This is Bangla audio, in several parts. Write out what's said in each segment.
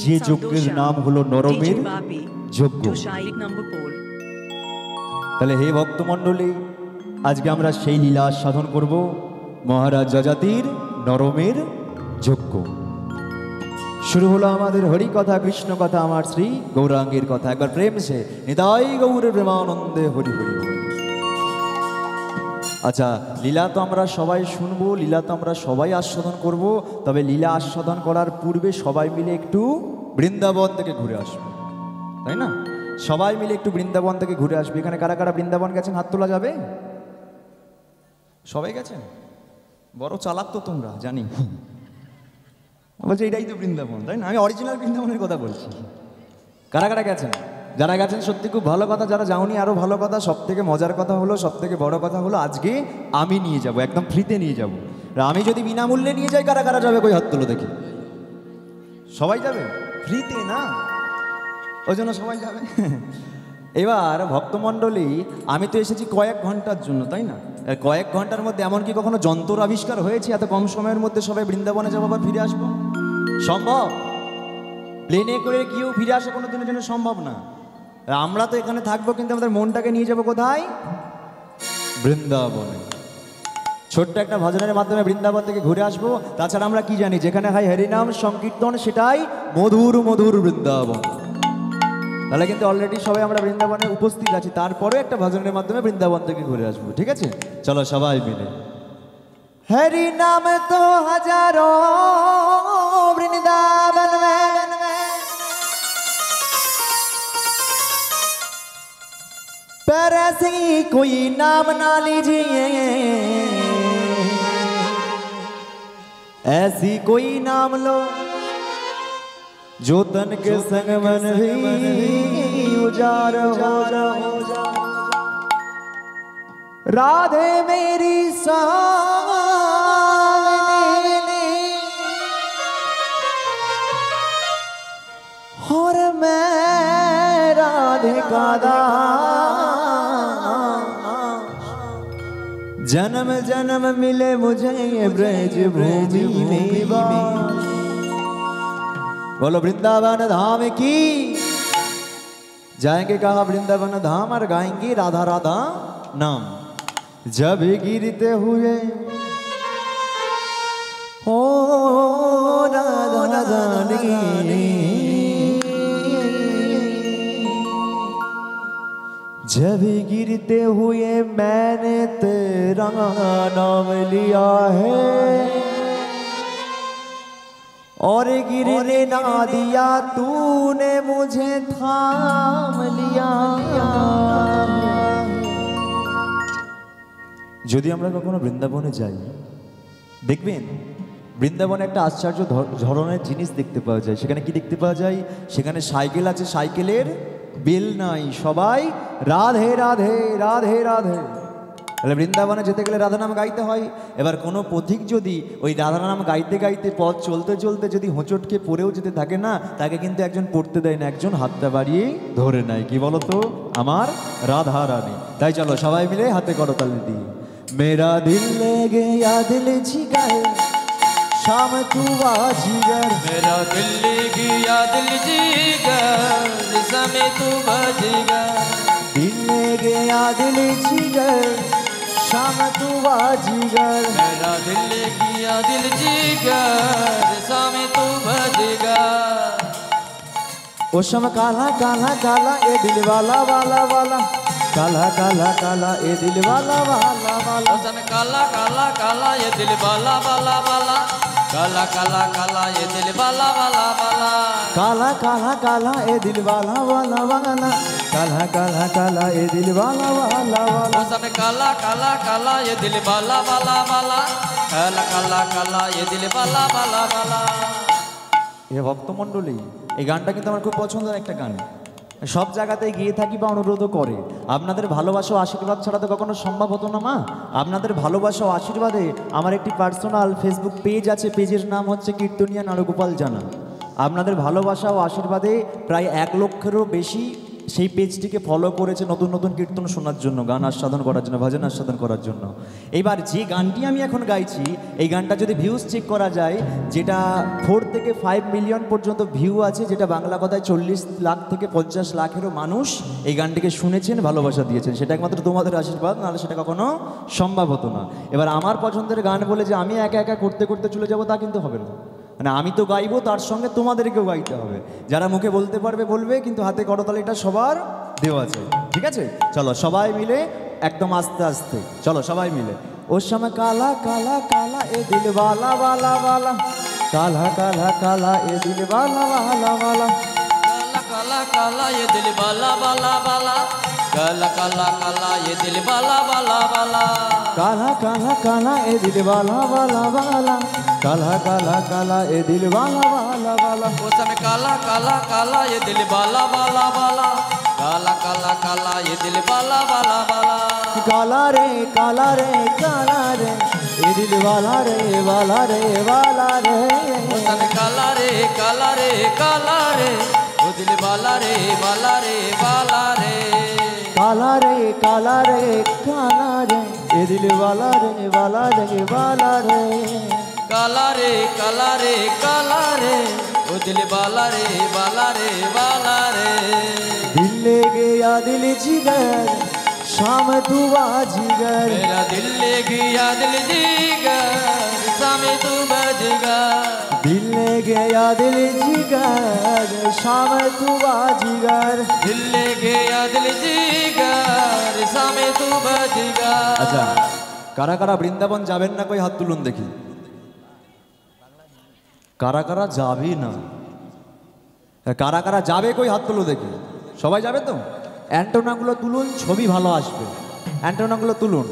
যে যজ্ঞের নাম হলো নরমের যজ্ঞ। তাহলে হে ভক্তমণ্ডলী, আজকে আমরা সেই লীলা আস্বাদন করব, মহারাজ যজাতির নরমের যজ্ঞ। শুরু হলো আমাদের হরি কথা, কৃষ্ণ কথা, আমার শ্রী গৌরাঙ্গের কথা। একবার প্রেম সে নিতাই গৌর প্রেমানন্দে হরি হরি। আচ্ছা, লীলা তো আমরা সবাই শুনবো, লীলা তো আমরা সবাই আস্বাদন করব, তবে লীলা আস্বাদন করার পূর্বে সবাই মিলে একটু বৃন্দাবন থেকে ঘুরে আসবো, তাই না? সবাই মিলে একটু বৃন্দাবন থেকে ঘুরে আসবে। এখানে কারা কারা বৃন্দাবন গেছেন হাত তোলা যাবে? সবাই গেছেন? বড় চালাক তো তোমরা, জানি। বলছে এটাই তো বৃন্দাবন, তাই না? আমি অরিজিনাল বৃন্দাবনের কথা বলছি। কারা কারা গেছেন? যারা গেছেন সত্যি খুব ভালো কথা, যারা যাওনি আরও ভালো কথা। সব থেকে মজার কথা হলো, সব থেকে বড় কথা হলো, আজকে আমি নিয়ে যাব, একদম ফ্রিতে নিয়ে যাব। আমি যদি বিনামূল্যে নিয়ে যাই, কারা কারা যাবে? কই হাত তোলো দেখি। সবাই যাবে? ফ্রিতে না, ওই জন্য সবাই যাবে। এবার ভক্তমণ্ডলী, আমি তো এসেছি কয়েক ঘন্টার জন্য, তাই না? কয়েক ঘন্টার মধ্যে এমনকি কখনো যন্ত্র আবিষ্কার হয়েছে এত কম সময়ের মধ্যে সবাই বৃন্দাবনে যাবো আবার ফিরে আসবো? সম্ভব? প্লেনে করে কেউ ফিরে আসা কোনো দিনের জন্য সম্ভব না। আমরা তো এখানে থাকবো, কিন্তু আমাদের মনটাকে নিয়ে যাবো কোথায়? বৃন্দাবনে। ছোট্ট একটা ভজনের মাধ্যমে বৃন্দাবন থেকে ঘুরে আসবো। তাছাড়া আমরা কি জানি, যেখানে হয় হরিনাম সংকীর্তন সেটাই মধুর মধুর বৃন্দাবন। তাহলে কিন্তু অলরেডি সবাই আমরা বৃন্দাবনে উপস্থিত আছি, তারপরে একটা ভজনের মাধ্যমে বৃন্দাবন থেকে ঘুরে আসবো। ঠিক আছে, চলো সবাই মিলে। হরি নাম তো হাজারো বৃন্দাবন पर ऐसे कोई नाम ना लीजिए, ऐसी कोई नाम लो जो तन के संग मन भी उजार हो जा। राधे मेरी सावनी और मैं राधे का दास, जन्म जन्म मिले मुझे ये ब्रज भूमि में। बोलो वृंदावन धाम की। जाएंगे कहा वृंदावन धाम और गाएंगे राधा राधा नाम। जब गिरते हुए हो राधा राधा जब गिरते हुए मैंने तेरा नाम लिया है, और गिरने ना दिया तूने मुझे थाम लिया। যদি আমরা কখনো বৃন্দাবনে যাই, দেখবেন বৃন্দাবনে একটা আশ্চর্য ধরনের জিনিস দেখতে পাওয়া যায়। সেখানে কি দেখতে পাওয়া যায়? সেখানে সাইকেল আছে, সাইকেলের বেল নাই, সবাই রাধে রাধে রাধে রাধে। তাহলে বৃন্দাবনে যেতে গেলে রাধা নাম গাইতে হয়। এবার কোনো পথিক যদি ওই রাধা নাম গাইতে গাইতে পথ চলতে চলতে যদি হোঁচটকে পড়েও যেতে থাকে না, তাকে কিন্তু একজন পড়তে দেয় না, একজন হাতটা বাড়িয়ে ধরে নেয়। কি বলতো? আমার রাধা রানী। তাই চলো সবাই মিলে হাতে করতালি দিই। मेरा दिल ले गया दिल जिगर शाम तू बाजीगर, मेरा दिल ले गया दिल जिगर शाम तू बाजीगर। दिल ले गया दिल जिगर शाम तू बाजीगर, मेरा दिल ले गया दिल जिगर शाम तू बाजीगर। ओ शम काला काला काला ए दिल वाला वाला वाला, काला काला काला ए दिल वाला वाला वाला। उसमें काला काला काला ये दिल वाला वाला वाला, काला काला काला ये दिल वाला वाला वाला, काला काला काला ए दिल वाला वाला वाला, काला काला काला ए दिल वाला वाला वाला। उसमें काला काला काला ये दिल वाला वाला वाला, काला काला काला ये दिल वाला वाला वाला। এ ভক্তমণ্ডলী, এই গানটা কিন্তু আমার খুব পছন্দের একটা গান। সব জায়গাতে গিয়ে থাকি বা অনুরোধও করে। আপনাদের ভালোবাসা ও আশীর্বাদ ছাড়া তো কখনো সম্ভব হতো না মা। আপনাদের ভালোবাসা ও আশীর্বাদে আমার একটি পার্সোনাল ফেসবুক পেজ আছে, পেজের নাম হচ্ছে কীর্তনিয়া নারগোপাল জানা। আপনাদের ভালোবাসা ও আশীর্বাদে প্রায় 1 লক্ষেরও বেশি সেই পেজটিকে ফলো করেছে নতুন নতুন কীর্তন শোনার জন্য, গান আস্বাদন করার জন্য, ভজন আস্বাদন করার জন্য। এইবার যে গানটি আমি এখন গাইছি, এই গানটা যদি ভিউজ চেক করা যায়, যেটা 4 থেকে 5 মিলিয়ন পর্যন্ত ভিউ আছে, যেটা বাংলা কথায় 40 লাখ থেকে 50 লাখেরও মানুষ এই গানটিকে শুনেছেন, ভালোবাসা দিয়েছেন, সেটা একমাত্র তোমাদের আশীর্বাদ, নাহলে সেটা কখনো সম্ভব হতো না। এবার আমার পছন্দের গান বলে যে আমি একা একা করতে করতে চলে যাব, তা কিন্তু হবে না। মানে আমি তো গাইবো, তার সঙ্গে তোমাদেরকেও গাইতে হবে। যারা মুখে বলতে পারবে বলবে, কিন্তু হাতে করতালিটা সবার দেওয়া আছে, ঠিক আছে? চলো সবাই মিলে একদম আস্তে আস্তে, চলো সবাই মিলে। ওর সময় কালা কালা কালা এ দিল বালা বালা বালা, কালা কালা কালা এ দিল বালা বালা বালা, काला काला ये दिल बाला बाला बाला, काला काला काला ये दिल बाला बाला बाला, काला काला काला ए दिल बाला बाला बाला, काला काला काला ए दिल बाला बाला बाला। उस समय काला काला काला ये दिल बाला बाला बाला, काला काला काला ये दिल बाला बाला बाला, काला रे काला रे काला रे ए दिल बाला रे बाला रे बाला रे। उस समय काला रे काला रे काला रे, वो दिल बाला रे बाला रे बाला रे, काला रे काला रे काला रे ए दिल बाला रे बाला रे बाला रे, काला रे काला रे काला रे, वो दिल बाला रे बाला रे बाला रे। दिल ले गया दिल जिगर शाम तू बाजीगर, मेरा दिल ले गया दिल जिगर सामे तू बजगर, दिल ले गया दिल जिगर शाम तू बाजीगर। दिल ले गया दिल जिगर सामे तू बजगर। আচ্ছা, কারা কারা বৃন্দাবন যাবেন না, কই হাত তুলুন দেখি। কারা কারা যাবে না, কারা কারা যাবে কই হাত তুলো দেখি। সবাই যাবে তো? অ্যান্টোনাগুলো তুলুন, ছবি ভালো আসবে। অ্যান্টোনাগুলো তুলুন,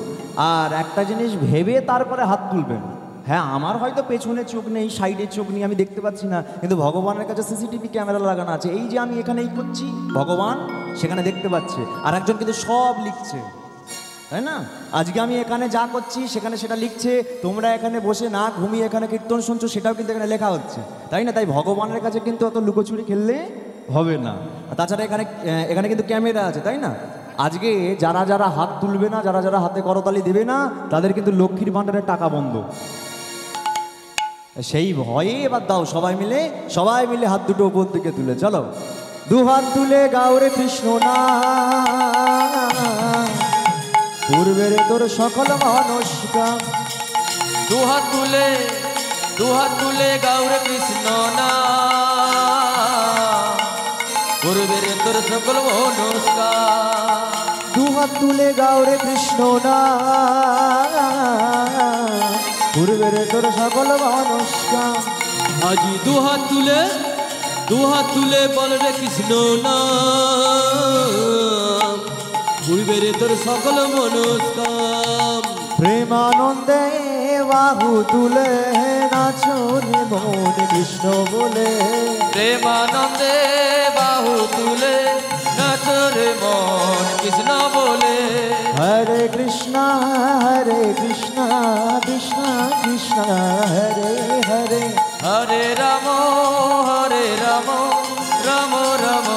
আর একটা জিনিস ভেবে তারপরে হাত তুলবেন। হ্যাঁ, আমার হয়তো পেছনে চোখ নেই, সাইডে চোখ নেই, আমি দেখতে পাচ্ছি না, কিন্তু ভগবানের কাছে সিসিটিভি ক্যামেরা লাগানো আছে। এই যে আমি এখানে এই করছি, ভগবান সেখানে দেখতে পাচ্ছে, আর একজন কিন্তু সব লিখছে, তাই না? আজকে আমি এখানে যা করছি সেখানে সেটা লিখছে, তোমরা এখানে বসে না ঘুমিয়ে এখানে কীর্তন শুনছো, সেটাও কিন্তু এখানে লেখা হচ্ছে, তাই না? তাই ভগবানের কাছে কিন্তু অত লুকোচুরি খেললে হবে না। তাছাড়া এখানে এখানে কিন্তু ক্যামেরা আছে, তাই না? আজকে যারা যারা হাত তুলবে না, যারা যারা হাতে করতালি দেবে না, তাদের কিন্তু লক্ষ্মীর ভাণ্ডারের টাকা বন্ধ। সেই ভয়ে এবার দাও সবাই মিলে হাত দুটো উপর দিকে তুলে, চলো দু হাত তুলে গাওরে কৃষ্ণ না, পূর্বের তোর সকল মানসকা। দু হাত তুলে গৌর কৃষ্ণ না, পূর্বের তোর সকল মনস্কার। দু হাত তুলে গাওরে কৃষ্ণ না, পূর্বের তোর সকল মানসকা। আজি দু হাত তুলে বল রে কৃষ্ণ না, পূর্বের তোর সকল মনস্কাম। প্রেমানন্দে বাহু তুলে নাচো রে মন কৃষ্ণ বলে, প্রেমানন্দে বাহু তুলে নাচো রে মন কৃষ্ণ বলে। হরে কৃষ্ণ কৃষ্ণ কৃষ্ণ হরে হরে, হরে রাম রাম রাম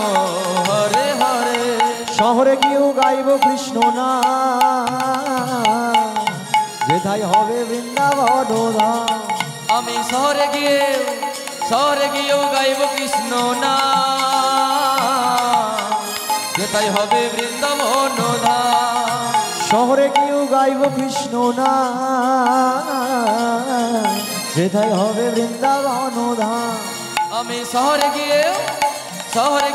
হরে হরে। শহরে গিয়েও গাইব কৃষ্ণ না, যেথায় হবে বৃন্দাবন ধাম। আমি শহরে গিয়েও গাইব কৃষ্ণ না, যেটাই হবে বৃন্দাবন ধাম। শহরে গিয়েও গাইব কৃষ্ণ না, যেথায় হবে বৃন্দাবন ধাম। আমি শহরে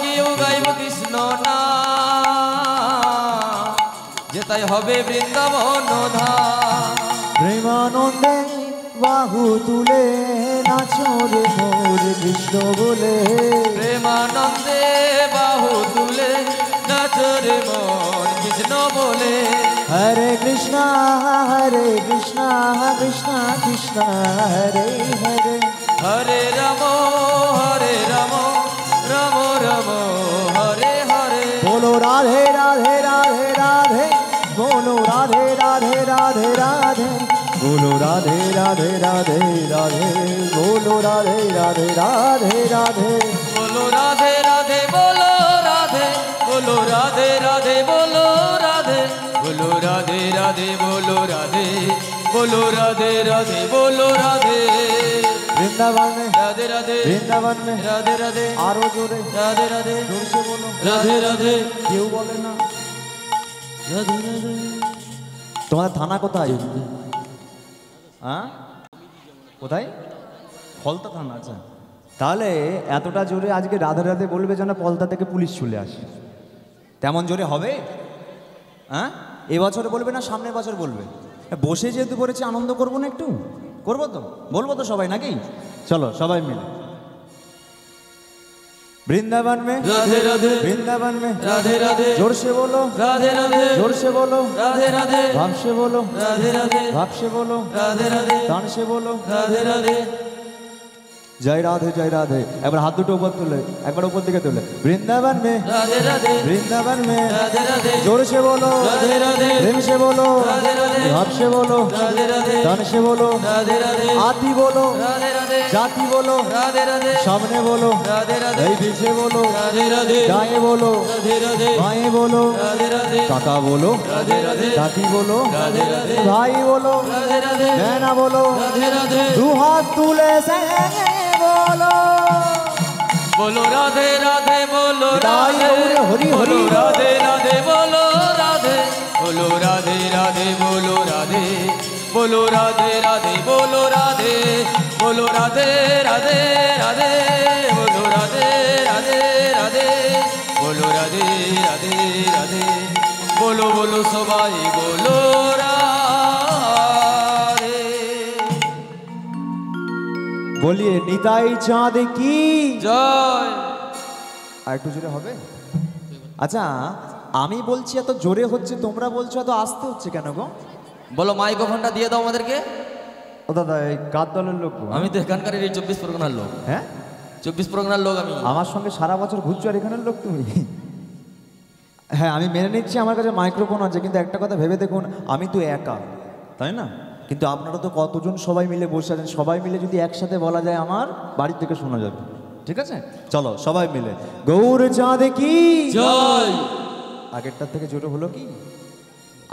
গিয়েও গাইব কৃষ্ণ না, যেটাই হবে বৃন্দাবন ধাম। প্রেমানন্দে বাহু তুলে নাচো রে মোর কৃষ্ণ বলে, প্রেমানন্দে বাহু তুলে নাচো রে মন কৃষ্ণ বলে। হরে কৃষ্ণ কৃষ্ণ কৃষ্ণ হরে হরে, হরে রাম রাম রাম হরে হরে। बोलो राधे राधे राधे राधे, बोलो राधे राधे राधे राधे, बोलो राधे राधे राधे राधे, बोलो राधे राधे राधे राधे, बोलो राधे राधे बोलो राधे, बोलो बोलो राधे राधे बोलो राधे बोलो राधे राधे बोलो राधे वृंदावन में राधे राधे वृंदावन में राधे राधे आरो जोरे राधे राधे जोर से बोलो राधे राधे क्यों बोले ना राधे राधे তোমাদের থানা কোথায়? হ্যাঁ কোথায়? ফলতা থানা। আচ্ছা তাহলে এতটা জোরে আজকে রাধে রাধে বলবে যেন ফলতা থেকে পুলিশ চলে আসে, তেমন জোরে হবে? হ্যাঁ এবছরে বলবে না সামনের বছর বলবে? বসে যেহেতু করেছি আনন্দ করবো না, একটু করবো তো, বলবো তো সবাই নাকি? চলো সবাই মিলে वृंदावन में राधे राधे वृंदावन में राधे राधे जोर से बोलो राधे राधे जोर से बोलो राधे राधे भाव से बोलो राधे राधे भाव से बोलो राधे राधे तान से बोलो राधे राधे जय राधे जय राधे। एक बार हाथ दुटो ऊपर तुले, एक बार ऊपर दिखे तुले। वृंदावन में राधे राधे वृंदावन में राधे राधे जोर से बोलो राधे राधे प्रेम से बोलो राधे राधे भाव से बोलो राधे राधे तान से बोलो राधे राधे आती बोलो राधे राधे जाति बोलो राधे राधे सामने बोलो राधे राधे पीछे बोलो राधे राधे दाएं बोलो राधे राधे बाएं बोलो राधे राधे काका बोलो राधे राधे जाति बोलो राधे राधे भाई बोलो राधे राधे बहना बोलो राधे राधे दो हाथ तुले से बोलो बोलो राधे राधे बोलो राधे हरि हरि बोलो राधे राधे बोलो राधे बोलो राधे राधे बोलो राधे बोलो राधे राधे बोलो राधे बोलो राधे राधे राधे बोलो राधे राधे राधे बोलो राधे राधे राधे बोलो बोलो सबाई बोलो राधे। बोलिए निताई चाँद की জয়। আর একটু জোরে হবে? আচ্ছা আমি বলছি এত জোরে হচ্ছে, তোমরা বলছো এত আস্তে হচ্ছে কেন গো? বলো মাইক্রোফোনটা দিয়ে দাও আমাদেরকে। ও দাদা এই কার দলের লোক গো? আমি তো এখানকার এই 24 পরগনার লোক। হ্যাঁ 24 পরগনার লোক আমি। আমার সঙ্গে সারা বছর ঘুরছো আর এখানের লোক তুমি? হ্যাঁ আমি মেনে নিচ্ছি আমার কাছে মাইক্রোফোন আছে, কিন্তু একটা কথা ভেবে দেখুন আমি তো একা, তাই না? কিন্তু আপনারা তো কতজন সবাই মিলে বসে আছেন, সবাই মিলে যদি একসাথে বলা যায় আমার বাড়ি থেকে শোনা যাবে, ঠিক আছে? চলো সবাই মিলে গৌর চাঁদ কি জয়। আগেরটার থেকে জোরে হলো কি?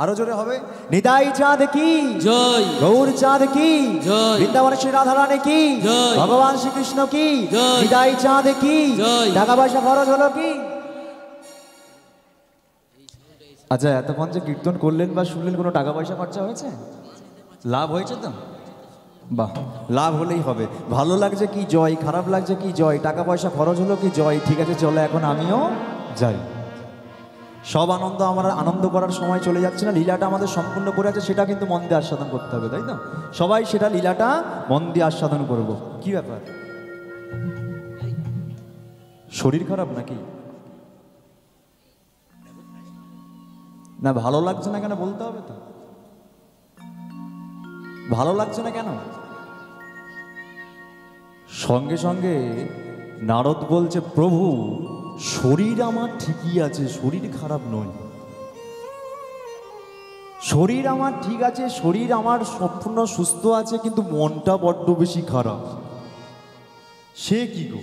আরো জোরে হবে। নিতাই চাঁদ কি জয়। গৌর চাঁদ কি জয়। বৃন্দাবনের শ্রী রাধা রানী কি জয়। ভগবান শ্রীকৃষ্ণ কি জয়। নিতাই চাঁদ কি জয়। টাকা পয়সা খরচ হলো কি? আচ্ছা এতক্ষণ যে কীর্তন করলেন বা শুনলেন কোনো টাকা পয়সা খরচা হয়েছে? লাভ হয়েছে তো? বাহ লাভ হলেই হবে। ভালো লাগছে কি জয়, খারাপ লাগছে কি জয়, টাকা পয়সা খরচ হলো কি জয়। ঠিক আছে চলো এখন আমিও যাই। সব আনন্দ আমরা আনন্দ করার সময় চলে যাচ্ছে না, লীলাটা আমাদের সম্পূর্ণ করে আছে, সেটা কিন্তু মন দিয়ে আস্বাদন করতে হবে, তাই তো? সবাই সেটা লীলাটা মন দিয়ে আস্বাদন করবো। কি ব্যাপার শরীর খারাপ নাকি? না ভালো লাগছে না কেন বলতে হবে তো। ভালো লাগছে না কেন? সঙ্গে সঙ্গে নারদ বলছে প্রভু শরীর আমার ঠিকই আছে, শরীর খারাপ নয়, শরীর আমার ঠিক আছে, শরীর আমার সম্পূর্ণ সুস্থ আছে, কিন্তু মনটা বড্ড বেশি খারাপ। সে কি গো,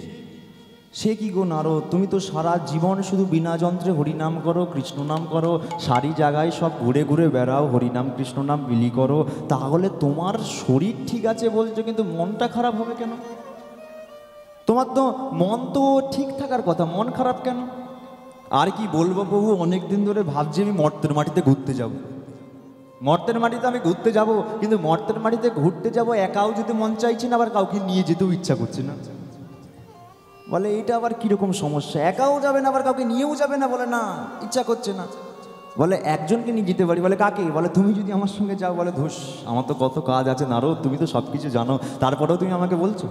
সে কি গো নারদ, তুমি তো সারা জীবন শুধু বিনা যন্ত্রে হরিনাম করো, কৃষ্ণ নাম করো, সারি জায়গায় সব ঘুরে ঘুরে বেড়াও, হরিনাম কৃষ্ণ নাম বিলি করো, তাহলে তোমার শরীর ঠিক আছে বলছো কিন্তু মনটা খারাপ হবে কেন? তোমার তো মন তো ঠিক থাকার কথা, মন খারাপ কেন? আর কি বলবো প্রভু, অনেক দিন ধরে ভাবছি আমি মর্তের মাটিতে ঘুরতে যাব। মর্তের মাটিতে আমি ঘুরতে যাব, কিন্তু মর্তের মাটিতে ঘুরতে যাব একাও যেতে মন চাইছে না, আবার কাউকে নিয়ে যেতেও ইচ্ছা করছে না। বলে এইটা আবার কীরকম সমস্যা, একাও যাবে না আবার কাউকে নিয়েও যাবে না, বলে না ইচ্ছা করছে না। বলে একজনকে নিয়ে যেতে পারি, বলে কাকে? বলে তুমি যদি আমার সঙ্গে যাও। বলে ধুস আমার তো কত কাজ আছে নারদ, তুমি তো সব কিছু জানো, তারপরেও তুমি আমাকে বলছো,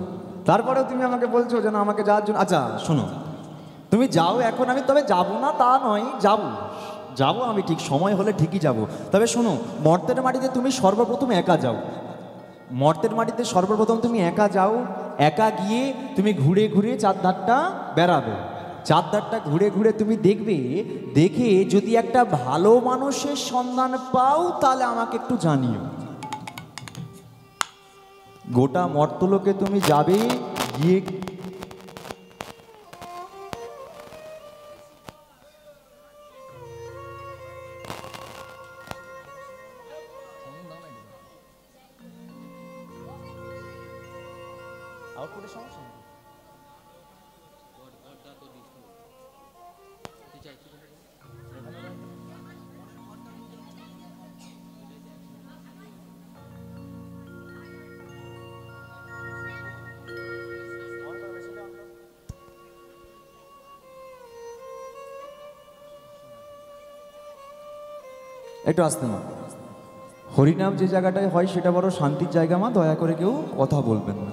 তারপরেও তুমি আমাকে বলছো যেন আমাকে যাওয়ার জন্য। আচ্ছা শোনো তুমি যাও এখন, আমি তবে যাব না তা নয়, যাবো আমি, ঠিক সময় হলে ঠিকই যাব। তবে শোনো মর্তের মাটিতে তুমি সর্বপ্রথম একা যাও, মর্তের মাটিতে সর্বপ্রথম তুমি একা যাও, একা গিয়ে তুমি ঘুরে ঘুরে চারধারটা বেড়াবে, চারধারটা ঘুরে ঘুরে তুমি দেখবে, দেখে যদি একটা ভালো মানুষের সন্ধান পাও তাহলে আমাকে একটু জানিও। গোটা মর্তলোকে তুমি যাবে, গিয়ে একটু আসতে মা। হরিনাম যে জায়গাটায় হয় সেটা বড় শান্তির জায়গা মা, দয়া করে কেউ কথা বলবেন না।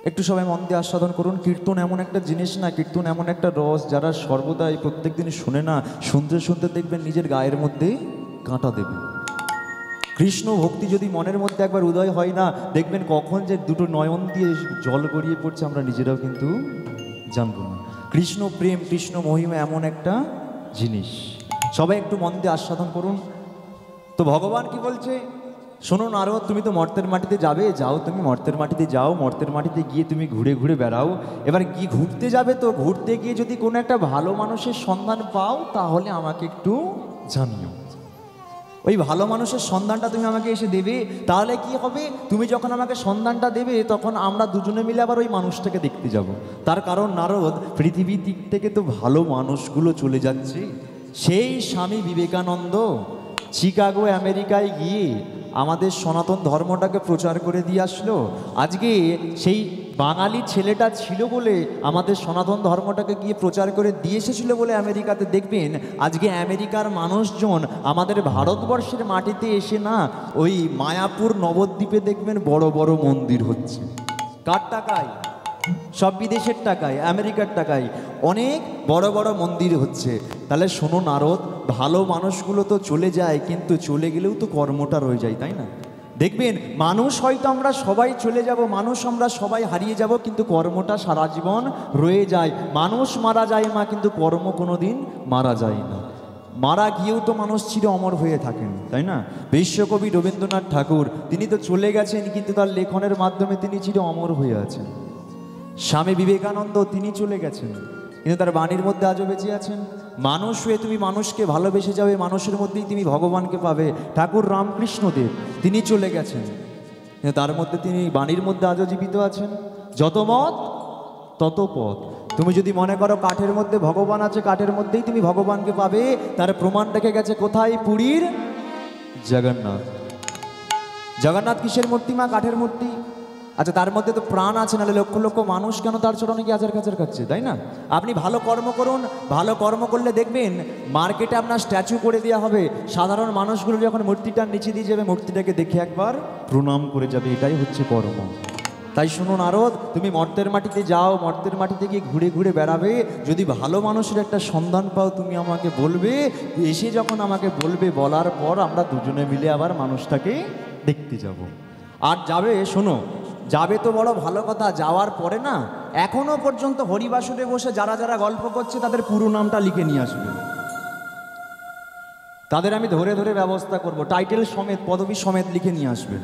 একটু সবাই মন দিয়ে আস্বাদন করুন। কীর্তন এমন একটা জিনিস না, কীর্তন এমন একটা রস যারা সর্বদাই প্রত্যেক দিন শুনে না, শুনতে শুনতে দেখবেন নিজের গায়ের মধ্যে কাঁটা দেবে। কৃষ্ণ ভক্তি যদি মনের মধ্যে একবার উদয় হয় না, দেখবেন কখন যে দুটো নয়ন দিয়ে জল গড়িয়ে পড়ছে আমরা নিজেরাও কিন্তু জানবো না। কৃষ্ণ প্রেম, কৃষ্ণ মহিমা এমন একটা জিনিস, সবাই একটু মন দিয়ে আস্বাদন করুন। তো ভগবান কি বলছে শোনো নারদ, তুমি তো মর্তের মাটিতে যাবে, যাও তুমি মর্তের মাটিতে যাও, মর্তের মাটিতে গিয়ে তুমি ঘুরে ঘুরে বেড়াও। এবার কি ঘুরতে যাবে, তো ঘুরতে গিয়ে যদি কোনো একটা ভালো মানুষের সন্ধান পাও তাহলে আমাকে একটু জানিও। ওই ভালো মানুষের সন্ধানটা তুমি আমাকে এসে দেবে, তাহলে কি হবে, তুমি যখন আমাকে সন্ধানটা দেবে তখন আমরা দুজনে মিলে আবার ওই মানুষটাকে দেখতে যাব। তার কারণ নারদ, পৃথিবীর দিক থেকে তো ভালো মানুষগুলো চলে যাচ্ছে। সেই স্বামী বিবেকানন্দ চিকাগো আমেরিকায় গিয়ে আমাদের সনাতন ধর্মটাকে প্রচার করে দিয়ে আসলো। আজকে সেই বাঙালি ছেলেটা ছিল বলে আমাদের সনাতন ধর্মটাকে গিয়ে প্রচার করে দিয়ে এসেছিল বলে আমেরিকাতে দেখবেন আজকে আমেরিকার মানুষজন আমাদের ভারতবর্ষের মাটিতে এসে না ওই মায়াপুর নবদ্বীপে দেখবেন বড় বড় মন্দির হচ্ছে। কার টাকায়? সব বিদেশের টাকায়, আমেরিকার টাকায় অনেক বড় বড় মন্দির হচ্ছে। তাহলে শোনো নারদ, ভালো মানুষগুলো তো চলে যায়, কিন্তু চলে গেলেও তো কর্মটা রয়ে যায়, তাই না? দেখবেন মানুষ হয়তো আমরা সবাই চলে যাব, মানুষ আমরা সবাই হারিয়ে যাব, কিন্তু কর্মটা সারা জীবন রয়ে যায়। মানুষ মারা যায় মা, কিন্তু কর্ম কোনো দিন মারা যায় না। মারা গিয়েও তো মানুষ চির অমর হয়ে থাকেন, তাই না? বিশ্বকবি রবীন্দ্রনাথ ঠাকুর তিনি তো চলে গেছেন, কিন্তু তার লেখনের মাধ্যমে তিনি চির অমর হয়ে আছেন। স্বামী বিবেকানন্দ তিনি চলে গেছেন, কিন্তু তার বাণীর মধ্যে আজও বেঁচে আছেন। মানুষ হয়ে তুমি মানুষকে ভালোবেসে যাবে, মানুষের মধ্যেই তুমি ভগবানকে পাবে। ঠাকুর রামকৃষ্ণদেব তিনি চলে গেছেন, কিন্তু তার মধ্যে তিনি বাণীর মধ্যে আজও জীবিত আছেন। যত মত তত পথ। তুমি যদি মনে করো কাঠের মধ্যে ভগবান আছে, কাঠের মধ্যেই তুমি ভগবানকে পাবে, তার প্রমাণ রেখে গেছে কোথায়? পুরীর জগন্নাথ। জগন্নাথ কিসের মূর্তি মা? কাঠের মূর্তি। আচ্ছা, তার মধ্যে তো প্রাণ আছে, নাহলে লক্ষ লক্ষ মানুষ কেন তার চরণে কি আচার কাচার খাচ্ছে, তাই না? আপনি ভালো কর্ম করুন, ভালো কর্ম করলে দেখবেন মার্কেটে আপনার স্ট্যাচু করে দেওয়া হবে। সাধারণ মানুষগুলো যখন মূর্তিটার নিচে দিয়ে যাবে, মূর্তিটাকে দেখে একবার প্রণাম করে যাবে। এটাই হচ্ছে কর্ম। তাই শুনুন নারদ, তুমি মর্তের মাটিতে যাও, মর্তের মাটিতে গিয়ে ঘুরে ঘুরে বেড়াবে। যদি ভালো মানুষের একটা সন্ধান পাও তুমি আমাকে বলবে, এসে যখন আমাকে বলবে, বলার পর আমরা দুজনে মিলে আবার মানুষটাকে দেখতে যাব। আর যাবে, শোনো, যাবে তো বড় ভালো কথা, যাওয়ার পরে না এখনো পর্যন্ত হরিবাসরে বসে যারা যারা গল্প করছে তাদের পুরো নামটা লিখে নিয়ে আসবে। তাদের আমি ধরে ধরে ব্যবস্থা করব, টাইটেল সমেত, পদবী সমেত লিখে নিয়ে আসবে।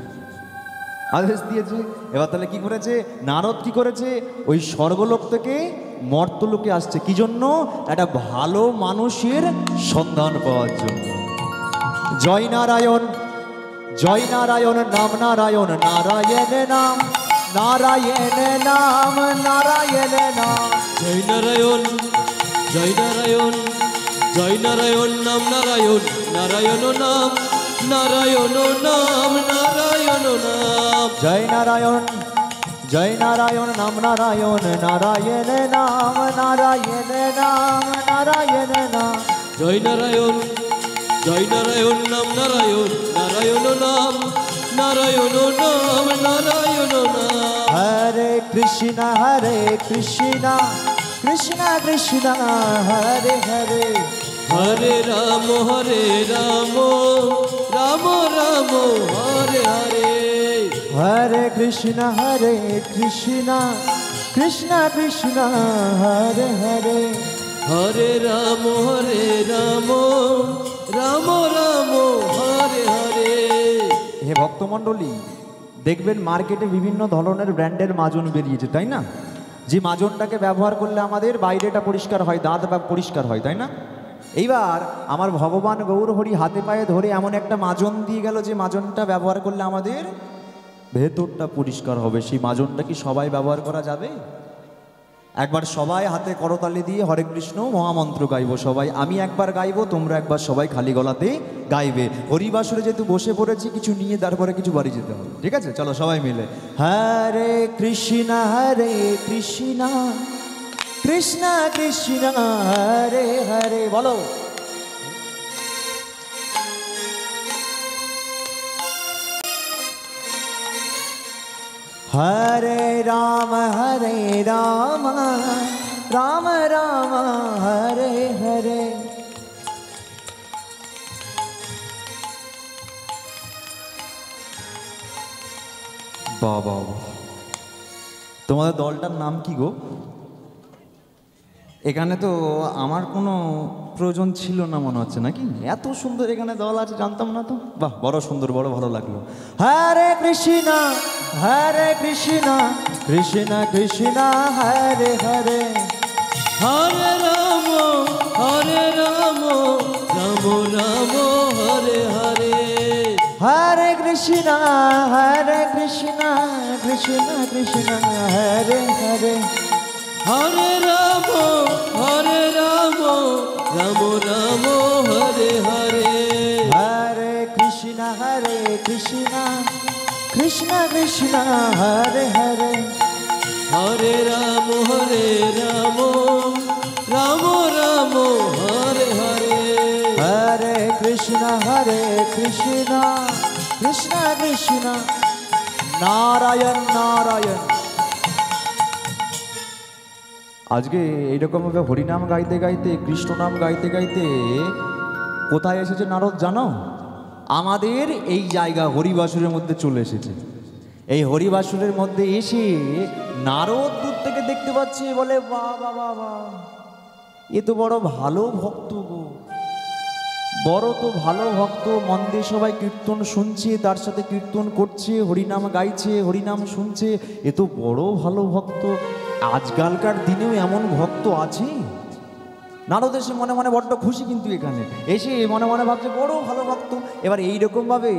আদেশ দিয়েছে। এবার তাহলে কি করেছে নারদ? কি করেছে? ওই স্বর্গলোক থেকে মর্তলোকে আসছে কি জন্য? একটা ভালো মানুষের সন্ধান পাওয়ার জন্য। জয় নারায়ণ, জয় নারায়ণ, নাম নারায়ণ, নারায়ণ নাম, নারায়ণ নাম, নারায়ণ নাম। জয় নারায়ণ, জয় নারায়ণ, জয় নারায়ণ, নাম নারায়ণ, নারায়ণ নাম, নারায়ণ নাম, নারায়ণ নাম। জয় নারায়ণ, জয় নারায়ণ, নাম নারায়ণ, নারায়ণ নাম, নারায়ণ নাম, নারায়ণ নাম। জয় নারায়ণ, জয় নারায়ণ, নাম নারায়ণ, নারায়ণ নাম, নারায়ণ নাম, নারায়ণ নাম। হরে কৃষ্ণ, হরে কৃষ্ণ, কৃষ্ণ কৃষ্ণ, হরে হরে। হরে রাম, হরে রাম, রাম রাম, হরে হরে। হরে কৃষ্ণ, হরে কৃষ্ণ, কৃষ্ণ কৃষ্ণ, হরে হরে। হরে রাম, হরে রাম, রাম রাম, হরে হরে। হে ভক্তমণ্ডলী, দেখবেন মার্কেটে বিভিন্ন ধরনের ব্র্যান্ডের মাজন বেরিয়েছে, তাই না? যে মাজনটাকে ব্যবহার করলে আমাদের বাইরেটা পরিষ্কার হয়, দাঁত পরিষ্কার হয়, তাই না? এইবার আমার ভগবান গৌর হরি হাতে পায়ে ধরে এমন একটা মাজন দিয়ে গেল যে মাজনটা ব্যবহার করলে আমাদের ভেতরটা পরিষ্কার হবে। সেই মাজনটা কি সবাই ব্যবহার করা যাবে? একবার সবাই হাতে করতালি দিয়ে হরে কৃষ্ণ মহামন্ত্র গাইবো সবাই। আমি একবার গাইবো, তোমরা একবার সবাই খালি গলাতে গাইবে। হরিবাসরে যেহেতু বসে পড়েছি, কিছু নিয়ে তারপরে কিছু বাড়ি যেতে হবে, ঠিক আছে? চলো সবাই মিলে হরে কৃষ্ণ কৃষ্ণ কৃষ্ণ হরে হরে, বলো। হরে রাম রাম রাম হরে হরে। বাবা, তোমাদের দলটার নাম কি গো? এখানে তো আমার কোনো প্রয়োজন ছিল না মনে হচ্ছে, নাকি? এত সুন্দর এখানে দল আছে, জানতাম না তো। বাহ, বড় সুন্দর, বড় ভালো লাগলো। হরে কৃষ্ণ কৃষ্ণ কৃষ্ণ হরে হরে, হরে রাম রাম রাম হরে হরে, হরে কৃষ্ণ কৃষ্ণ কৃষ্ণ হরে হরে, হরে রাম রাম রাম হরে হরে, হরে কৃষ্ণ কৃষ্ণ কৃষ্ণ হরে হরে, হরে রাম রাম রাম হরে হরে, হরে কৃষ্ণ কৃষ্ণ কৃষ্ণ নারায়ণ নারায়ণ। আজকে এইরকমভাবে হরিনাম গাইতে গাইতে, কৃষ্ণ নাম গাইতে গাইতে কোথায় এসেছে নারদ জানো? আমাদের এই জায়গা হরিবাসুরের মধ্যে চলে এসেছে। এই হরিবাসুরের মধ্যে এসে নারদ দূর থেকে দেখতে পাচ্ছে, বলে বাবা বাবা, এ তো বড় ভালো ভক্ত গো, বড় তো ভালো ভক্ত। মন দিয়ে সবাই কীর্তন শুনছে, তার সাথে কীর্তন করছে, হরিনাম গাইছে, হরিনাম শুনছে, এ তো বড় ভালো ভক্ত। আজকালকার দিনেও এমন ভক্ত আছে? নারদ এসে মনে মনে বড্ড খুশি, কিন্তু এখানে এসে মনে মনে ভাবছে বড় ভালো ভক্ত। এবার এইরকমভাবে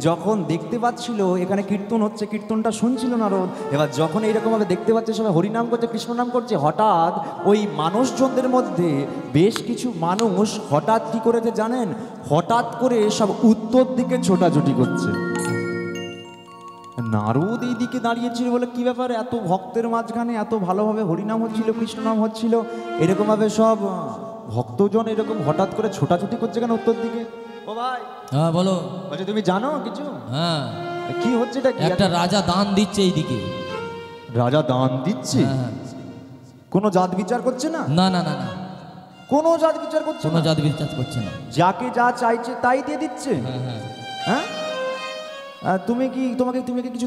যখন দেখতে পাচ্ছিল এখানে কীর্তন হচ্ছে, কীর্তনটা শুনছিল নারদ, এবার যখন এইরকমভাবে দেখতে পাচ্ছে সবাই হরিনাম করছে, কৃষ্ণ নাম করছে, হঠাৎ ওই মানুষজনদের মধ্যে বেশ কিছু মানুষ হঠাৎ কি করেছে জানেন? হঠাৎ করে সব উত্তর দিকে ছোটাছুটি করছে। নারদ এই দিকে দাঁড়িয়েছিল, বলে কি ব্যাপার, এত ভক্তের মাঝখানে এত ভালোভাবে হরিনাম হচ্ছিল, কৃষ্ণ নাম হচ্ছিল, এরকমভাবে সব ভক্তজন এরকম হঠাৎ করে ছোটাছুটি করছে কেন উত্তর দিকে? ও ভাই, হ্যাঁ বলো। বলছে তুমি জানো কিছু? হ্যাঁ, কি হচ্ছে এটা? একটা রাজা দান দিচ্ছে এইদিকে। রাজা দান দিচ্ছে? হ্যাঁ। কোনো জাত বিচার করছে না? না না না না, কোনো জাত বিচার করছে কোনো না? জাত বিচার করছে না, যাকে যা চাইছে তাই দিয়ে দিচ্ছে? হ্যাঁ হ্যাঁ। হ্যাঁ, তুমি কি কিছু আমি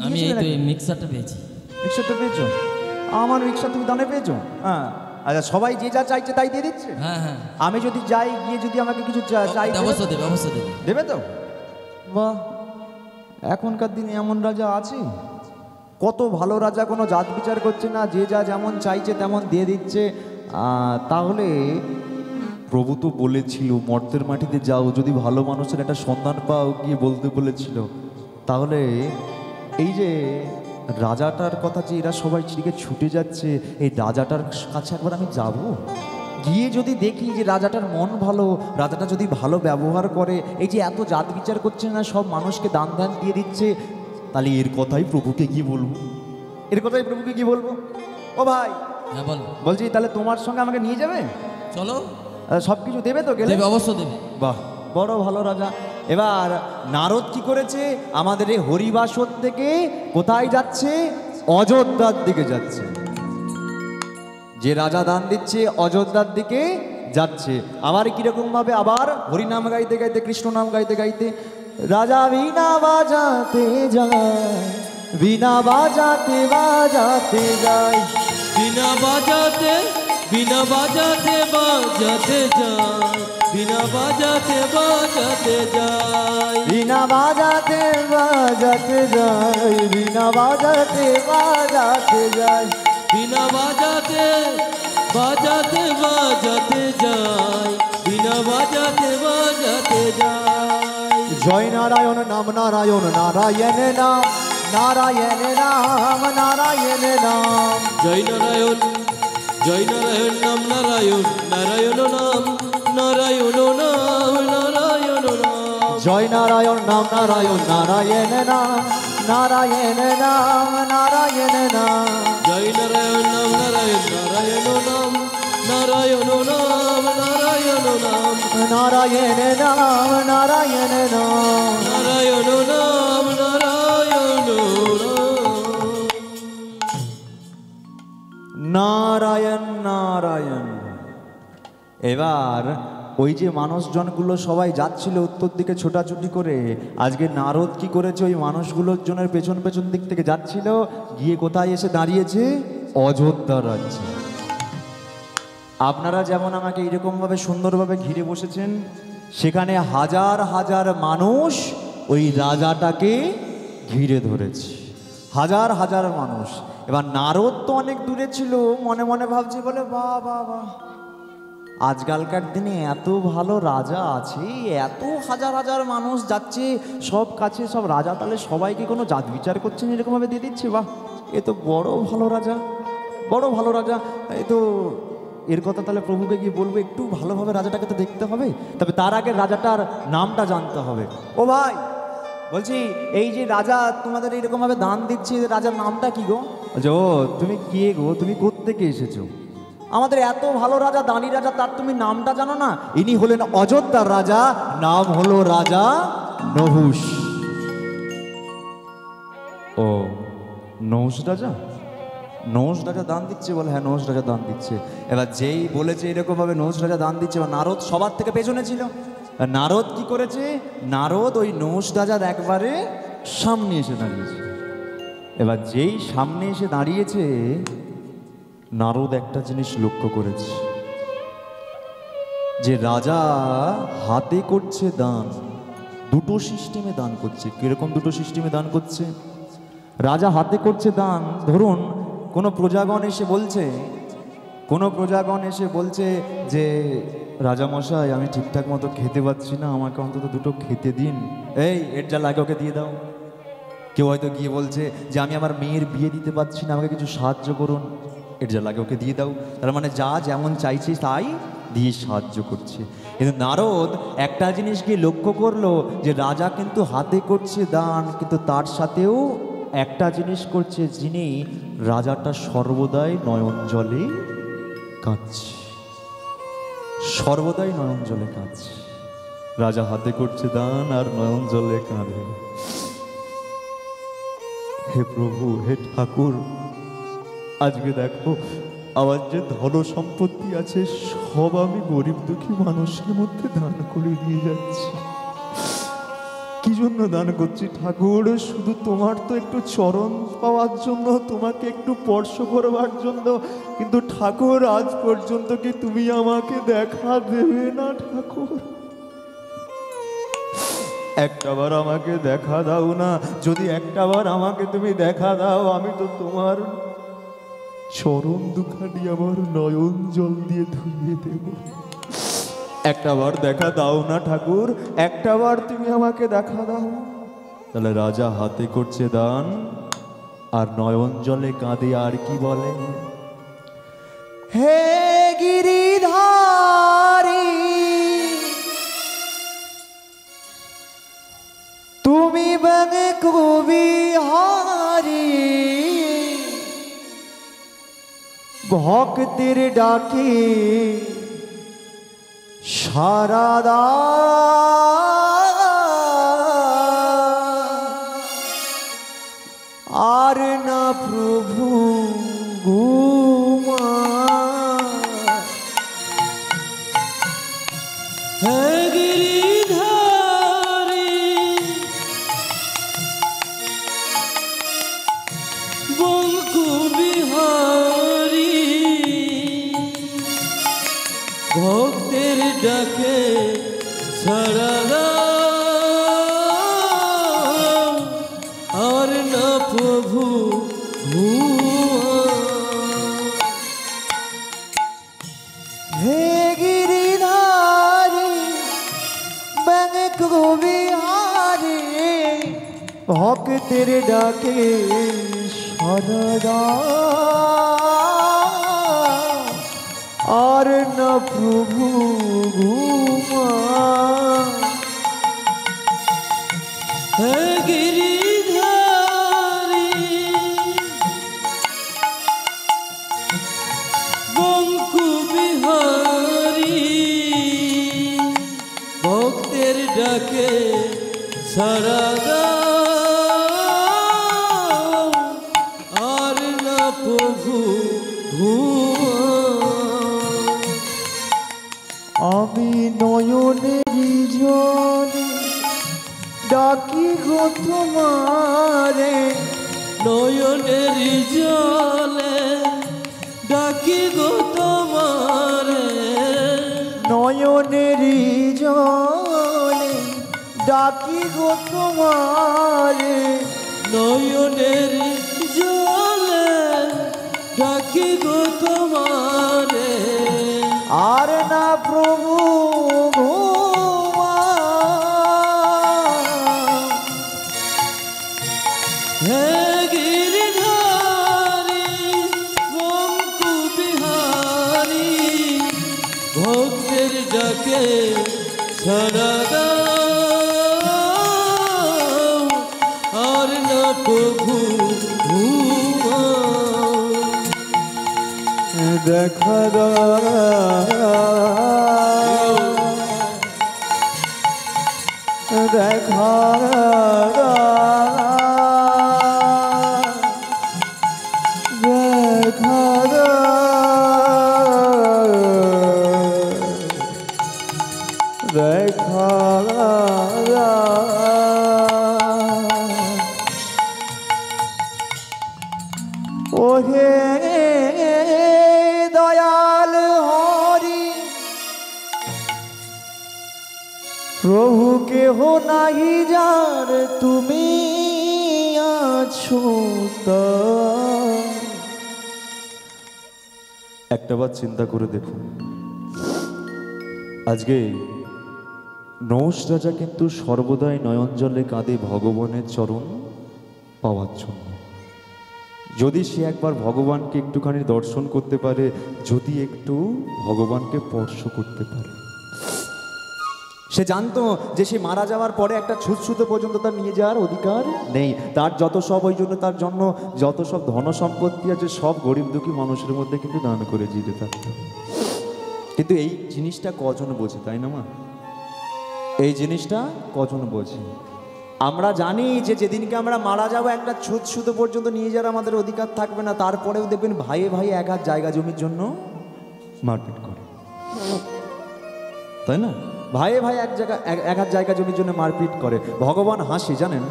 দিয়েছিলে এই তো নাকি? এই মিক্সারটা পেয়েছি। রিক্সাটা পেয়েছো? আমার রিক্সা তুমি দানে পেয়েছো? হ্যাঁ, আচ্ছা, সবাই যে যা চাইছে তাই দিয়ে দিচ্ছে? হ্যাঁ হ্যাঁ, আমি যদি যাই, গিয়ে যদি আমাকে কিছু চাই, অবশ্য দেবে, অবশ্য দেবে। দেবে তো? বাহ, এখনকার দিনে এমন রাজা আছে? কত ভালো রাজা, কোনো জাত বিচার করছে না, যে যা যেমন চাইছে তেমন দিয়ে দিচ্ছে। তাহলে প্রভু তো বলেছিল মর্তের মাটিতে যাও, যদি ভালো মানুষের একটা সন্ধান পাও, গিয়ে বলতে বলেছিল। তাহলে এই যে রাজাটার কথা, যে এরা সবাই সেদিকে ছুটে যাচ্ছে, এই রাজাটার কাছে একবার আমি যাব, গিয়ে যদি দেখি যে রাজাটার মন ভালো, রাজাটা যদি ভালো ব্যবহার করে, এই যে এত জাত বিচার করছে না, সব মানুষকে দান দান দিয়ে দিচ্ছে, তাহলে এর কথাই প্রভুকে কি বলবো? এর কথাই প্রভুকে কি বলবো? ও ভাই, হ্যাঁ বল। বলছি তাহলে তোমার সঙ্গে আমাকে নিয়ে যাবে? চলো। সব কিছু দেবে তো গেলে? দেবে, অবশ্য দেবে। বাহ, বড় ভালো রাজা। এবার নারদ কি করেছে? আমাদের এই হরিবাসর থেকে কোথায় যাচ্ছে? অযোধ্যার দিকে যাচ্ছে। যে রাজা দান দিচ্ছে অযোধ্যার দিকে যাচ্ছে। আবার কিরকম ভাবে? আবার হরিনাম গাইতে গাইতে, কৃষ্ণ নাম গাইতে গাইতে, রাজা বিনা বাজাতে যায়, বিনা বাজাতে বাজাতে যায়, বিনা বাজাতে বিনা বাজাতে বাজাতে যায়, বিনা বাজাতে বাজাতে যায়, বিনা বাজাতে বাজাতে যায়, বিনা বাজাতে বাজাতে যায়, বিনা বাজাতে বাজাতে বাজাতে যায়, বিনা বাজাতে বাজাতে যায়। জয় নারায়ণ নাম, নারায়ণ নারায়ণ নাম, নারায়ণ নাম নারায়ণ নাম জয় নারায়ণ নাম নারায়ণ নারায়ণ নাম নারায়ণ নাম নারায়ণ নাম জয় নারায়ণ নাম নারায়ণ নারায়ণ নাম নারায়ণ নাম নারায়ণ নাম জয় নারায়ণ নাম নারায়ণ নারায়ণ নাম নারায়ণ নাম নারায়ণ নাম নারায়ণ নাম নারায়ণ নাম নারায়ণ নাম নারায়ণ নারায়ণ নারায়ণ। এবার ওই যে মানুষজনগুলো সবাই যাচ্ছিল উত্তর দিকে ছোটাছুটি করে, আজকে নারদ কি করেছে, ওই মানুষগুলোর জনের পেছন পেছন দিক থেকে যাচ্ছিল, গিয়ে কোথায় এসে দাঁড়িয়েছে? অযোধ্যা রাজ্যে। আপনারা যেমন আমাকে এইরকমভাবে সুন্দরভাবে ঘিরে বসেছেন, সেখানে হাজার হাজার মানুষ ওই রাজাটাকে ঘিরে ধরেছে, হাজার হাজার মানুষ। এবার নারদ তো অনেক দূরে ছিল, মনে মনে ভাবছে, বলে বাহ বাহ বাহ, আজকালকার দিনে এত ভালো রাজা আছে, এত হাজার হাজার মানুষ যাচ্ছে সব কাছে, সব রাজা তাহলে সবাইকে কোনো জাত বিচার করছেন, এরকমভাবে দিয়ে দিচ্ছে, বাহ এ তো বড় ভালো রাজা, বড় ভালো রাজা। এ তো এর কথা তাহলে প্রভুকে গিয়ে বলবো, একটু ভালোভাবে রাজাটাকে তো দেখতে হবে, তবে তার আগে রাজাটার নামটা জানতে হবে। ও ভাই বলছি, এই যে রাজা তোমাদের এইরকমভাবে দান দিচ্ছে, রাজার নামটা কি গো? বলছে, ও তুমি কে গো, তুমি কোত্থেকে এসেছো? আমাদের এত ভালো রাজা, দানি রাজা, তার তুমি নামটা জানো না? ইনি হলেন অযোধ্যার রাজা, নাম হলো রাজা নহুষ। ও নহুষ রাজা, নহুষ রাজা দান দিচ্ছে? বলে হ্যাঁ, নহুষ রাজা দান দিচ্ছে। এবার যেই বলেছে এরকমভাবে নহুষ রাজা দান দিচ্ছে, এবার নারদ সবার থেকে পেছনে ছিল। নারদ কি করেছে? নারদ ওই নহুষ রাজার একবারে সামনে এসে দাঁড়িয়েছে। এবার যেই সামনে এসে দাঁড়িয়েছে, নারদ একটা জিনিস লক্ষ্য করেছে, যে রাজা হাতে করছে দান, দুটো সিস্টেমে দান করছে। কিরকম দুটো সিস্টেমে দান করছে? রাজা হাতে করছে দান, ধরুন কোনো প্রজাগণ এসে বলছে, কোনো প্রজাগণ এসে বলছে যে রাজামশাই আমি ঠিকঠাক মতো খেতে পাচ্ছি না, আমাকে অন্তত দুটো খেতে দিন, এই এর যা লাগে ওকে দিয়ে দাও। কেউ হয়তো গিয়ে বলছে যে আমি আমার মেয়ের বিয়ে দিতে পারছি না, আমাকে কিছু সাহায্য করুন, এর যা লাগে ওকে দিয়ে দাও। তার মানে যা যেমন চাইছে তাই দিয়ে সাহায্য করছে। কিন্তু নারদ একটা জিনিসকে লক্ষ্য করলো, যে রাজা কিন্তু হাতে করছে দান, কিন্তু তার সাথেও একটা জিনিস করছে, যিনি রাজাটা সর্বদাই নয়ন জলে কাঁদছে, সর্বদাই নয়ন জলে কাঁদছে। রাজা হাতে করছে দান আর নয়ন জলে কাঁদে। হে প্রভু, হে ঠাকুর, আজকে দেখো আমার যে ধন সম্পত্তি আছে সব আমি গরিব দুঃখী মানুষের মধ্যে দান করে দিয়ে যাচ্ছি। কি জন্য দান করছি ঠাকুর? শুধু তোমার তো একটু চরণ পাওয়ার জন্য, তোমাকে একটু স্পর্শ করবার জন্য। কিন্তু ঠাকুর, আজ পর্যন্ত কি তুমি আমাকে দেখা দেবে না ঠাকুর? একটাবার আমাকে দেখা দাও না। যদি একটাবার আমাকে তুমি দেখা দাও, আমি তো তোমার চরণ দুখানি আমার নয়ন জল দিয়ে ধুইয়ে দেব। একটাবার দেখা দাও না ঠাকুর, একটাবার তুমি আমাকে দেখা দাও। তাহলে রাজা হাতে করছে দান আর নয়ন জলে কাঁদে, আর কি বলে? হে গিরিধারী, তুমি বনে কবিহারি, ভক্তের ডাকে সারা দাও, আর না প্রভু গুমা। হে গিরিধারী বঙ্কু বিহারী, ভক্তের ডাকে সাড়া দাও, আর না প্রভু হে গিরিধারী বঙ্ক বিহারী, ভক্তের ডাকে সারা আর না প্রভু ঘুমা। হে গিরিধারী বঙ্কু বিহারী, ভক্তের ডাকে সারা দাও আর না প্রভু আমি নয়নেরই জলে ডাকি গো তোমারে, নয়নের জলে ডাকি গো তোমারে, নয়নেরই জলে ডাকি গো তোমারে, নয়নের জলে ডাকি গো তোমারে, আর না প্রভু ঘুমা। হে গিরিধারী বঙ্কু বিহারী, ভক্তের ডাকে সারা দাও আর না প্রভু ঘুমা। দেখা দেখা দেখা ওহে দয়াল হরি, প্রভু কেহ নাহি যার তুমি আছো তার। একটাবার চিন্তা করে দেখুন, আজকে নৌশ রাজা কিন্তু সর্বদাই নয়ন জলে কাঁদে ভগবানের চরণ পাওয়ার জন্য। যদি সে একবার ভগবানকে একটুখানি দর্শন করতে পারে, যদি একটু ভগবানকে স্পর্শ করতে পারে, সে জানতো যে সে মারা যাওয়ার পরে একটা ছুঁচছুতো পর্যন্ত তার নিয়ে যাওয়ার অধিকার নেই। তার যত সব, ওই জন্য তার জন্য যত সব ধন সম্পত্তি আছে সব গরিব দুঃখী মানুষের মধ্যে কিন্তু দান করে দিতে থাকতো। কিন্তু এই জিনিসটা কজন বোঝে, তাই না মা? এই জিনিসটা কজন বোঝে? আমরা জানি যে যেদিনকে আমরা মারা যাবো একটা ছুঁচছুতো পর্যন্ত নিয়ে যাওয়ার আমাদের অধিকার থাকবে না। তারপরেও দেখবেন ভাইয়ে ভাই এক হাত জায়গা জমির জন্য মারপিট করে, তাই না? ভাইয়ে ভাই এক হাত জায়গা জমির জন্য মারপিট করে। ভগবান হাসে, জানেন?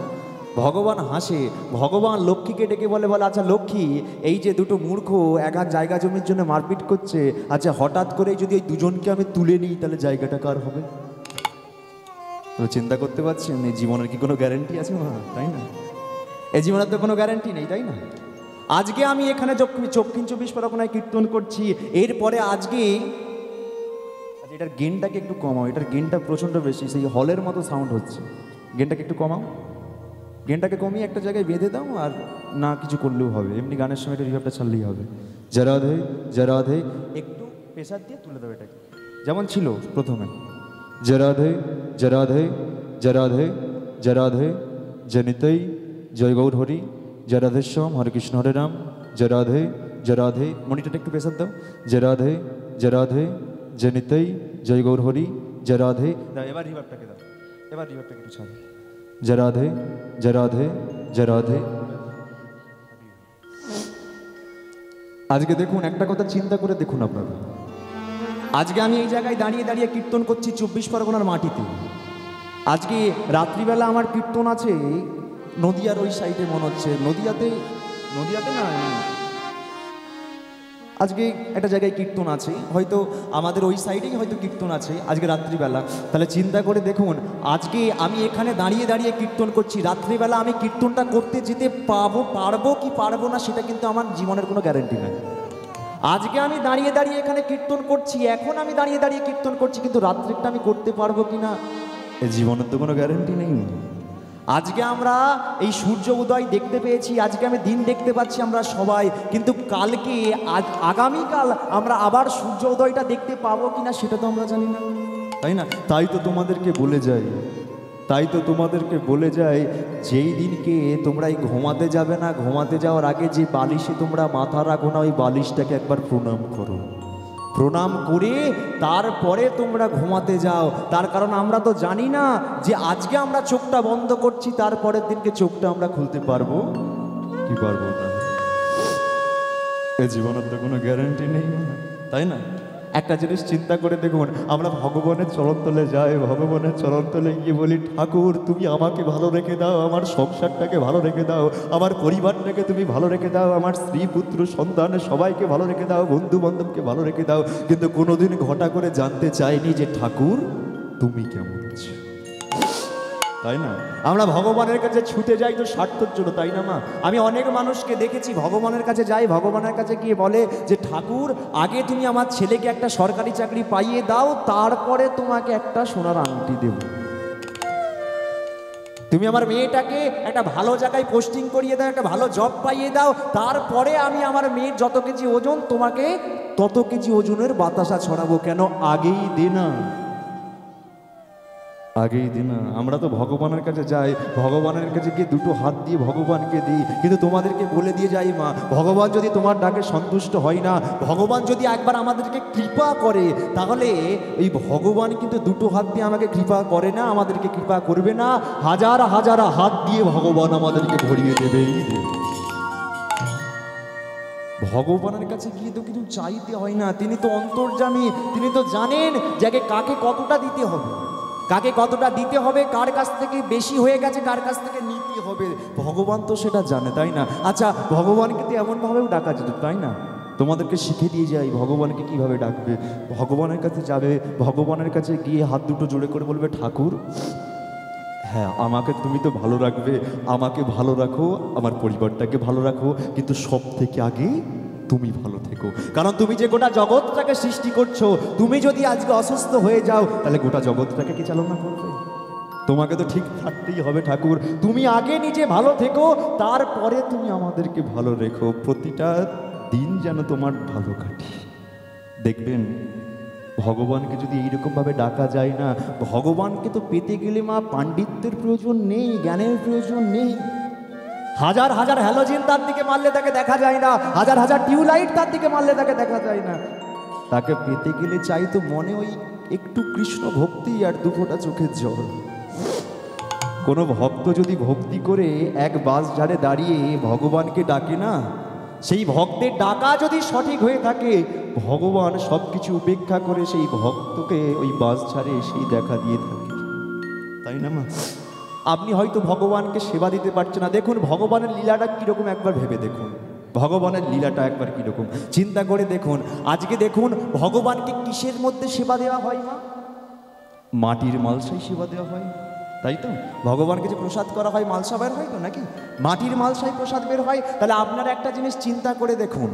ভগবান হাসে। ভগবান লক্ষ্মীকে ডেকে বলে, আচ্ছা লক্ষ্মী, এই যে দুটো মূর্খ এক হাত জায়গা জমির জন্য মারপিট করছে, আচ্ছা হঠাৎ করে যদি ওই দুজনকে আমি তুলে নিই তাহলে জায়গাটা কার হবে? চিন্তা করতে পারছেন? এই জীবনের কি কোনো গ্যারেন্টি আছে মা? তাই না? এই জীবনের তো কোনো গ্যারেন্টি নেই, তাই না? আজকে আমি এখানে দক্ষিণ 24 পরগনায় কীর্তন করছি, এরপরে আজকে এটার গেনটাকে একটু কমাও, এটার গেনটা প্রচণ্ড বেশি, সেই হলের মতো সাউন্ড হচ্ছে। গেনটাকে একটু কমাও, গেনটাকে কমিয়ে একটা জায়গায় বেঁধে দাও, আর না কিছু করলেও হবে, এমনি গানের সময় এটা রিভাবটা ছাড়লেই হবে। জরাধে জরাধে, একটু প্রেসার দিয়ে তুলে দেবে এটাকে, যেমন ছিল প্রথমে। জরাধে জরাধে জরাধে জরাধে জনিতই জয় গৌর হরি, জরাধেশ্বম হরে কৃষ্ণ হরে রাম, জরাধে জরাধে, মনিটরটা একটু প্রেসার দাও। জরাধে জরাধে জনিতই জয় গৌর হরি, জরাধে। এবার রিভাবটাকে দাও, এবার রিভাবটাকে একটু ছাড়ো। জরাধে জরাধে জরাধে। আজকে দেখুন, একটা কথা চিন্তা করে দেখুন আপনারা, আজকে আমি এই জায়গায় দাঁড়িয়ে দাঁড়িয়ে কীর্তন করছি 24 পরগনার মাটিতে। আজকে রাত্রিবেলা আমার কীর্তন আছে নদিয়ার ওই সাইডে, মনে হচ্ছে নদিয়াতে না, আজকে একটা জায়গায় কীর্তন আছে, হয়তো আমাদের ওই সাইডেই হয়তো কীর্তন আছে আজকে রাত্রিবেলা। তাহলে চিন্তা করে দেখুন, আজকে আমি এখানে দাঁড়িয়ে দাঁড়িয়ে কীর্তন করছি, রাত্রিবেলা আমি কীর্তনটা করতে যেতে পারবো কি পারবো না সেটা কিন্তু আমার জীবনের কোনো গ্যারেন্টি নেই। আজকে আমি দাঁড়িয়ে দাঁড়িয়ে এখানে কীর্তন করছি, এখন আমি দাঁড়িয়ে দাঁড়িয়ে কীর্তন করছি, কিন্তু রাত্রিটা আমি করতে পারবো কি না, জীবনের তো কোনো গ্যারেন্টি নেই। আজকে আমরা এই সূর্য উদয় দেখতে পেয়েছি, আজকে আমি দিন দেখতে পাচ্ছি আমরা সবাই, কিন্তু কালকে আগামীকাল আমরা আবার সূর্য উদয়টা দেখতে পাবো কিনা সেটা তো আমরা জানি না, তাই না? তাই তো তোমাদেরকে বলে যাই, যেই দিনকে তোমরা এই ঘুমাতে যাবে না, ঘুমাতে যাওয়ার আগে যে বালিশে তোমরা মাথা রাখো না, ওই বালিশটাকে একবার প্রণাম করো। প্রণাম করে তারপরে তোমরা ঘুমাতে যাও। তার কারণ আমরা তো জানি না যে আজকে আমরা চোখটা বন্ধ করছি, তারপরের দিনকে চোখটা আমরা খুলতে পারবো কি পারবো না। এই জীবনের তো কোনো গ্যারান্টি নেই, তাই না? একটা জিনিস চিন্তা করে দেখুন, আমরা ভগবানের চরণতলে যাই, ভগবানের চরণতলে গিয়ে বলি, ঠাকুর তুমি আমাকে ভালো রেখে দাও, আমার সংসারটাকে ভালো রেখে দাও, আমার পরিবারটাকে তুমি ভালো রেখে দাও, আমার স্ত্রী পুত্র সন্তান সবাইকে ভালো রেখে দাও, বন্ধু বান্ধবকে ভালো রেখে দাও। কিন্তু কোনোদিন ঘটা করে জানতে চাইনি যে ঠাকুর তুমি কেমন আছো, তাই না? আমরা ভগবানের কাছে ছুটে যাই তো স্বার্থের জন্য, তাই না মা? আমি অনেক মানুষকে দেখেছি ভগবানের কাছে যাই, ভগবানের কাছে গিয়ে বলে যে ঠাকুর আগে তুমি আমার ছেলেকে একটা সরকারি চাকরি পাইয়ে দাও, তারপরে তোমাকে একটা সোনার আংটি দেব। তুমি আমার মেয়েটাকে একটা ভালো জায়গায় পোস্টিং করিয়ে দাও, একটা ভালো জব পাইয়ে দাও, তারপরে আমি আমার মেয়ের যত কেজি ওজন তোমাকে তত কেজি ওজনের বাতাসা ছড়াবো। কেন আগেই দে না, আগেই দিন না। আমরা তো ভগবানের কাছে যাই, ভগবানের কাছে গিয়ে দুটো হাত দিয়ে ভগবানকে দিই, কিন্তু তোমাদেরকে বলে দিয়ে যাই মা, ভগবান যদি তোমার ডাকে সন্তুষ্ট হয় না, ভগবান যদি একবার আমাদেরকে কৃপা করে, তাহলে এই ভগবান কিন্তু দুটো হাত দিয়ে আমাকে কৃপা করে না, আমাদেরকে কৃপা করবে না, হাজার হাজার হাত দিয়ে ভগবান আমাদেরকে ভরিয়ে দেবেই দেবে। ভগবানের কাছে গিয়ে তো কিছু চাইতে হয় না, তিনি তো অন্তর্যামী, তিনি তো জানেন যে কাকে কতটা দিতে হবে, কাকে কতটা দিতে হবে, কার কাছ থেকে বেশি হয়ে গেছে, কার কাছ থেকে নিতে হবে, ভগবান তো সেটা জানে, তাই না? আচ্ছা, ভগবানকে তো এমনভাবেও ডাকা যেত, তাই না? তোমাদেরকে শিখে দিয়ে যাই ভগবানকে কিভাবে ডাকবে। ভগবানের কাছে যাবে, ভগবানের কাছে গিয়ে হাত দুটো জোড়ে করে বলবে, ঠাকুর হ্যাঁ আমাকে তুমি তো ভালো রাখবে, আমাকে ভালো রাখো, আমার পরিবারটাকে ভালো রাখো, কিন্তু সব থেকে আগে তুমি ভালো থেকো। কারণ তুমি যে গোটা জগৎটাকে সৃষ্টি করছো, তুমি যদি আজকে অসুস্থ হয়ে যাও, তাহলে গোটা জগৎটাকে কি চালনা করবে? তোমাকে তো ঠিক থাকতেই হবে ঠাকুর, তুমি আগে নিজে ভালো থেকো, তারপরে তুমি আমাদেরকে ভালো রেখো, প্রতিটা দিন যেন তোমার ভালো কাটে। দেখবেন ভগবানকে যদি এইরকমভাবে ডাকা যায় না, ভগবানকে তো পেতে গেলে মা পাণ্ডিত্যের প্রয়োজন নেই, জ্ঞানের প্রয়োজন নেই। হাজার হাজার হ্যালোজেন তার দিকে মারলে তাকে দেখা যায় না, হাজার হাজার টিউবলাইট তার দিকে মারলে তাকে দেখা যায় না। তাকে পেতে গেলে চাই তো মনে ওই একটু কৃষ্ণ ভক্তি আর দুফোঁটা চোখের জল। কোনো ভক্ত যদি ভক্তি করে এক বাস ঝাড়ে দাঁড়িয়ে ভগবানকে ডাকে না, সেই ভক্তের ডাকা যদি সঠিক হয়ে থাকে, ভগবান সব কিছু উপেক্ষা করে সেই ভক্তকে ওই বাস ঝাড়ে সেই দেখা দিয়ে থাকে, তাই না মা? আপনি হয়তো ভগবানকে সেবা দিতে পারছেন না, দেখুন ভগবানের লীলাটা কীরকম একবার ভেবে দেখুন, ভগবানের লীলাটা একবার কীরকম চিন্তা করে দেখুন। আজকে দেখুন ভগবানকে কিসের মধ্যে সেবা দেওয়া হয় মা? মাটির মালসায় সেবা দেওয়া হয়, তাই তো? ভগবানকে যে প্রসাদ করা হয় মালসা বের হয় তো নাকি, মাটির মালসায় প্রসাদ বের হয়। তাহলে আপনারা একটা জিনিস চিন্তা করে দেখুন,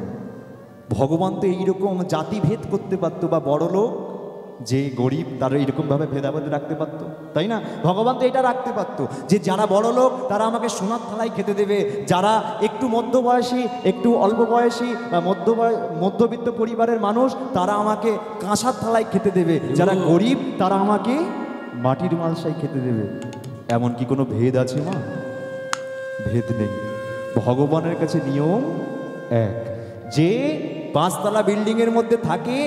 ভগবান তো এইরকম জাতিভেদ করতে পারতো, বা বড় লোক যে গরিব তারা এইরকমভাবে ভেদাভেদ রাখতে পারতো, তাই না? ভগবান তো এটা রাখতে পারতো যে যারা বড় লোক তারা আমাকে সোনার থালায় খেতে দেবে, যারা একটু মধ্যবয়সী, একটু অল্প বয়সী বা মধ্যবিত্ত পরিবারের মানুষ তারা আমাকে কাঁসার থালায় খেতে দেবে, যারা গরিব তারা আমাকে মাটির মালসায় খেতে দেবে। এমন কি কোনো ভেদ আছে মা? ভেদ নেই। ভগবানের কাছে নিয়ম এক, যে 5 তলা বিল্ডিংয়ের মধ্যে থাকে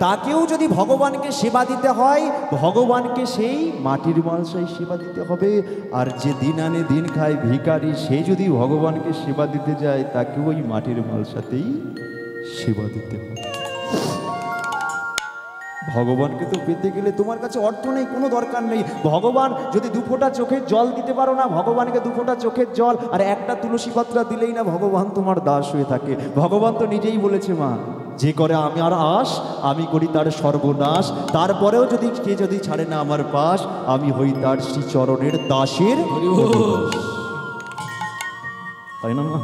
তাকেও যদি ভগবানকে সেবা দিতে হয়, ভগবানকে সেই মাটির মালসায় সেবা দিতে হবে। আর যে দিন আনে দিন খায় ভিখারি, সে যদি ভগবানকে সেবা দিতে যায়, তাকেও ওই মাটির মালসাতেই সেবা দিতে হবে। ভগবানকে তো পেতে গেলে তোমার কাছে অর্থ নেই, কোনো দরকার নেই। ভগবান যদি 2 ফোঁটা চোখের জল দিতে পারো না, ভগবানকে 2 ফোঁটা চোখের জল আর একটা তুলসী পাতা দিলেই না ভগবান তোমার দাস হয়ে থাকে। ভগবান তো নিজেই বলেছে মা, যে করে আমি আর আশ, আমি করি তার সর্বনাশ, তারপরেও যদি ছাড়ে না আমার পাশ, আমি হই তার শ্রীচরণের দাসের। তাই না মা?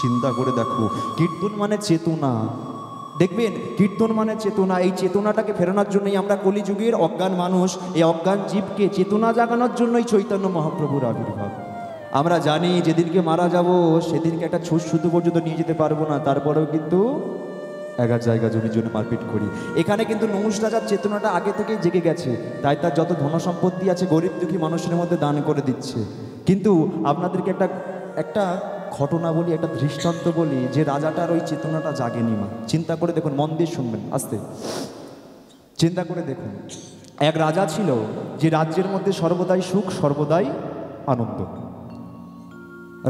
চিন্তা করে দেখো, কীর্তন মানে চেতনা, দেখবেন কীর্তন মানে চেতনা, এই চেতনাটাকে ফেরানোর জন্যই আমরা কলিযুগের অজ্ঞান মানুষ, এই অজ্ঞান জীবকে চেতনা জাগানোর জন্যই চৈতন্য মহাপ্রভুর আবির্ভাব। আমরা জানি যেদিনকে মারা যাব সেদিনকে একটা ছোট সুতো পর্যন্ত নিয়ে যেতে পারবো না, তারপরেও কিন্তু একা জায়গা জমির জন্য মারপিট করি। এখানে কিন্তু নহুষ রাজার চেতনাটা আগে থেকেই জেগে গেছে, তাই তার যত ধন সম্পত্তি আছে গরিব দুঃখী মানুষের মধ্যে দান করে দিচ্ছে। কিন্তু আপনাদেরকে একটা ঘটনা বলি, একটা দৃষ্টান্ত বলি, যে রাজাটার ওই চেতনাটা জাগেনি। মা চিন্তা করে দেখুন, মন দিয়ে শুনবেন, আস্তে চিন্তা করে দেখুন। এক রাজা ছিল যে রাজ্যের মধ্যে সর্বদাই সুখ, সর্বদাই আনন্দ।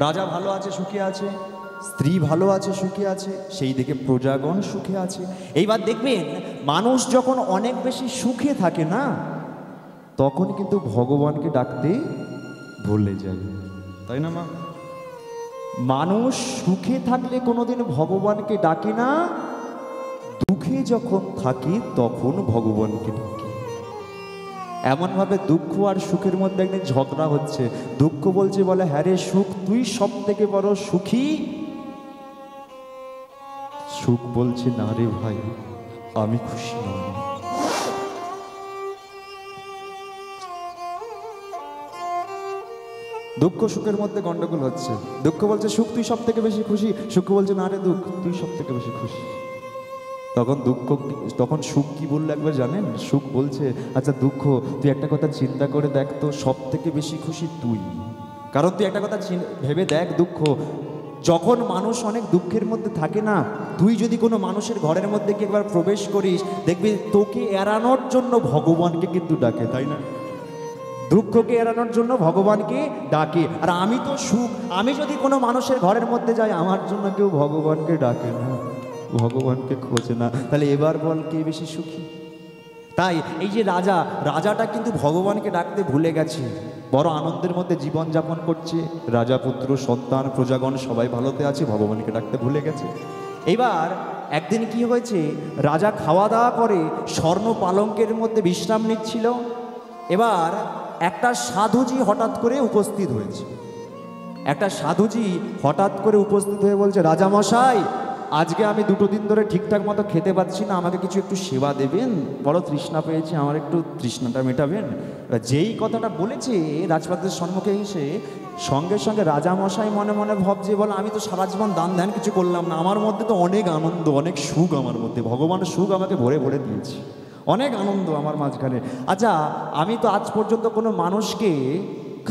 রাজা ভালো আছে, সুখে আছে, স্ত্রী ভালো আছে, সুখে আছে, সেই দিকে প্রজাগণ সুখে আছে। এইবার দেখবেন মানুষ যখন অনেক বেশি সুখে থাকে না, তখন কিন্তু ভগবানকে ডাকতে ভুলে যায়, তাই না মা? মানুষ সুখে থাকলে কোনোদিন ভগবানকে ডাকে না, দুঃখে যখন থাকি তখন ভগবানকে ডাকে। এমনভাবে দুঃখ আর সুখের মধ্যে একদিন ঝগড়া হচ্ছে। দুঃখ বলছে, বলে হ্যাঁ রে সুখ, তুই সব থেকে বড় সুখী। সুখ বলছে, না রে ভাই, আমি খুশি নই। দুঃখ সুখের মধ্যে গন্ডগোল হচ্ছে। দুঃখ বলছে সুখ তুই সব থেকে বেশি খুশি, সুখ বলছে না রে দুঃখ, তুই সব থেকে বেশি খুশি। তখন সুখ কি বললো একবার জানেন? সুখ বলছে, আচ্ছা দুঃখ, তুই একটা কথা চিন্তা করে দেখ তো, সব থেকে বেশি খুশি তুই। কারণ তুই একটা কথা ভেবে দেখ দুঃখ, যখন মানুষ অনেক দুঃখের মধ্যে থাকে না, তুই যদি কোনো মানুষের ঘরের মধ্যে কি একবার প্রবেশ করিস, দেখবি তোকে এড়ানোর জন্য ভগবানকে কিন্তু ডাকে, তাই না? দুঃখকে এড়ানোর জন্য ভগবানকে ডাকে। আর আমি তো সুখ, আমি যদি কোনো মানুষের ঘরের মধ্যে যাই, আমার জন্য কেউ ভগবানকে ডাকে না, ভগবানকে খোঁজে না, তাহলে এবার বল কে বেশি সুখী? তাই এই যে রাজাটা কিন্তু ভগবানকে ডাকতে ভুলে গেছে, বড় আনন্দের মধ্যে জীবন যাপন করছে, রাজা পুত্র সন্তান প্রজাগণ সবাই ভালোতে আছে, ভগবানকে ডাকতে ভুলে গেছে। এবার একদিন কি হয়েছে, রাজা খাওয়া দাওয়া করে স্বর্ণ পালঙ্কের মধ্যে বিশ্রাম নিচ্ছিল। এবার একটা সাধুজি হঠাৎ করে উপস্থিত হয়েছে। একটা সাধুজি হঠাৎ করে উপস্থিত হয়ে বলছে, রাজামশাই, আজকে আমি 2 দিন ধরে ঠিকঠাক মতো খেতে পাচ্ছি না, আমাকে কিছু একটু সেবা দেবেন, বড় তৃষ্ণা পেয়েছে, আমার একটু তৃষ্ণাটা মেটাবেন। যেই কথাটা বলেছে রাজপাটের সম্মুখে এসে, সঙ্গে সঙ্গে রাজামশাই মনে মনে ভাবছে, বলে আমি তো সারা জীবন দান ধ্যান কিছু করলাম না, আমার মধ্যে তো অনেক আনন্দ, অনেক সুখ, আমার মধ্যে ভগবানের সুখ আমাকে ভরে ভরে দিয়েছে, অনেক আনন্দ আমার মাঝখানে। আচ্ছা, আমি তো আজ পর্যন্ত কোনো মানুষকে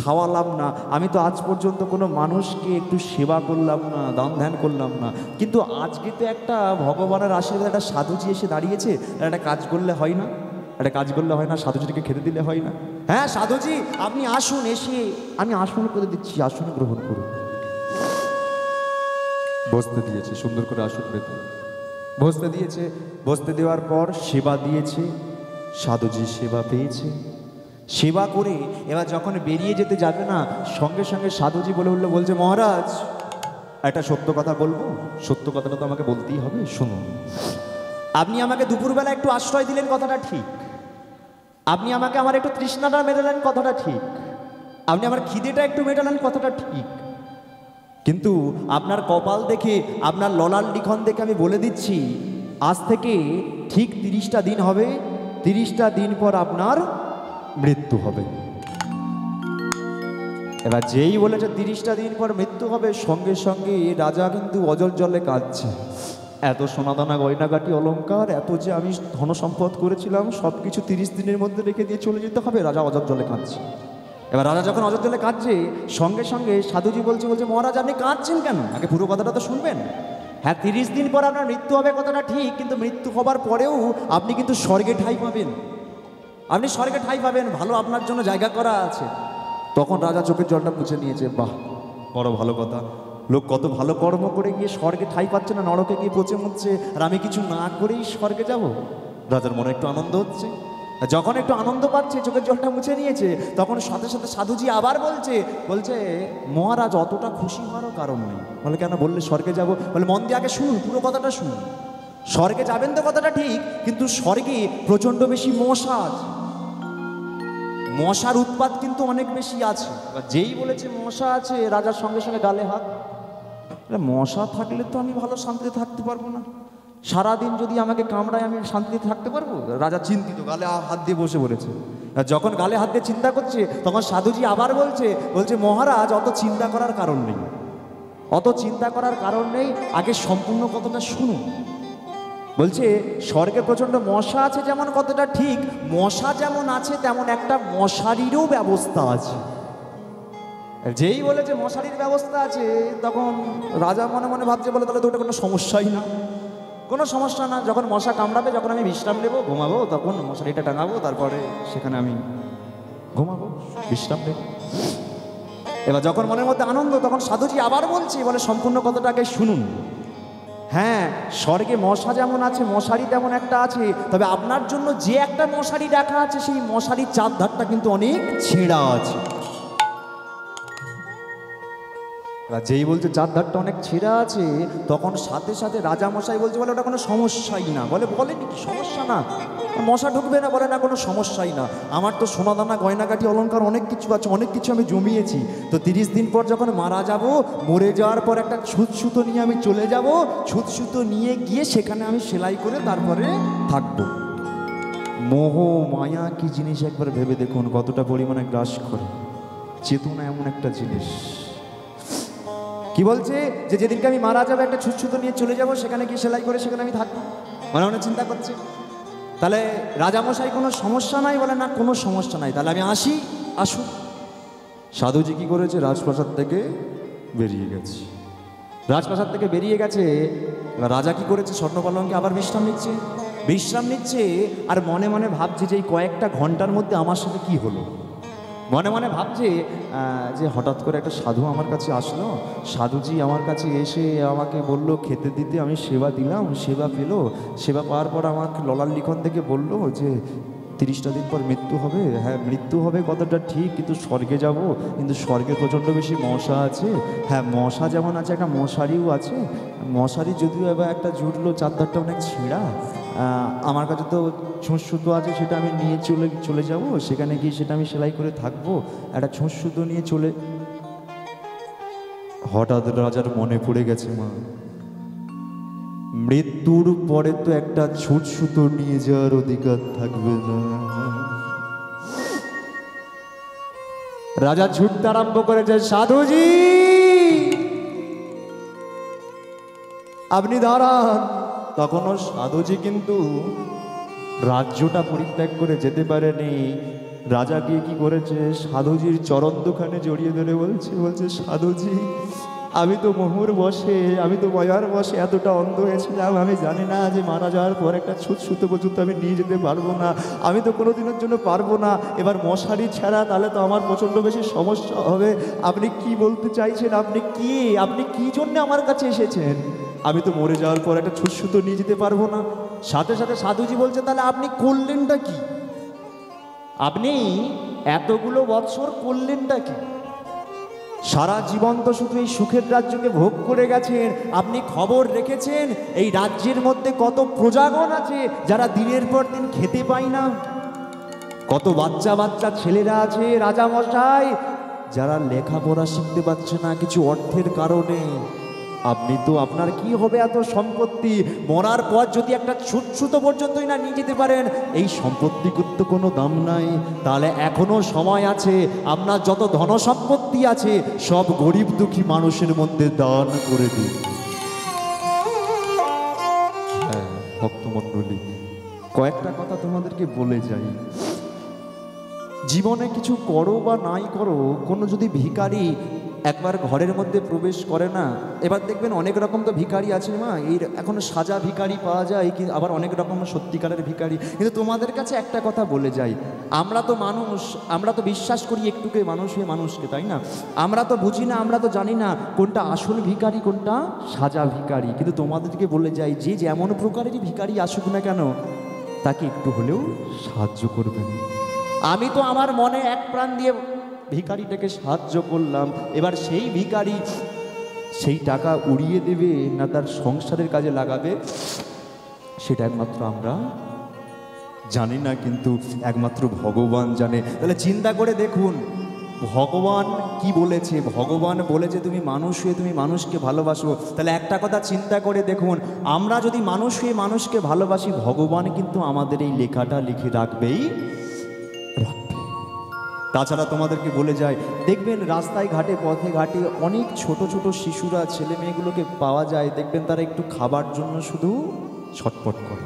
খাওয়ালাম না, আমি তো আজ পর্যন্ত কোনো মানুষকে একটু সেবা করলাম না, দান ধ্যান করলাম না, কিন্তু আজকে তো একটা ভগবানের আশীর্বাদ একটা সাধুজি এসে দাঁড়িয়েছে, একটা কাজ করলে হয় না? একটা কাজ করলে হয় না? সাধুজিকে খেতে দিলে হয় না? হ্যাঁ সাধুজি, আপনি আসুন, এসে আমি আসন করে দিচ্ছি, আসন গ্রহণ করুন। বসতে দিয়েছে, সুন্দর করে আসন পেতে বসতে দিয়েছে। বসতে দেওয়ার পর সেবা দিয়েছে, সাধুজি সেবা পেয়েছে। সেবা করে এবার যখন বেরিয়ে যেতে যাবে না, সঙ্গে সঙ্গে সাধুজি বলে উঠলো, বলছে, মহারাজ একটা সত্য কথা বলবো, সত্য কথাটা তো আমাকে বলতেই হবে, শুনুন। আপনি আমাকে দুপুরবেলা একটু আশ্রয় দিলেন, কথাটা ঠিক। আপনি আমাকে আমার একটু তৃষ্ণাটা মেটালেন, কথাটা ঠিক। আপনি আমার খিদেটা একটু মেটালেন, কথাটা ঠিক। কিন্তু আপনার কপাল দেখে, আপনার ললাট লিখন দেখে আমি বলে দিচ্ছি, আজ থেকে ঠিক 30টা দিন হবে, 30টা দিন পর আপনার মৃত্যু হবে। এবার যেই বলেছে 30টা দিন পর মৃত্যু হবে, সঙ্গে সঙ্গে রাজা কিন্তু অজর জলে কাঁদছে। এত সোনাদানা গয়নাগাটি অলঙ্কার, এত যে আমি ধনসম্পদ করেছিলাম, সব কিছু 30 দিনের মধ্যে রেখে দিয়ে চলে যেতে হবে, রাজা অজর জলে কাঁদছে। এবার রাজা যখন অজর জলে কাঁদছে, সঙ্গে সঙ্গে সাধুজি বলছে, মহারাজ আপনি কাঁদছেন কেন? আগে পুরো কথাটা তো শুনবেন। হ্যাঁ 30 দিন পর আপনার মৃত্যু হবে, কথাটা ঠিক, কিন্তু মৃত্যু হবার পরেও আপনি কিন্তু স্বর্গে ঠাঁই পাবেন, আপনি স্বর্গে ঠাঁই পাবেন, ভালো আপনার জন্য জায়গা করা আছে। তখন রাজা চোখের জলটা মুছে নিয়েছে, বাহ বড় ভালো কথা, লোক কত ভালো কর্ম করে গিয়ে স্বর্গে ঠাঁই পাচ্ছে না, নরকে গিয়ে পচে মরছে, আর আমি কিছু না করেই স্বর্গে যাব। রাজার মনে একটু আনন্দ হচ্ছে। যখন একটু আনন্দ পাচ্ছে, চোখের জলটা মুছে নিয়েছে, তখন সাথে সাথে সাধুজি আবার বলছে মহারাজ অতটা খুশি হওয়ারও কারণ নেই। বলে কেন? বললে স্বর্গে যাব। বলে মন দিয়ে আগে শুনুন, পুরো কথাটা শুনুন। স্বর্গে যাবেন তো কথাটা ঠিক, কিন্তু স্বর্গে প্রচণ্ড বেশি মশা আছে, মশার উৎপাত কিন্তু অনেক বেশি আছে। যেই বলেছে মশা আছে, রাজার সঙ্গে সঙ্গে গালে হাত। মশা থাকলে তো আমি ভালো শান্তিতে থাকতে পারবো না, সারাদিন যদি আমাকে কামড়ায় আমি শান্তিতে থাকতে পারবো? রাজা চিন্তিত, গালে হাত দিয়ে বসে পড়েছে। আর যখন গালে হাত দিয়ে চিন্তা করছে তখন সাধুজি আবার বলছে মহারাজ, অত চিন্তা করার কারণ নেই, অত চিন্তা করার কারণ নেই, আগে সম্পূর্ণ কথাটা শুনুন। বলছে স্বর্গে প্রচণ্ড মশা আছে যেমন কথাটা ঠিক, মশা যেমন আছে তেমন একটা মশারিরও ব্যবস্থা আছে। যেই বলেছে মশারির ব্যবস্থা আছে তখন রাজা মনে মনে ভাবছে, বলে তাহলে তো ওটা কোনো সমস্যাই না, কোনো সমস্যা না। যখন মশা কামড়াবে, যখন আমি বিশ্রাম নেবো, ঘুমাবো, তখন মশারিটা টাঙাবো, তারপরে সেখানে আমি ঘুমাবো, বিশ্রাম নেবো। এবার যখন মনের মধ্যে আনন্দ, তখন সাধুজি আবার বলে সম্পূর্ণ কথাটাকে শুনুন। হ্যাঁ, স্বর্গে মশা যেমন আছে মশারি তেমন একটা আছে, তবে আপনার জন্য যে একটা মশারি রাখা আছে সেই মশারির চারধারটা কিন্তু অনেক ছেঁড়া আছে। যেই বলছে চারধারটা অনেক ছেঁড়া আছে, তখন সাথে সাথে রাজামশাই বলে ওটা কোনো সমস্যাই না। বলেনি কি সমস্যা না, মশা ঢুকবে না? বলে না, কোনো সমস্যাই না, আমার তো সোনাদানা গয়নাগাটি অলংকার অনেক কিছু আছে, অনেক কিছু আমি জমিয়েছি, তো 30 দিন পর যখন মারা যাব, মরে যাওয়ার পর একটা ছুঁচ নিয়ে আমি চলে যাব, ছুঁচ নিয়ে গিয়ে সেখানে আমি সেলাই করে তারপরে থাকবো। মোহ মায়া কি জিনিস একবার ভেবে দেখুন, কতটা পরিমাণে গ্রাস করে। চেতনা এমন একটা জিনিস। কি বলছে যে যেদিনকে আমি মারা যাবো একটা ছুঁচ নিয়ে চলে যাব, সেখানে গিয়ে সেলাই করে সেখানে আমি থাকবো, মনে মনে চিন্তা করছে। তাহলে রাজামশাই কোনো সমস্যা নাই? বলে না, কোনো সমস্যা নাই, তাহলে আমি আসুন। সাধুজি কি করেছে, রাজপ্রাসাদ থেকে বেরিয়ে গেছে। রাজপ্রাসাদ থেকে বেরিয়ে গেছে, রাজা কি করেছে, স্বর্ণপালঙ্কে আবার বিশ্রাম নিচ্ছে আর মনে মনে ভাবছে যে এই কয়েকটা ঘন্টার মধ্যে আমার সাথে কি হলো। মনে মনে ভাবছে যে হঠাৎ করে একটা সাধু আমার কাছে আসলো, সাধুজি আমার কাছে এসে আমাকে বলল খেতে দিতে, আমি সেবা দিলাম, সেবা পেলো, সেবা পাওয়ার পর আমাকে ললার লিখন থেকে বলল যে 30টা দিন পর মৃত্যু হবে। হ্যাঁ, মৃত্যু হবে কথাটা ঠিক, কিন্তু স্বর্গে যাব, কিন্তু স্বর্গে প্রচণ্ড বেশি মশা আছে। হ্যাঁ, মশা যেমন আছে একটা মশারিও আছে, মশারি যদিও এবার একটা জুটলো, চারধারটা অনেক ছিঁড়া, আমার কাছে তো ছুঁচ সুতো আছে, সেটা আমি নিয়ে চলে যাব, সেখানে গিয়ে সেটা আমি সেলাই করে থাকবো, একটা ছুঁচ সুতো নিয়ে চলে। হঠাৎ রাজার মনে পড়ে গেছে, মা মৃত্যুর পরে তো একটা ছুঁচ সুতো নিয়ে যাওয়ার অধিকার থাকবে না। রাজা ছুটতে আরম্ভ করেছে, সাধুজি আপনি দাঁড়ান। তখনও সাধুজি কিন্তু রাজ্যটা পরিত্যাগ করে যেতে পারেনি। রাজা গিয়ে কি করেছে, সাধুজির চরণ দুখানে জড়িয়ে ধরে বলছে সাধুজি, আমি তো মোহর বসে, আমি তো ময়ার বসে এতটা অন্ধ হয়েছিলাম, আমি জানি না যে মারা যাওয়ার পর একটা ছুঁচ সুতো পর্যন্ত আমি নিয়ে যেতে পারবো না, আমি তো কোনো দিনের জন্য পারবো না। এবার মশারি ছাড়া তাহলে তো আমার প্রচণ্ড বেশি সমস্যা হবে। আপনি কি বলতে চাইছেন? আপনি কি জন্য আমার কাছে এসেছেন? আমি তো মরে যাওয়ার পর একটা ছুঁচ সুতো নিয়ে যেতে পারবো না। সাথে সাথে সাধুজি বলছে, তাহলে আপনি করলেনটা কি? আপনি এতগুলো বৎসর করলেনটা কি? সারা জীবন তো শুধু এই সুখের রাজ্যকে ভোগ করে গেছেন। আপনি খবর রেখেছেন এই রাজ্যের মধ্যে কত প্রজাগণ আছে যারা দিনের পর দিন খেতে পায় না, কত বাচ্চা ছেলেরা আছে রাজামশাই যারা লেখাপড়া শিখতে পারছে না কিছু অর্থের কারণে। আপনি তো, আপনার কি হবে এত সম্পত্তি? মরার পর যদি একটা ছুঁচ পর্যন্তই না নিয়ে যেতে পারেন, এই সম্পত্তির তো কোনো দাম নাই। তাহলে এখনো সময় আছে, আপনার যত ধন সম্পত্তি আছে সব গরিব দুঃখী মানুষের মধ্যে দান করে দিন। হ্যাঁ ভক্তমণ্ডলী, কয়েকটা কথা তোমাদেরকে বলে যাই। জীবনে কিছু করো বা নাই করো, কোনো যদি ভিখারি একবার ঘরের মধ্যে প্রবেশ করে না, এবার দেখবেন অনেক রকম তো ভিখারি আছে মা, এই এখন সাজা ভিখারি পাওয়া যায়, আবার অনেক রকম সত্যিকারের ভিখারি। কিন্তু তোমাদের কাছে একটা কথা বলে যাই, আমরা তো মানুষ, আমরা তো বিশ্বাস করি একটুকে মানুষ হয়ে মানুষকে, তাই না? আমরা তো বুঝি না, আমরা তো জানি না কোনটা আসল ভিখারি কোনটা সাজা ভিখারি। কিন্তু তোমাদেরকে বলে যাই, যে যেমন প্রকারেরই ভিখারি আসুক না কেন, তাকে একটু হলেও সাহায্য করবেন। আমি তো আমার মনে এক প্রাণ দিয়ে ভিখারিটাকে সাহায্য করলাম, এবার সেই ভিখারি সেই টাকা উড়িয়ে দেবে না তার সংসারের কাজে লাগাবে, সেটা একমাত্র আমরা জানি না, কিন্তু একমাত্র ভগবান জানে। তাহলে চিন্তা করে দেখুন, ভগবান কি বলেছে? ভগবান বলেছে তুমি মানুষ হয়ে তুমি মানুষকে ভালোবাসো। তাহলে একটা কথা চিন্তা করে দেখুন, আমরা যদি মানুষ হয়ে মানুষকে ভালোবাসি, ভগবান কিন্তু আমাদের এই লেখাটা লিখে রাখবেই রাখবে। তাছাড়া তোমাদেরকে বলে যায়, দেখবেন রাস্তায় ঘাটে পথে ঘাটে অনেক ছোট ছোট শিশুরা ছেলে মেয়েগুলোকে পাওয়া যায়, দেখবেন তারা একটু খাবার জন্য শুধু ছটফট করে।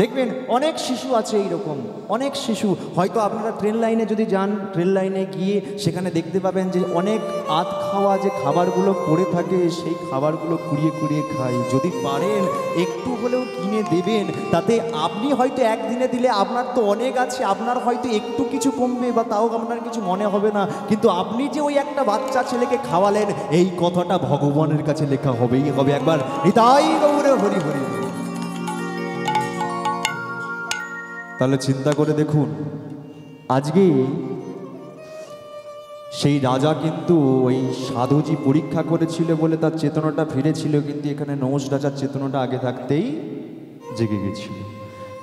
দেখবেন অনেক শিশু আছে এইরকম, অনেক শিশু। হয়তো আপনারা ট্রেন লাইনে যদি যান, ট্রেন লাইনে গিয়ে সেখানে দেখতে পাবেন যে অনেক আধ খাওয়া যে খাবারগুলো পড়ে থাকে, সেই খাবারগুলো কুড়িয়ে কুড়িয়ে খায়। যদি পারেন একটু হলেও কিনে দেবেন, তাতে আপনি হয়তো একদিনে দিলে আপনার তো অনেক আছে, আপনার হয়তো একটু কিছু কমবে বা তাও আপনার কিছু মনে হবে না, কিন্তু আপনি যে ওই একটা বাচ্চা ছেলেকে খাওয়ালেন, এই কথাটা ভগবানের কাছে লেখা হবেই হবে। একবার নিতাই গৌরে হরি হরি। তাহলে চিন্তা করে দেখুন, আজকে সেই রাজা কিন্তু ওই সাধুজি পরীক্ষা করেছিল বলে তার চেতনাটা ফিরেছিল, কিন্তু এখানে নহুষ রাজার চেতনাটা আগে থাকতেই জেগে গেছিল।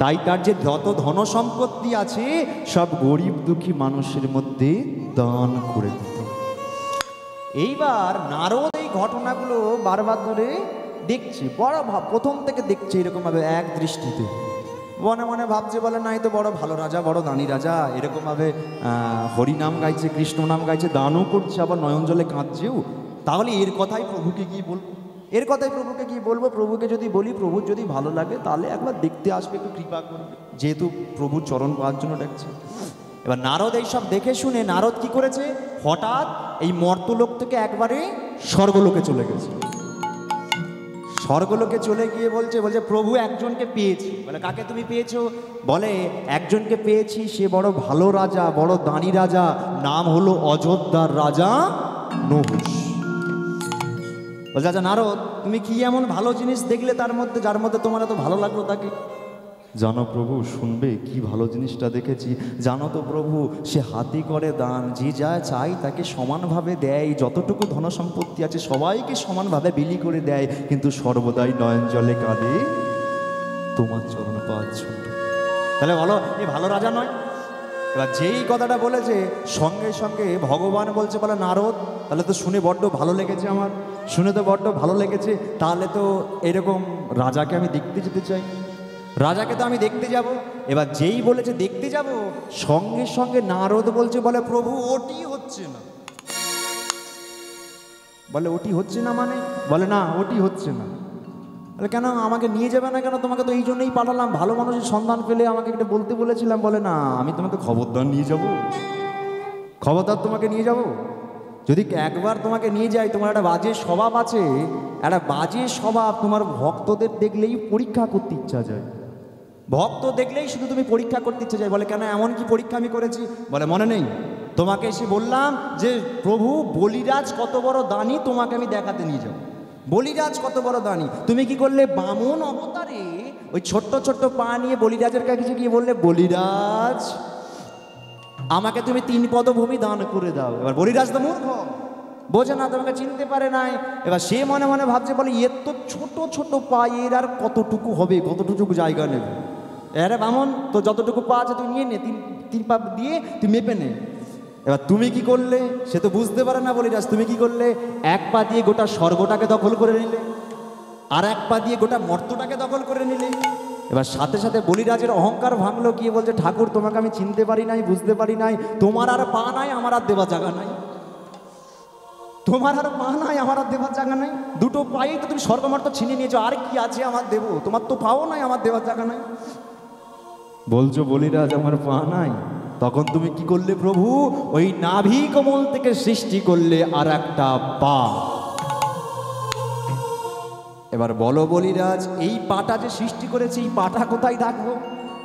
তাই তার যে যত ধন সম্পত্তি আছে সব গরিব দুঃখী মানুষের মধ্যে দান করে দিত। এইবার নারদ এই ঘটনাগুলো বারবার ধরে দেখছে, বড় প্রথম থেকে দেখছে এরকমভাবে এক দৃষ্টিতে। মনে মনে ভাবছে, বলে না, এই তো বড় ভালো রাজা, বড় দানি রাজা, এরকমভাবে হরিনাম গাইছে, কৃষ্ণ নাম গাইছে, দানও করছে, আবার নয়ন জলে কাঁদছেও। তাহলে এর কথাই প্রভুকে গিয়ে বলবো, এর কথাই প্রভুকে গিয়ে বলবো। প্রভুকে যদি বলি, প্রভুর যদি ভালো লাগে তাহলে একবার দেখতে আসবে, একটু কৃপা করবে, যেহেতু প্রভুর চরণ পাওয়ার জন্য ডাকছে। এবার নারদ এইসব দেখে শুনে নারদ কি করেছে, হঠাৎ এই মর্তলোক থেকে একবারে স্বর্গলোকে চলে গেছে। স্বর্গলোকে চলে গিয়ে বলছে প্রভু একজনকে পেয়েছি। বলে কাকে তুমি পেয়েছো? বলে একজনকে পেয়েছি, সে বড় ভালো রাজা, বড় দানি রাজা, নাম হলো অযোধ্যার রাজা নহুষ। বলছে আচ্ছা নারদ, তুমি কি এমন ভালো জিনিস দেখলে তার মধ্যে, যার মধ্যে তোমার এত ভালো লাগলো তাকে? জানো প্রভু, শুনবে কি ভালো জিনিসটা দেখেছি জানো তো প্রভু, সে হাতি করে দান, যে যা চাই তাকে সমানভাবে দেয়, যতটুকু ধন সম্পত্তি আছে সবাইকে সমানভাবে বিলি করে দেয়, কিন্তু সর্বদাই নয়ন জলে কাঁদে তোমার চরণ পাওয়ার জন্য। তাহলে বলো এ ভালো রাজা নয়? এবার যেই কথাটা বলেছে সঙ্গে সঙ্গে ভগবান বলছে, বলে নারদ, তাহলে তো শুনে বড্ড ভালো লেগেছে, আমার শুনে তো বড্ড ভালো লেগেছে, তাহলে তো এরকম রাজাকে আমি দেখতে যেতে চাই, রাজাকে তো আমি দেখতে যাব। এবার যেই বলেছে দেখতে যাব, সঙ্গে সঙ্গে নারদ বলছে, বলে প্রভু ওটি হচ্ছে না। বলে ওটি হচ্ছে না মানে? বলে না, ওটি হচ্ছে না। বলে কেন, আমাকে নিয়ে যাবে না কেন? তোমাকে তো এই জন্যই পাঠালাম, ভালো মানুষের সন্ধান পেলে আমাকে এটা বলতে বলেছিলাম। বলে না, আমি তোমাকে খবরদার নিয়ে যাব, খবরদার তোমাকে নিয়ে যাব। যদি একবার তোমাকে নিয়ে যাই, তোমার একটা বাজে স্বভাব আছে, একটা বাজে স্বভাব, তোমার ভক্তদের দেখলেই পরীক্ষা করতে ইচ্ছা যায়, ভক্ত দেখলেই শুধু তুমি পরীক্ষা করতে ইচ্ছে যায়। বলে কেন, এমন কি পরীক্ষা আমি করেছি? বলে মনে নেই, তোমাকে এসে বললাম যে প্রভু বলিরাজ কত বড় দানি, তোমাকে আমি দেখাতে নিয়ে যাব। বলিরাজ কত বড় দানি, তুমি কি করলে বামন অবতারে ওই ছোট্ট ছোট্ট পা নিয়ে বলিরাজের কাছে গিয়ে বললে, বলিরাজ আমাকে তুমি 3 পদভূমি দান করে দাও। এবার বলিরাজ তো মূর্খ, বোঝে না, তোমাকে চিনতে পারে নাই। এবার সে মনে মনে ভাবছে, বলে এর তো ছোট ছোট পা, এর আর কতটুকু হবে, কতটুকু জায়গা নেবে? আরে বামন, তো যতটুকু পা আছে তুই নিয়ে নে, তিন পা দিয়ে তুই মেপে নে। এবার তুমি কি করলে, সে তো বুঝতে পারে না বলিরাজ, তুমি কি করলে, এক পা দিয়ে গোটা স্বর্গটাকে দখল করে নিলে, আর এক পা দিয়ে গোটা মর্তটাকে দখল করে নিলে। এবার সাথে সাথে বলিরাজের অহংকার ভাঙলো, গিয়ে বলছে, ঠাকুর তোমাকে আমি চিনতে পারি নাই, বুঝতে পারি নাই, তোমার আর পা নাই, আমার আর দেওয়া জায়গা নাই, তোমার আর পা নাই, আমার আর দেওয়ার জায়গা নাই, দুটো পায়েই তো তুমি স্বর্গমর্ত ছিনিয়ে নিয়েছো, আর কি আছে আমার দেবো? তোমার তো পাও নাই, আমার দেওয়ার জায়গা নাই। বলছো বলিরাজ আমার পা নাই, তখন তুমি কি করলে প্রভু, ওই নাভি কমল থেকে সৃষ্টি করলে আর একটা পা। এবার বলো বলিরাজ, এই পাটা যে সৃষ্টি করেছে, এই পাটা কোথায় রাখবো?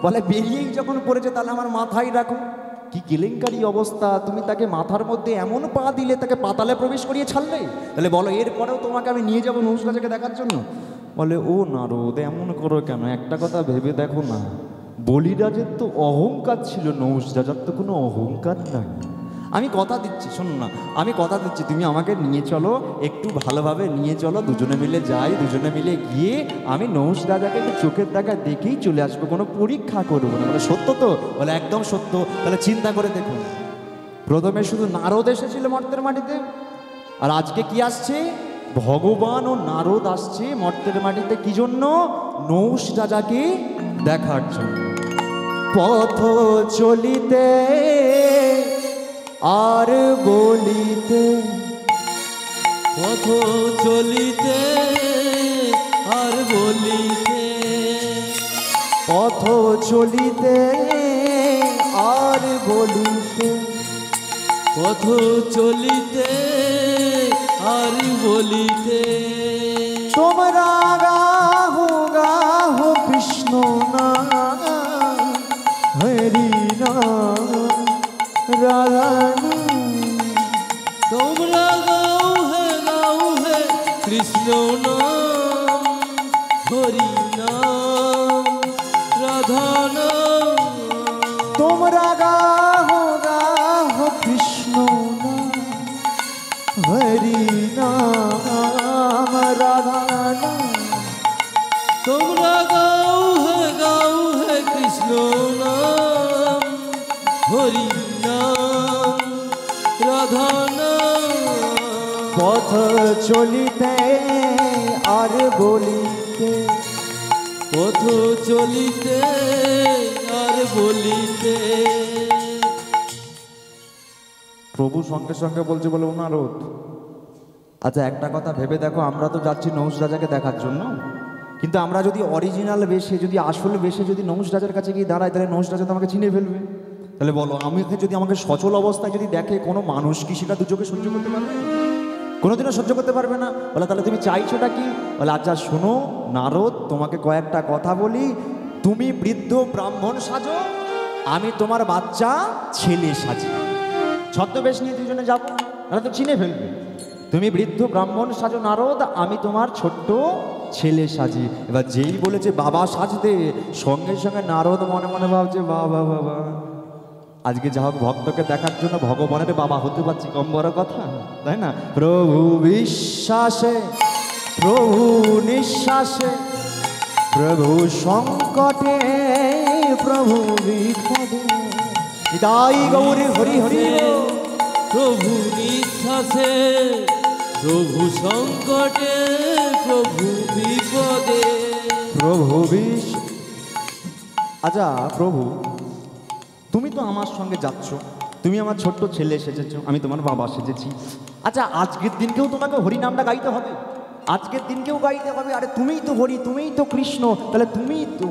বলে বেরিয়েই যখন পড়েছে তাহলে আমার মাথায় রাখো। কি কেলেঙ্কারি অবস্থা, তুমি তাকে মাথার মধ্যে এমন পা দিলে, তাকে পাতালে প্রবেশ করিয়ে ছাড়লে। তাহলে বলো এরপরেও তোমাকে আমি নিয়ে যাবো নহুষ রাজাকে দেখার জন্য? বলে ও নারদ, এমন করো কেন? একটা কথা ভেবে দেখো না, বলিরাজের তো অহংকার ছিল, নহুষ রাজার তো কোনো অহংকার নাই। আমি কথা দিচ্ছি, শোনো না, আমি কথা দিচ্ছি, তুমি আমাকে নিয়ে চলো, একটু ভালোভাবে নিয়ে চলো, দুজনে মিলে যাই, দুজনে মিলে গিয়ে আমি নহুষ রাজাকে একটু চোখের দেখা দেখেই চলে আসবো, কোনো পরীক্ষা করবো না। বলে সত্য তো? বলে একদম সত্য। তাহলে চিন্তা করে দেখুন, প্রথমে শুধু নারদ এসেছিল মর্তের মাটিতে, আর আজকে কি আসছে? ভগবান ও নারদ আসছে মর্তের মাটিতে কি জন্য? নৌশ রাজাকে দেখার জন্য। পথ চলিতে আর বলিতে, পথ চলিতে আর বলিতে, পথ চলিতে আর বলিতে, পথ চলিতে আর বলিতে, তোমরা গাহো গাহো কৃষ্ণ নাম, হরি নাম, রাধা নাম। তোমরা গাও হে কৃষ্ণ নাম, হরি নাম, রাধা নাম। তোমরা গাহো গাহো কৃষ্ণ নাম, হরি নাম, রাধা নাম। তোমরা গাও হে কৃষ্ণ নাম, হরি নাম, রাধা নাম। পথ চলিতে আর বলিতে, পথ চলিতে আর বলিতে। প্রভু সঙ্গে সঙ্গে বলছে, বলে ও নারদ, আচ্ছা একটা কথা ভেবে দেখো, আমরা তো যাচ্ছি নহুষ রাজাকে দেখার জন্য, কিন্তু আমরা যদি অরিজিনাল বেশে, যদি আসল বেশে যদি নহুষ রাজার কাছে গিয়ে দাঁড়াই, তাহলে নহুষ রাজা তো আমাকে চিনে ফেলবে। তাহলে বলো, আমাকে যদি আমাকে সচল অবস্থায় যদি দেখে কোনো মানুষ, কি সেটা দু চোখে সহ্য করতে পারবে? কোনোদিনও সহ্য করতে পারবে না। বলে তাহলে তুমি চাইছোটা কি? বলে আচ্ছা শোনো নারদ, তোমাকে কয়েকটা কথা বলি। তুমি বৃদ্ধ ব্রাহ্মণ সাজো, আমি তোমার বাচ্চা ছেলে সাজি। ছদ্মবেশ নিয়ে দুজনে যাবো, তাহলে তো চিনে ফেলবে। তুমি বৃদ্ধ ব্রাহ্মণ সাজো নারদ, আমি তোমার ছোট্ট ছেলে সাজি। এবার যেই বলেছে বাবা সাজতে, সঙ্গে সঙ্গে নারদ মনে মনে ভাবছে, বাবা বাবা, আজকে যা হোক ভক্তকে দেখার জন্য ভগবানের বাবা হতে পারছি, কম বড় কথা, তাই না? প্রভু বিশ্বাসে, প্রভু নিঃশ্বাসে, প্রভু সংকটে, প্রভু বিপদে, তাই গৌরী হরি হরি। প্রভু নিঃশ্বাসে, প্রভু সংকটে, প্রভু বিপদে, প্রভু আচ্ছা প্রভু, তুমি তো আমার সঙ্গে যাচ্ছ, তুমি আমার ছোট্ট ছেলে সেজেছ, আমি তোমার বাবা সেজেছি। আচ্ছা আজকের দিনকেও তোমাকে হরি নামটা গাইতে হবে, আজকের দিনকেও গাইতে হবে। আরে তুমিই তো হরি, তুমিই তো কৃষ্ণ, তাহলে তুমি তো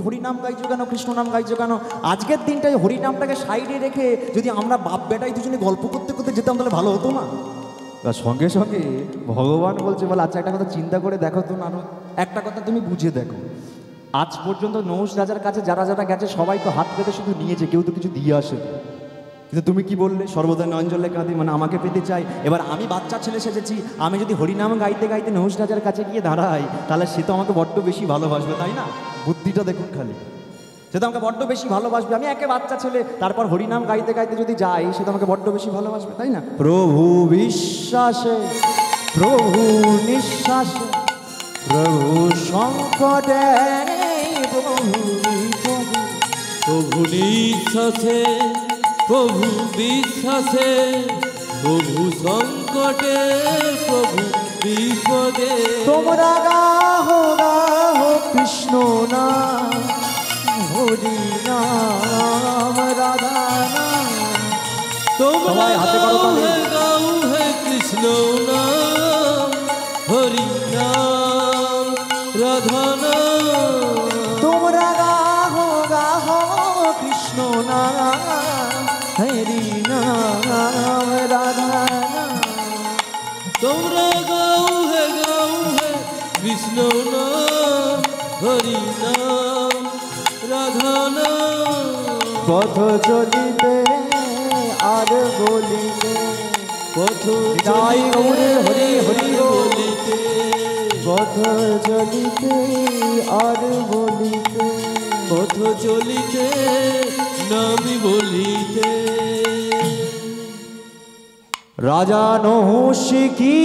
হরি নাম গাইছো কেন, কৃষ্ণ নাম গাইছো কেন? আজকের দিনটাই হরি নামটাকে সাইডে রেখে যদি আমরা বাপ বেটাই দুজনে গল্প করতে করতে যেতাম, তাহলে ভালো হতো না? সঙ্গে সঙ্গে ভগবান বলছে, বলে আচ্ছা একটা কথা চিন্তা করে দেখো তো নারদ, একটা কথা তুমি বুঝে দেখো, আজ পর্যন্ত নহুষ রাজার কাছে যারা যারা গেছে সবাই তো হাত পেতে শুধু নিয়েছে, কেউ তো কিছু দিয়ে আসে। কিন্তু তুমি কি বললে? সর্বদা নয়নজলে কাঁদে, মানে আমাকে পেতে চাই। এবার আমি বাচ্চা ছেলে সেজেছি, আমি যদি হরিনাম গাইতে গাইতে নহুষ রাজার কাছে গিয়ে দাঁড়াই, তাহলে সে তো আমাকে বড্ড বেশি ভালোবাসবে, তাই না? বুদ্ধিটা দেখুন খালি, সে তো আমাকে বড্ড বেশি ভালোবাসবে। আমি একে বাচ্চা ছেলে, তারপর হরিনাম গাইতে গাইতে যদি যাই, সে তো আমাকে বড্ড বেশি ভালোবাসবে, তাই না? প্রভু বিশ্বাসে, প্রভু নিঃশ্বাসে, প্রভু সংকটে, প্রভু বিপদে, প্রভু নিঃশ্বাসে, প্রভু বিশ্বাসে, প্রভু সংকটে, প্রভু বিপদে। তোমরা গাহো গাহো কৃষ্ণ নাম, হরি নাম, রাধা নাম। তোমরা সবাই হাতে করো তালি। গাও হে কৃষ্ণ নাম, হরি নাম, রাধা নাম। তোমরা গাহো গাহো কৃষ্ণ নাম, হরি নাম, রাধা নাম। তোমরা গাও হে কৃষ্ণ নাম, হরি নাম, রাধা নাম। পথ চলিতে আর বলিতে, পথ যাই গৌরে হরি হরি বলিতে, পথ চলিতে আর বলিতে, পথ চলিতে নামি বলিতে। রাজা নহুষ কি।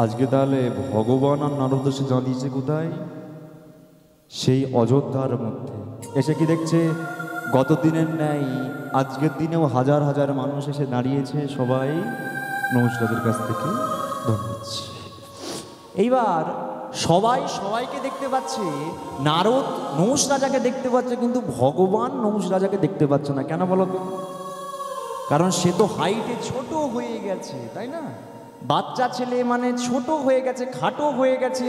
আজকে তাহলে ভগবান আর নারদ সে জানিয়েছে কোথায়? সেই অযোধ্যার মধ্যে এসে কি দেখছে? গত দিনের ন্যায় আজকের দিনেও হাজার হাজার মানুষ এসে দাঁড়িয়েছে, সবাই নমস্কারের কাছ থেকে ধন্যবাদ। এইবার সবাই সবাইকে দেখতে পাচ্ছে, নারদ নহুষ রাজাকে দেখতে পাচ্ছে, কিন্তু ভগবান নহুষ রাজাকে দেখতে পাচ্ছে না। কেন বলো তো? কারণ সে তো হাইটে ছোট হয়ে গেছে, তাই না? বাচ্চা ছেলে মানে ছোট হয়ে গেছে, খাটো হয়ে গেছে,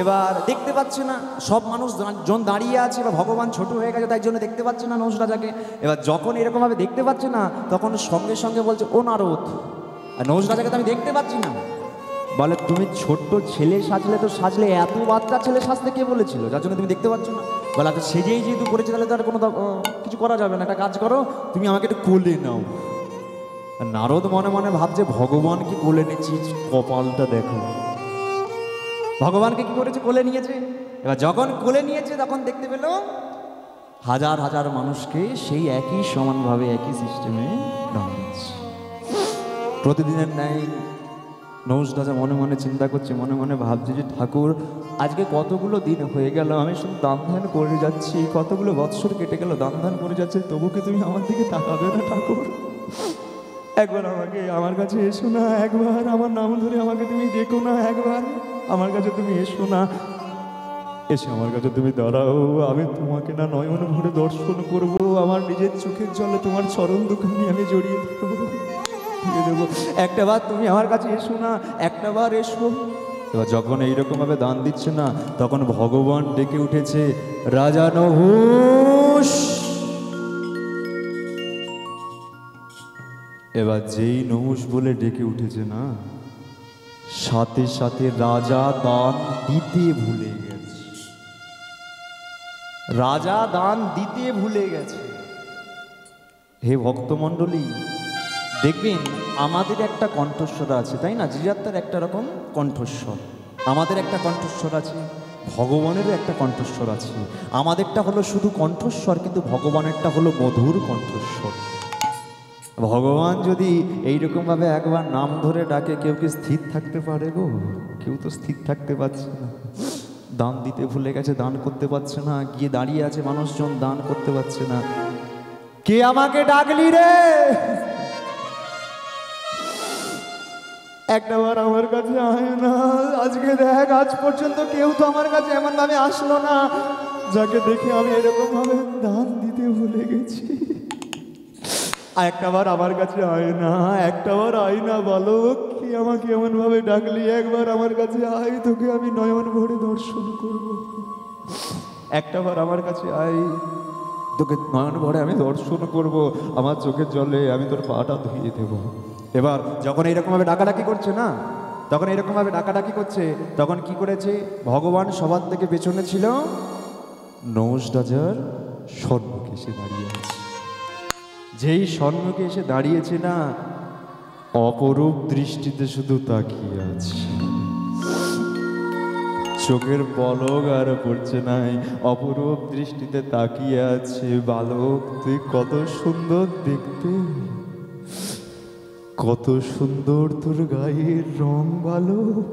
এবার দেখতে পাচ্ছে না। সব মানুষ জন দাঁড়িয়ে আছে, এবার ভগবান ছোট হয়ে গেছে, তাই জন্য দেখতে পাচ্ছে না নহুষ রাজাকে। এবার যখন এরকমভাবে দেখতে পাচ্ছে না, তখন সঙ্গে সঙ্গে বলছে, ও নারদ, আর নহুষ রাজাকে তো আমি দেখতে পাচ্ছি না। বলে, তুমি ছোট্ট ছেলে সাজলে তো সাজলে, এত বাচ্চা ছেলে সাজতে কে বলেছিল, যার জন্য তুমি দেখতে পাচ্ছ না? বলে, আচ্ছা সেজেই যেহেতু করেছে, তাহলে তার কোনো কিছু করা যাবে না, একটা কাজ করো, তুমি আমাকে একটু কোলে নাও। নারদ মনে মনে ভাবছে, ভগবানকে কোলে নিচ্ছি, কপালটা দেখো। ভগবানকে কি করেছে? কোলে নিয়েছে। এবার যখন কোলে নিয়েছে, তখন দেখতে পেল হাজার হাজার মানুষকে সেই একই সমানভাবে একই সিস্টেমে দাঁড়িয়েছে। প্রতিদিনের ন্যায় নহুষ রাজা মনে মনে চিন্তা করছে, মনে মনে ভাবছে যে ঠাকুর, আজকে কতগুলো দিন হয়ে গেল আমি শুধু দান ধ্যান করে যাচ্ছি, কতগুলো বৎসর কেটে গেল দান ধ্যান করে যাচ্ছে, তবু কি তুমি আমার দিকে তাকাবে না ঠাকুর? একবার আমাকে আমার কাছে এসো না, একবার আমার নাম ধরে আমাকে তুমি ডেকো না, একবার আমার কাছে তুমি এসো না, এসে আমার কাছে তুমি দাঁড়াও, আমি তোমাকে না নয়ন ভরে দর্শন করব, আমার নিজের চোখের জলে তোমার চরণ দুখানি আমি জড়িয়ে দেবো, একটা বার তুমি আমার কাছে এসো না, একটা বার এসো। এবার যখন এইরকম ভাবে দান দিচ্ছে না, তখন ভগবান ডেকে উঠেছে, রাজা নহুষ। এবার যেই নহুষ বলে ডেকে উঠেছে না, সাথে সাথে রাজা দান দিতে ভুলে গেছে। রাজা দান দিতে ভুলে গেছে। হে ভক্তমণ্ডলী, দেখবেন আমাদের একটা কণ্ঠস্বর আছে, তাই না? জিজাত্তার একটা রকম কণ্ঠস্বর, আমাদের একটা কণ্ঠস্বর আছে, ভগবানেরও একটা কণ্ঠস্বর আছে। আমাদেরটা হলো শুধু কণ্ঠস্বর, কিন্তু ভগবানেরটা হলো মধুর কণ্ঠস্বর। ভগবান যদি এইরকমভাবে একবার নাম ধরে ডাকে, কেউ কি স্থির থাকতে পারে গো? কেউ তো স্থির থাকতে পারছে না। দান দিতে ভুলে গেছে, দান করতে পারছে না, গিয়ে দাঁড়িয়ে আছে মানুষজন, দান করতে পারছে না। কে আমাকে ডাকলি রে? একটাবার আমার কাছে আয় না, আজকে দেখ, আজ পর্যন্ত কেউ তো আমার কাছে এমন ভাবে আসলো না, যাকে দেখে আমি এরকম ভাবে দান দিতে ভুলে গেছি। একটাবার আমার কাছে আয় না, একটাবার আয় না, বলো কি আমাকে এমন ভাবে ডাকলি, একবার আমার কাছে আয়, তোকে আমি নয়ন ভরে দর্শন করব। একটাবার আমার কাছে আয়, তোকে নয়ন ভরে আমি দর্শন করব, আমার চোখের জলে আমি তোর পাটা ধুয়ে দেব। এবার যখন এইরকমভাবে ডাকাডাকি করছে না, তখন এইরকমভাবে ডাকাডাকি করছে, তখন কি করেছে? ভগবান সবার থেকে পেছনে ছিল, নহুষ রাজার সম্মুখে এসে দাঁড়িয়ে আছে। যেই সম্মুখে এসে দাঁড়িয়েছে না, অপরূপ দৃষ্টিতে শুধু তাকিয়ে আছে, চোখের পলক আর পড়ছে নাই, অপরূপ দৃষ্টিতে তাকিয়ে আছে। বালক, তুই কত সুন্দর দেখতে, কত সুন্দর তোর গায়ের রং বালক,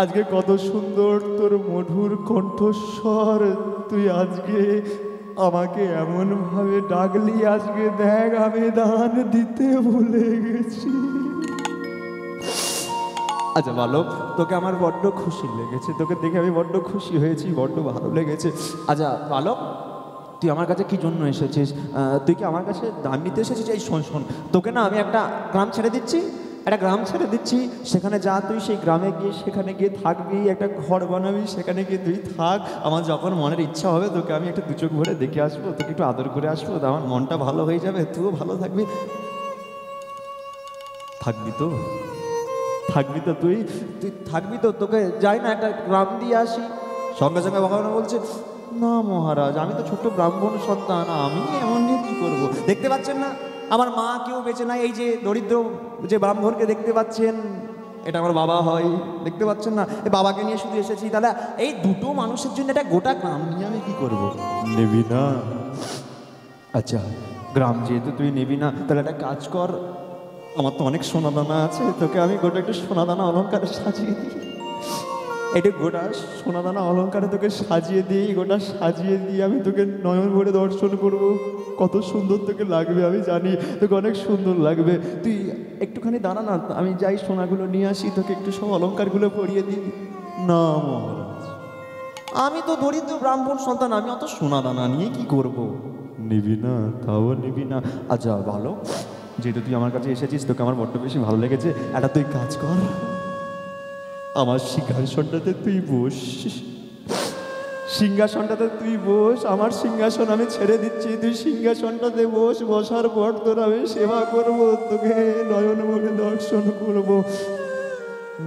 আজকে কত সুন্দর তোর মধুর কণ্ঠস্বর, তুই আজকে আমাকে এমন ভাবে ডাকলি, আজকে দেখ আমি দান দিতে ভুলে গেছি। আচ্ছা বালক, তোকে আমার বড্ড খুশি লেগেছে, তোকে দেখে আমি বড্ড খুশি হয়েছি, বড্ড ভালো লেগেছে। আচ্ছা বালক, তুই আমার কাছে কি জন্য এসেছিস? তুই কি আমার কাছে দান নিতে এসেছিস? এই শোন শোন, তোকে না আমি একটা গ্রাম ছেড়ে দিচ্ছি, একটা গ্রাম ছেড়ে দিচ্ছি, সেখানে যা, তুই সেই গ্রামে গিয়ে সেখানে গিয়ে থাকবি, একটা ঘর বানাবি, সেখানে গিয়ে তুই থাক। আমার যখন মনের ইচ্ছা হবে তোকে আমি একটু দু চোখ ভরে দেখে আসবো, তোকে একটু আদর করে আসবো, আমার মনটা ভালো হয়ে যাবে, তুইও ভালো থাকবি। থাকবি তো? থাকবি তো? তুই তুই থাকবি তো? তোকে যাই না একটা গ্রাম দিয়ে আসি। সঙ্গে সঙ্গে ভগবান বলছে, না মহারাজ, আমি তো ছোট্ট ব্রাহ্মণ সন্তান, আমি এমন নিয়ে কী করবো? দেখতে পাচ্ছেন না আমার মা কেউ বেঁচে নাই, এই যে দরিদ্র যে ব্রাহ্মণকে দেখতে পাচ্ছেন, এটা আমার বাবা হয়, দেখতে পাচ্ছেন না, এই বাবাকে নিয়ে শুধু এসেছি, তাহলে এই দুটো মানুষের জন্য একটা গোটা গ্রাম নিয়ে আমি কী করবো? নেবি না? আচ্ছা, গ্রাম যেহেতু তুই নেবি না, তাহলে একটা কাজ কর, আমার তো অনেক সোনাদানা আছে, তোকে আমি গোটা একটু সোনাদানা অলঙ্কারে সাজিয়ে দিই। এটা গোটা সোনাদানা অলঙ্কারে তোকে সাজিয়ে দিই, গোটা সাজিয়ে দিয়ে আমি তোকে নয়ন ভরে দর্শন করব। কত সুন্দর তোকে লাগবে আমি জানি, তোকে অনেক সুন্দর লাগবে। তুই একটুখানি দাঁড়া না, আমি যাই সোনাগুলো নিয়ে আসি, তোকে একটু সব অলঙ্কারগুলো পরিয়ে দিই। না মহারাজ, আমি তো দরিদ্র ব্রাহ্মণ সন্তান, আমি অত সোনা দানা নিয়ে কি করব? নিবি না? তাও নিবি না? আচ্ছা ভালো, যেহেতু তুই আমার কাছে এসেছিস, তোকে আমার বড্ড বেশি ভালো লেগেছে, একটা তুই কাজ কর, আমার সিংহাসনটাতে তুই বস। সিংহাসনটাতে তুই বস, আমার সিংহাসন আমি ছেড়ে দিচ্ছি, তুই সিংহাসনটাতে বস। বসার পর তোর আমি সেবা করব, তোকে নয়ন ভরে দর্শন করব।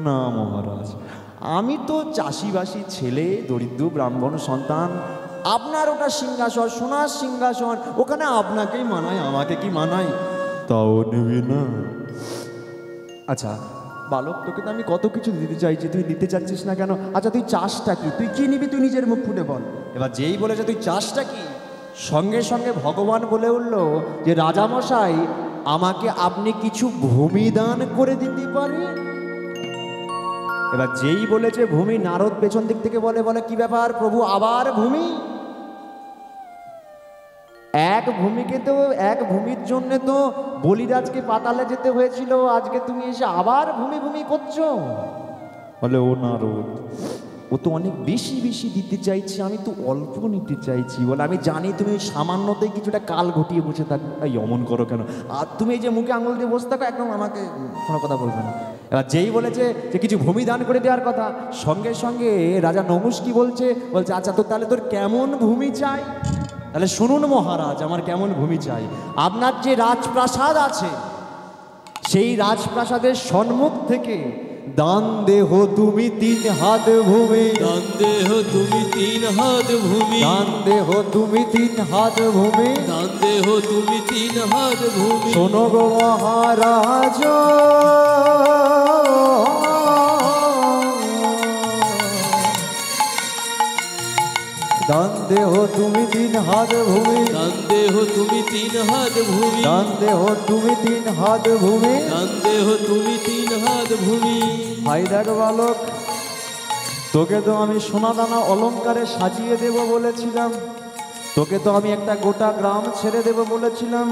না মহারাজ, আমি তো চাষিবাসী ছেলে, দরিদ্র ব্রাহ্মণ সন্তান, আপনার ওটা সিংহাসন, সোনার সিংহাসন, ওখানে আপনাকেই মানায়, আমাকে কি মানায়? তাও নেবে না? আচ্ছা বালক, তোকে তো আমি কত কিছু দিতে চাইছি, তুই দিতে চাচ্ছিস না কেন? আচ্ছা তুই চাষটা কি, তুই কি নিবি, তুই নিজের মুখ ফুটে বল। এবার যেই বলেছে তুই চাষটা কি, সঙ্গে সঙ্গে ভগবান বলে উঠল যে রাজামশাই, আমাকে আপনি কিছু ভূমি দান করে দিতে পারেন। এবার যেই বলেছে ভূমি, নারদ পেছন দিক থেকে বলে, কি ব্যাপার প্রভু, আবার ভূমি? এক ভূমিকে তো, এক ভূমির জন্য তো বলিরাজকে পাতালে যেতে হয়েছিল, আজকে তুমি এসে আবার ভূমি ভূমি করছো? বলে ও নারদ, ও তো অনেক বেশি বেশি দিতে চাইছে, আমি তো অল্প নিতে চাইছি। বলে আমি জানি তুমি সামান্যতেই কিছুটা কাল ঘটিয়ে বসে থাকো, এই অমন করো কেন? আর তুমি এই যে মুখে আঙুল দিয়ে বসে থাকো, একদম আমাকে কোনো কথা বলবে না। এবার যেই বলেছে যে কিছু ভূমি দান করে দেওয়ার কথা, সঙ্গে সঙ্গে রাজা নমুস কি বলছে, আচ্ছা তো তাহলে তোর কেমন ভূমি চাই? তাহলে শুনুন মহারাজ, আমার কেমন ভূমি চাই। আপনার যে রাজপ্রাসাদ আছে, সেই রাজপ্রাসাদের সম্মুখ থেকে দান দেহ তুমি 3 হাত ভূমি, দান দেহ তুমি 3 হাত ভূমি, দান দেহ তুমি 3 হাত ভূমি, দান দেহ তুমি 3 হাত ভূমি। শোনো গো মহারাজ, দান দেহ তুমি 3 হাত ভূমি, দান দেহ তুমি 3 হাত ভূমি, দান দেহ তুমি 3 হাত ভূমি, দান দেহ তুমি 3 হাত ভূমি। ভাই দেখ বালক, তোকে তো আমি সোনাদানা অলঙ্কারে সাজিয়ে দেব বলেছিলাম, তোকে তো আমি একটা গোটা গ্রাম ছেড়ে দেব বলেছিলাম,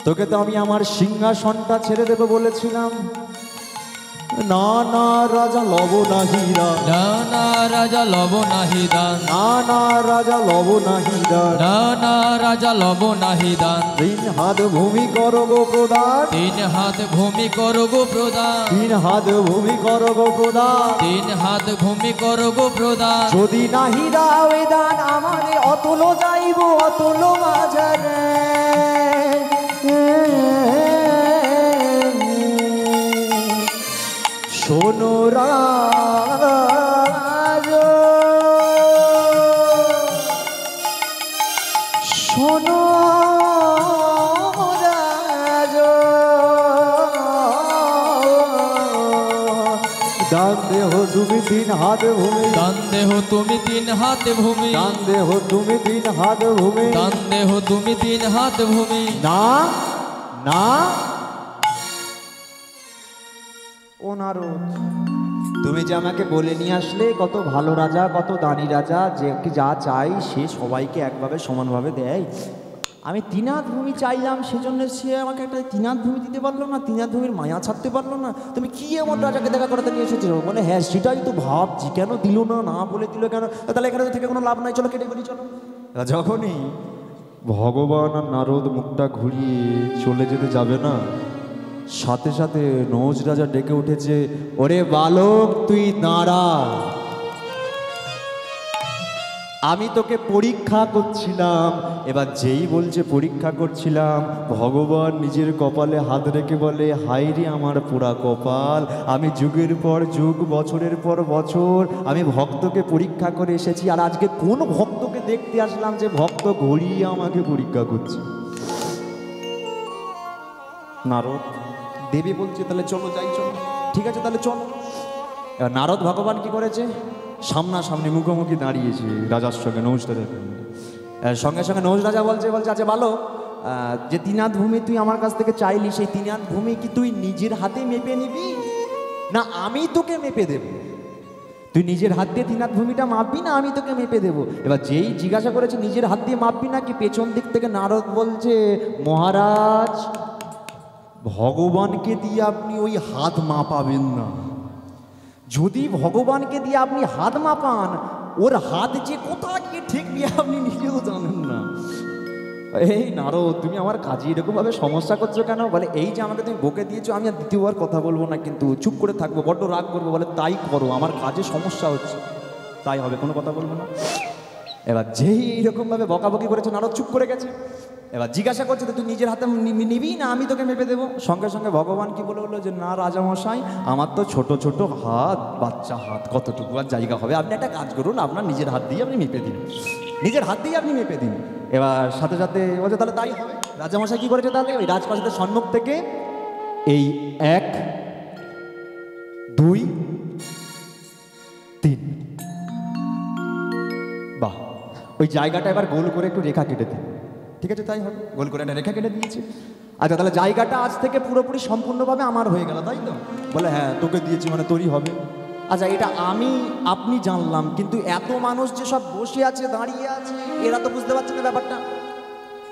তোকে তো আমি আমার সিংহাসনটা ছেড়ে দেব বলেছিলাম। না না রাজা লব নাহি দান, না না রাজা লব নাহি দান, না না রাজা লব নাহি দান, না না রাজা লব নাহি দান। 3 হাত ভূমি করো গো প্রদান, 3 হাত ভূমি করো গো প্রদান, 3 হাত ভূমি করো গো প্রদান। 3 হাত ভূমি করো গো প্রদান। যদি নাহি দাও এ দান, আমারে অতুল যাইব অতুল বাজারে। শোনো রাজ, শোনো রাজ, দান দেহ তুমি 3 হাত ভূমি, দান দেহ তুমি 3 হাত ভূমি, দান দেহ তুমি 3 হাত ভূমি। দান দেহ তুমি 3 হাত ভূমি। না না ও নারদ, তুমি যে আমাকে বলে নিয়ে আসলে কত ভালো রাজা, কত দানি রাজা, যে যা চাই সে সবাইকে একভাবে সমানভাবে দেয়। আমি 3 হাত ভূমি চাইলাম, সেজন্য সে আমাকে একটা 3 হাত ভূমি দিতে পারলো না, 3 হাত ভূমির মায়া ছাড়তে পারলো না। তুমি কি এমন রাজাকে দেখা করাতে নিয়ে এসেছিল? বলে হ্যাঁ সেটাই তো ভাবছি, কেন দিল না, না বলে দিল কেন? তাহলে এখানে থেকে কোনো লাভ নাই, চলো কেটে ফেলি চলো। যখনই ভগবান আর নারদ মুখটা ঘুরিয়ে চলে যেতে যাবে না, সাথে সাথে নৌজ রাজা ডেকে উঠেছে, ওরে বালক তুই দাঁড়া, আমি তোকে পরীক্ষা করছিলাম। এবার যেই বলছে পরীক্ষা করছিলাম, ভগবান নিজের কপালে হাত রেখে বলে, হায় রে আমার পোড়া কপাল, আমি যুগের পর যুগ, বছরের পর বছর আমি ভক্তকে পরীক্ষা করে এসেছি, আর আজকে কোন ভক্তকে দেখতে আসলাম যে ভক্ত ঘুরিয়ে আমাকে পরীক্ষা করছে। নারদ দেবী বলছে তাহলে চলো যাই, চলো ঠিক আছে তাহলে চলো। এবার নারদ ভগবান কি করেছে, সামনাসামনি মুখোমুখি দাঁড়িয়েছে রাজার সঙ্গে, নৌজ রাজার সঙ্গে সঙ্গে। নৌজ রাজা বলছে আচ্ছা ভালো, যে 3 হাত ভূমি তুই আমার কাছ থেকে চাইলি, সেই 3 হাত ভূমি কি তুই নিজের হাতে মেপে নিবি, না আমি তোকে মেপে দেব? তুই নিজের হাত দিয়ে ত্রিনাথ ভূমিটা মাপবি না আমি তোকে মেপে দেবো। এবার যেই জিজ্ঞাসা করেছে নিজের হাত দিয়ে মাপবি না কি, পেছন দিক থেকে নারদ বলছে মহারাজ ভগবানকে দিয়ে আপনি ওই হাত মাপাবেন না। যদি ভগবানকে দিয়ে আপনি হাত মাপান, ওর হাত যে কোথায় গিয়ে ঠেকবে আপনি নিজেও জানেন না। এই নারদ তুমি আমার কাজে এরকমভাবে সমস্যা করছো কেন? বলে এই যে আমাকে তুমি বকে দিয়েছো, আমি আর দ্বিতীয়বার কথা বলবো না, কিন্তু চুপ করে থাকবো, বড্ড রাগ করবো। বলে তাই করো, আমার কাজে সমস্যা হচ্ছে, তাই হবে, কোনো কথা বলবো না। এবার যেই এইরকমভাবে বকাবকি করেছে নারদ চুপ করে গেছে। এবার জিজ্ঞাসা করছে তুই নিজের হাতে নিবি না আমি তোকে মেপে দেবো? সঙ্গে সঙ্গে ভগবান কি বলে বললো যে না রাজামশাই, আমার তো ছোট ছোট হাত, বাচ্চা হাত, কতটুকু আর জায়গা হবে, আপনি একটা কাজ করুন, আপনার নিজের হাত দিয়ে আপনি মেপে দিন, নিজের হাত দিয়ে আপনি মেপে দিন। এবার সাথে সাথে বলছে তাহলে তাই হবে। রাজামশাই কি করেছে তাহলে, ওই রাজপ্রাসাদের সম্মুখ থেকে এই 1 2 3 বাহ, ওই জায়গাটা এবার গোল করে একটু রেখা কেটে দিন। ঠিক আছে তাই হবে, গোল করে একটা রেখা কেটে দিয়েছে। আচ্ছা তাহলে জায়গাটা আজ থেকে পুরোপুরি সম্পূর্ণভাবে আমার হয়ে গেল, তাই তো? বলে হ্যাঁ তোকে দিয়েছি মানে তোরই হবে। আচ্ছা এটা আমি আপনি জানলাম, কিন্তু এত মানুষ যে সব বসে আছে দাঁড়িয়ে আছে এরা তো বুঝতে পারছে না ব্যাপারটা।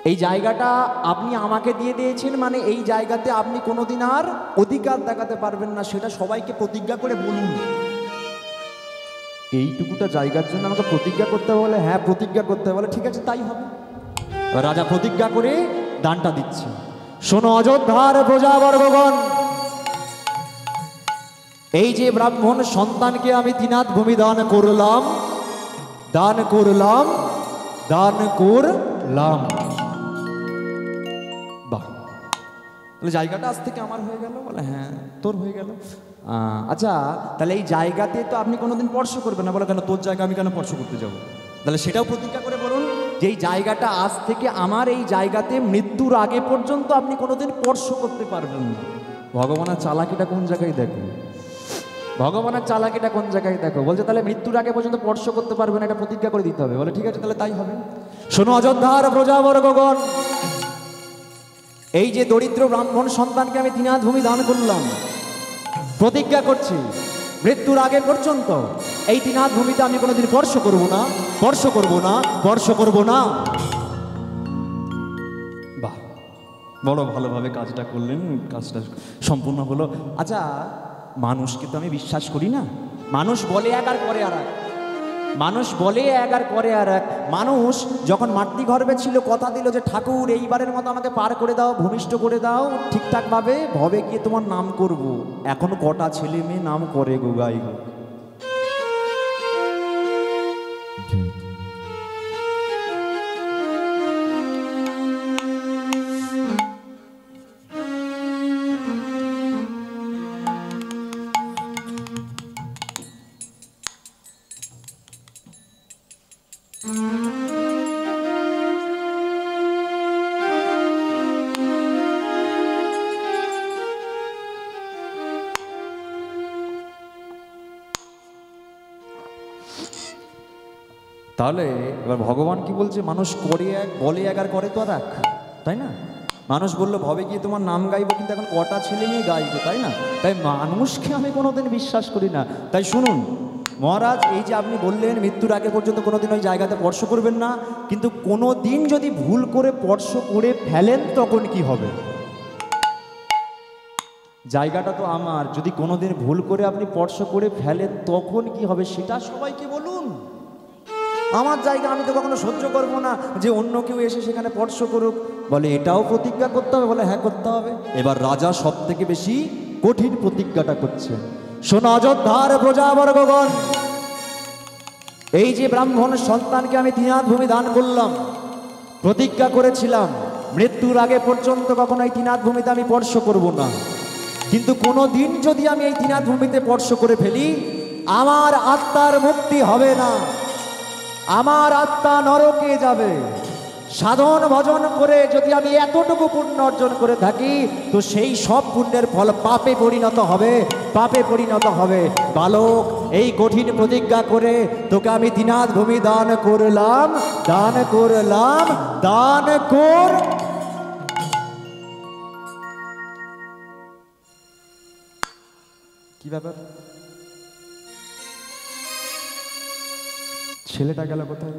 এই জায়গাটা আপনি আমাকে দিয়ে দিয়েছেন মানে এই জায়গাতে আপনি কোনোদিন আর অধিকার দেখাতে পারবেন না, সেটা সবাইকে প্রতিজ্ঞা করে বলুন। এইটুকুটা জায়গার জন্য আমাকে প্রতিজ্ঞা করতে বলে, হ্যাঁ প্রতিজ্ঞা করতে বলে, ঠিক আছে তাই হবে। রাজা প্রতিজ্ঞা করে দানটা দিচ্ছে। শোনো অযোধ্যার প্রজাবর্গগণ, এই যে ব্রাহ্মণ সন্তানকে আমি ত্রিনাথ ভূমি দান করলাম, দান করলাম, দান করলাম। বাহ, তাহলে জায়গাটা আজ থেকে আমার হয়ে গেল? বলে হ্যাঁ তোর হয়ে গেল। আচ্ছা তাহলে এই জায়গাতে তো আপনি কোনোদিন স্পর্শ করবেন না। বলে কেন, তোর জায়গা আমি কেন স্পর্শ করতে যাবো? তাহলে সেটাও প্রতিজ্ঞা করে বলুন যে এই জায়গাটা আজ থেকে আমার, এই জায়গাতে মৃত্যুর আগে পর্যন্ত আপনি কোনোদিন স্পর্শ করতে পারবেন না। ভগবানের চালাকিটা কোন জায়গায় দেখো, ভগবানের চালাকিটা কোন জায়গায় দেখো। বলছে তাহলে মৃত্যুর আগে পর্যন্ত স্পর্শ করতে পারবে না, এটা প্রতিজ্ঞা করে দিতে হবে। বলে ঠিক আছে তাহলে তাই হবে। শোনো অযোধ্যার প্রজাবর্গগণ, এই যে দরিদ্র ব্রাহ্মণ সন্তানকে আমি ত্রিনাথ ভূমি দান করলাম, প্রতিজ্ঞা করছি মৃত্যুর আগে পর্যন্ত এই ত্রিনাথ ভূমিতে আমি কোনোদিন স্পর্শ করবো না, স্পর্শ করবো না, স্পর্শ করবো না। বাহ, বড় ভালোভাবে কাজটা করলেন, কাজটা সম্পূর্ণ হলো। আচ্ছা মানুষকে তো আমি বিশ্বাস করি না, মানুষ বলে এক আর করে আর এক, মানুষ বলে এক আর করে আর এক। মানুষ যখন মাতৃগর্ভে ছিল কথা দিল যে ঠাকুর এইবারের মতো আমাকে পার করে দাও, ভূমিষ্ঠ করে দাও ঠিকঠাকভাবে, ভবে গিয়ে তোমার নাম করব। এখন কটা ছেলে মেয়ে নাম করে গো গাই গো। তাহলে এবার ভগবান কি বলছে, মানুষ করে এক, বলে এক আর করে তো আর এক, তাই না? মানুষ বললো ভবে গিয়ে তোমার নাম গাইবো, কিন্তু এখন কটা ছেলে মেয়ে গাইবো, তাই না? তাই মানুষকে আমি কোনোদিন বিশ্বাস করি না। তাই শুনুন মহারাজ, এই যে আপনি বললেন মৃত্যুর আগে পর্যন্ত কোনোদিন ওই জায়গাতে স্পর্শ করবেন না, কিন্তু কোনো দিন যদি ভুল করে স্পর্শ করে ফেলেন তখন কি হবে? জায়গাটা তো আমার, যদি কোনোদিন ভুল করে আপনি স্পর্শ করে ফেলেন তখন কি হবে সেটা সবাইকে বলুন। আমার জায়গা আমি তো কখনো সহ্য করবো না যে অন্য কেউ এসে সেখানে স্পর্শ করুক। বলে এটাও প্রতিজ্ঞা করতে হবে? বলে হ্যাঁ করতে হবে। এবার রাজা সব থেকে বেশি কঠিন প্রতিজ্ঞাটা করছে। শোনো অযোধ্যার প্রজাবর্গগণ, এই যে ব্রাহ্মণ সন্তানকে আমি ত্রিনাথ ভূমি দান করলাম, প্রতিজ্ঞা করেছিলাম মৃত্যুর আগে পর্যন্ত কখনো এই ত্রিনাথ ভূমিতে আমি স্পর্শ করব না, কিন্তু কোনো দিন যদি আমি এই ত্রিনাথ ভূমিতে স্পর্শ করে ফেলি আমার আত্মার মুক্তি হবে না, আমার আত্মা নরকে যাবে। সাধন ভজন করে যদি আমি এতটুকু পুণ্য অর্জন করে থাকি তো সেই সব পুণ্যের ফল পাপে পরিণত হবে, পাপে পরিণত হবে। বালক, এই কঠিন প্রতিজ্ঞা করে তোকে আমি ত্রিনাথ ভূমি দান করলাম, দান করলাম, দান কর। কি ব্যাপার? ছেলেটা গেল কোথায়?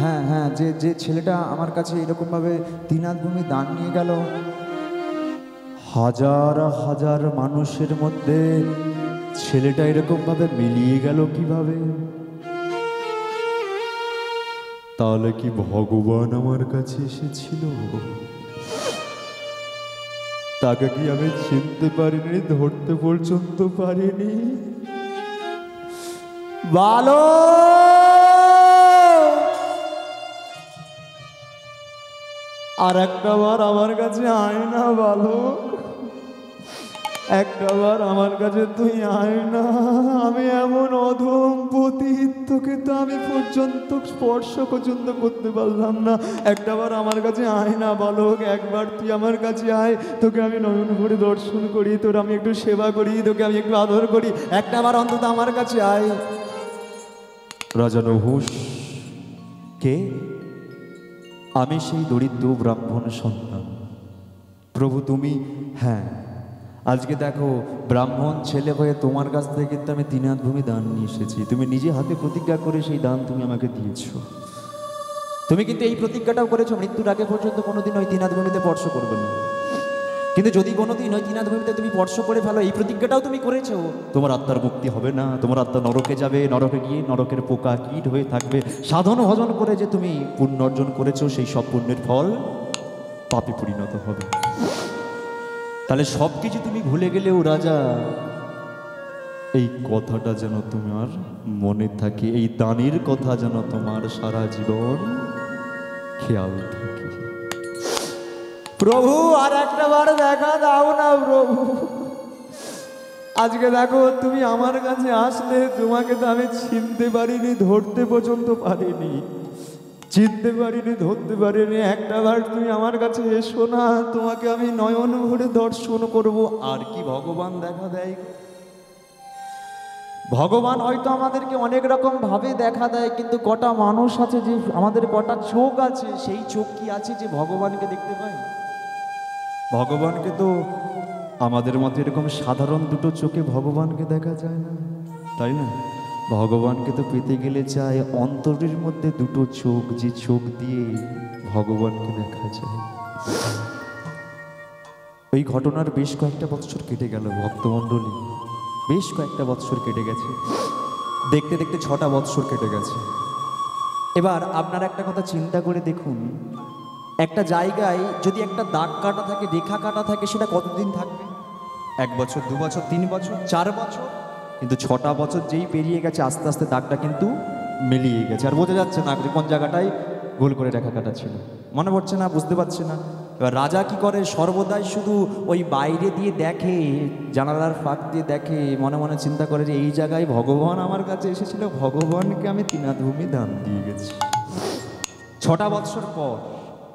হ্যাঁ হ্যাঁ, যে যে ছেলেটা আমার কাছে এরকমভাবে তিনাথ ভূমি দান নিয়ে গেল, হাজার হাজার মানুষের মধ্যে ছেলেটা এরকমভাবে মিলিয়ে গেল কিভাবে? তাহলে কি ভগবান আমার কাছে এসেছিল? তাকে কি আমি চিনতে পারিনি, ধরতে পর্যন্ত পারিনি? ভালো আর একটা বার আমার কাছে আয় না বালক, একটা বার আমার কাছে তুই আয় না। আমি এমন অধম পতিত, তোকে তো আমি পর্যন্ত স্পর্শ পর্যন্ত করতে পারলাম না। একটা বার আমার কাছে আয় না বালক, একবার তুই আমার কাছে আয়, তোকে আমি নয়ন ভরে দর্শন করি, তোর আমি একটু সেবা করি, তোকে আমি একটু আদর করি। একটা বার অন্তত আমার কাছে আয়। রাজা নহুষ, কে? আমি সেই দরিদ্র ব্রাহ্মণ সন্তান। প্রভু তুমি, হ্যাঁ আজকে দেখো ব্রাহ্মণ ছেলে হয়ে তোমার কাছ থেকে কিন্তু আমি তিনাথ ভূমি দান নিয়ে এসেছি। তুমি নিজে হাতে প্রতিজ্ঞা করে সেই দান তুমি আমাকে দিয়েছো। তুমি কিন্তু এই প্রতিজ্ঞাটাও করেছো মৃত্যুর আগে পর্যন্ত কোনোদিন ওই তিনাথ ভূমিতে স্পর্শ করবে না। কিন্তু যদি কোনোদিন ওই তিনাথ ভূমিতে তুমি স্পর্শ করে ফেলো, এই প্রতিজ্ঞাটাও তুমি করেছো, তোমার আত্মার মুক্তি হবে না, তোমার আত্মা নরকে যাবে, নরকে গিয়ে নরকের পোকা কীট হয়ে থাকবে। সাধন ভজন করে যে তুমি পুণ্য অর্জন করেছো, সেই সব পুণ্যের ফল পাপে পরিণত হবে। তাহলে সব কিছু তুমি ভুলে গেলেও রাজা, এই কথাটা যেন তোমার মনে থাকে, এই দানের কথা যেন তোমার সারা জীবন খেয়াল থাকে। প্রভু আর একটা বার দেখা দাও না প্রভু। আজকে দেখো তুমি আমার কাছে আসলে, তোমাকে তো আমি চিনতে পারিনি, ধরতে পর্যন্ত পারিনি, চিনতে পারিনি, ধরতে পারিনি। একটা বার তুমি আমার কাছে এসো না, তোমাকে আমি নয়ন ভরে দর্শন করব। আর কি ভগবান দেখা দেয়? ভগবান হয়তো আমাদেরকে অনেক রকম ভাবে দেখা দেয়, কিন্তু কটা মানুষ আছে যে আমাদের কটা চোখ আছে, সেই চোখ কি আছে যে ভগবানকে দেখতে পায়? ভগবানকে তো আমাদের মতো এরকম সাধারণ দুটো চোখে ভগবানকে দেখা যায় না, তাই না? ভগবানকে তো পেতে গেলে চায় অন্তরের মধ্যে দুটো চোখ, যে চোখ দিয়ে ভগবানকে দেখা যায়। ওই ঘটনার বেশ কয়েকটা বৎসর কেটে গেল ভক্তমণ্ডলী, বেশ কয়েকটা বৎসর কেটে গেছে, দেখতে দেখতে 6টা বৎসর কেটে গেছে। এবার আপনারা একটা কথা চিন্তা করে দেখুন, একটা জায়গায় যদি একটা দাগ কাটা থাকে, রেখা কাটা থাকে, সেটা কতদিন থাকবে? 1 বছর, 2 বছর, 3 বছর, 4 বছর। কিন্তু 6টা বছর যেই পেরিয়ে গেছে, আস্তে আস্তে দাগটা কিন্তু মিলিয়ে গেছে। আর বোঝা যাচ্ছে না যে কোন জায়গাটায় ভুল করে রেখা কাটা ছিল, মনে পড়ছে না, বুঝতে পারছে না। এবার রাজা কি করে, সর্বদাই শুধু ওই বাইরে দিয়ে দেখে, জানালার ফাঁক দিয়ে দেখে, মনে মনে চিন্তা করে যে এই জায়গায় ভগবান আমার কাছে এসেছিল, ভগবানকে আমি তিনাথ ভূমি দান দিয়ে গেছি। 6টা বৎসর পর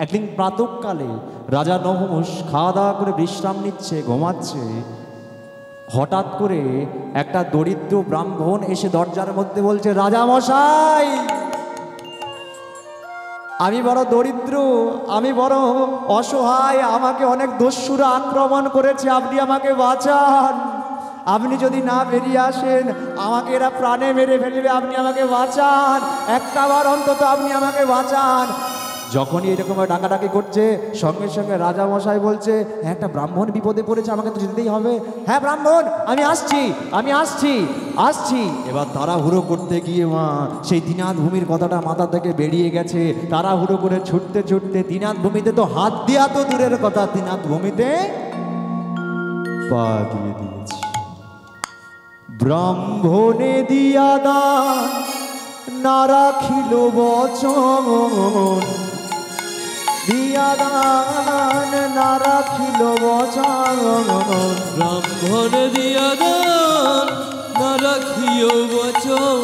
একদিন প্রাতঃকালে রাজা নহুষ খাওয়া দাওয়া করে বিশ্রাম নিচ্ছে, ঘুমাচ্ছে। হঠাৎ করে একটা দরিদ্র ব্রাহ্মণ এসে দরজার মধ্যে বলছে, রাজা মশাই, আমি বড় দরিদ্র, আমি বড় অসহায়, আমাকে অনেক দস্যুরা আক্রমণ করেছে, আপনি আমাকে বাঁচান। আপনি যদি না বেরিয়ে আসেন, আমাকে এরা প্রাণে মেরে ফেলবে, আপনি আমাকে বাঁচান, একটা বার অন্তত আপনি আমাকে বাঁচান। যখনই এরকম ডাকাডাকি করছে, সঙ্গে সঙ্গে রাজা মশাই বলছে, একটা ব্রাহ্মণ বিপদে পড়েছে, আমাকে তো যেতেই হবে। হ্যাঁ ব্রাহ্মণ, আমি আসছি, আমি আসছি, আসছি। এবার তাড়াহুড়ো করতে গিয়ে মা সেই তিনাথ ভূমির কথাটা মাথা থেকে বেরিয়ে গেছে। তাড়াহুড়ো করে ছুটতে ছুটতে তিনাথ ভূমিতে তো হাত দেওয়া তো দূরের কথা, তিনাথ ভূমিতে পা দিয়ে দিয়েছে। ব্রাহ্মণে দিয়া দান না রাখিল বচন, দিয়া দান না রাখিল বচন, ব্রাহ্মণ দিয়া দান না রাখিও বচন।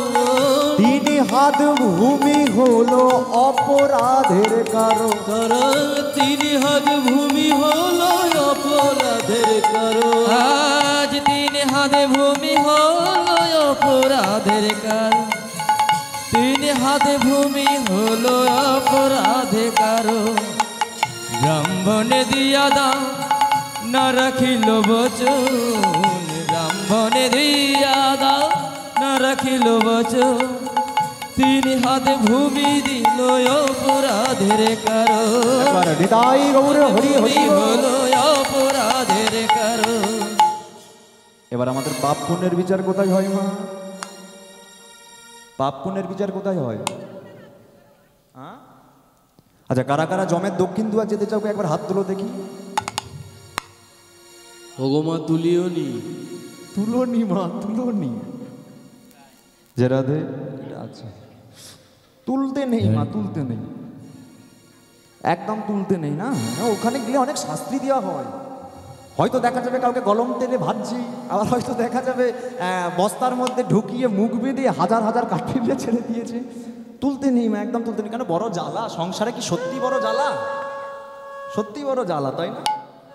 3 হাত ভূমি হলো অপরাধের কারণ, তারা 3 হাত ভূমি হলো অপরাধের কারণ। আজ 3 হাত ভূমি হলো অপরাধের কারণ, 3 হাত ভূমি হলো অপরাধের কারণ। ব্রাহ্মণ দিয়া দান না রাখিল বচন, ব্রাহ্মণ দিয়া দান না রাখিল বচন, তিনি হাতে ভূমি দিল অপরাধের কারণ, একবার হৃদয় গৌর হরি হরি বল। হলো অপরাধের কারণ। এবার আমাদের পাপ পুণ্যের বিচার কোথায় হয় মা? পাপ পুণ্যের বিচার কোথায় হয়? আচ্ছা, কারা কারা জমের দক্ষিণ দুয়ার যেতে চাও একবার হাত তুলো দেখি। ভগমা তুলিও নি, তুলো নি মা, তুলো নি। যে রাধে এটা আছে, তুলতে নেই মা, তুলতে নেই, একদম তুলতে নেই না। ওখানে গেলে অনেক শাস্তি দেওয়া হয়। হয়তো দেখা যাবে কাউকে গলম তেলে ভাজছি, আবার হয়তো দেখা যাবে বস্তার মধ্যে ঢুকিয়ে মুখ বেঁধে হাজার হাজার কাঠপিঁপড়ে ছেড়ে দিয়েছে। তুলতে নেই মা, একদম তুলতে নেই। কেন? বড় জ্বালা সংসারে। কি সত্যি বড় জ্বালা? সত্যি বড় জ্বালা, তাই না?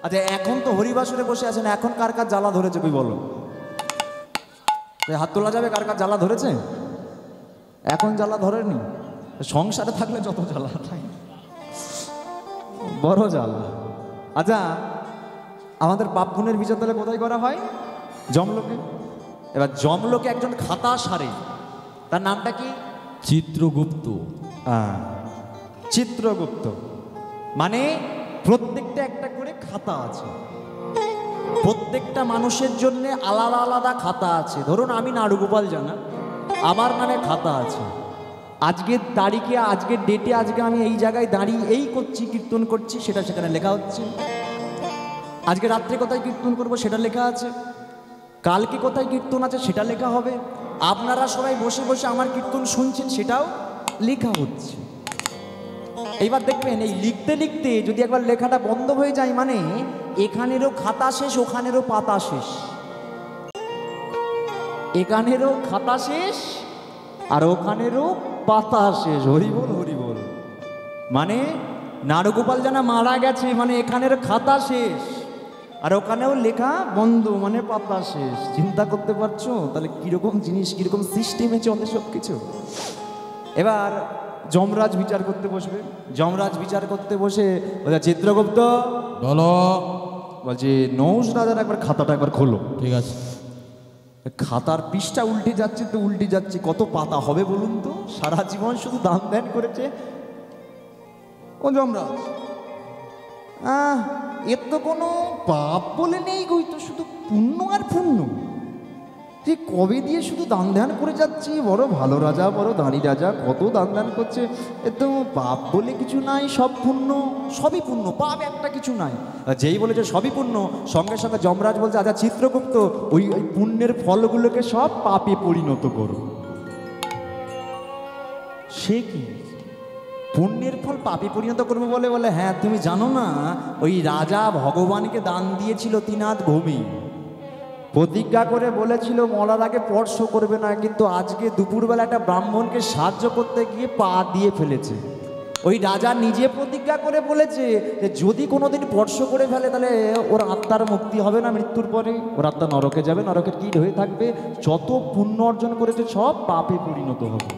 আচ্ছা, এখন তো হরিবাসরে বসে আছেন, এখন কার কার জ্বালা ধরেছে কই বলো? হাত তোলা যাবে কার কার জ্বালা ধরেছে? এখন জ্বালা ধরেনি, সংসারে থাকলে যত জ্বালা, তাই বড় জ্বালা। আচ্ছা, আমাদের পাপ পুণ্যের বিচার তাহলে কোথায় করা হয়? যমলোকে। এবার যমলোকে একজন খাতা সারে, তার নামটা কি? চিত্রগুপ্ত। চিত্রগুপ্ত মানে প্রত্যেকটা একটা করে খাতা আছে, প্রত্যেকটা মানুষের জন্য আলাদা আলাদা খাতা আছে। ধরুন আমি নাড়ুগোপাল জানা, আমার নামে খাতা আছে। আজকের তারিখে, আজকের ডেটে, আজকে আমি এই জায়গায় দাঁড়িয়ে এই করছি, কীর্তন করছি, সেটা সেখানে লেখা হচ্ছে। আজকে রাত্রে কোথায় কীর্তন করব সেটা লেখা আছে, কালকে কোথায় কীর্তন আছে সেটা লেখা হবে। আপনারা সবাই বসে বসে আমার কীর্তন শুনছেন, সেটাও লেখা হচ্ছে। এইবার দেখবেন, এই লিখতে লিখতে যদি একবার লেখাটা বন্ধ হয়ে যায়, মানে এখানেরও খাতা শেষ, ওখানেরও পাতা শেষ। এখানেরও খাতা শেষ আর ওখানেরও পাতা শেষ। হরি বল, হরি বল। মানে নাড়ুগোপাল জানা মারা গেছে, মানে এখানের খাতা শেষ আর ওখানেও লেখা বন্ধ, মানে পাতা শেষ। চিন্তা করতে পারছো তাহলে কিরকম জিনিস, কিরকম সিস্টেমে চলে সব কিছু। এবার যমরাজ বিচার করতে বসবে। যমরাজ বিচার করতে বসে বলছে, চিত্রগুপ্ত বলো। বলছি, নৌশ রাজার একবার খাতাটা একবার খোলো। ঠিক আছে। খাতার পৃষ্ঠা উল্টে যাচ্ছে তো উল্টে যাচ্ছে, কত পাতা হবে বলুন তো? সারা জীবন শুধু দান ধ্যান করেছে। ও যমরাজ, এর তো কোনো পাপ বলে নেই গো, তো শুধু পুণ্য আর পুণ্য। যে কবে দিয়ে শুধু দান ধ্যান করে যাচ্ছি, বড় ভালো রাজা, বড় দাঁড়ি রাজা, কত দান ধ্যান করছে, এর তো পাপ বলে কিছু নাই, সব পুণ্য, সবই পুণ্য, পাপ একটা কিছু নাই। যেই বলেছে সবই পুণ্য, সঙ্গে সঙ্গে যমরাজ বলছে, আচ্ছা চিত্রগুপ্ত, ওই ওই পুণ্যের ফলগুলোকে সব পাপে পরিণত করো। সে কি পুণ্যের ফল পাপে পরিণত করবো বলে? বলে হ্যাঁ, তুমি জানো না ওই রাজা ভগবানকে দান দিয়েছিল 3 হাত ভূমি, প্রতিজ্ঞা করে বলেছিল মরার আগে স্পর্শ করবে না, কিন্তু আজকে দুপুরবেলা একটা ব্রাহ্মণকে সাহায্য করতে গিয়ে পা দিয়ে ফেলেছে। ওই রাজা নিজে প্রতিজ্ঞা করে বলেছে যে যদি কোনোদিন স্পর্শ করে ফেলে তাহলে ওর আত্মার মুক্তি হবে না, মৃত্যুর পরে ওর আত্মা নরকে যাবে, নরকের কীট হয়ে থাকবে, যত পুণ্য অর্জন করেছে সব পাপে পরিণত হবে।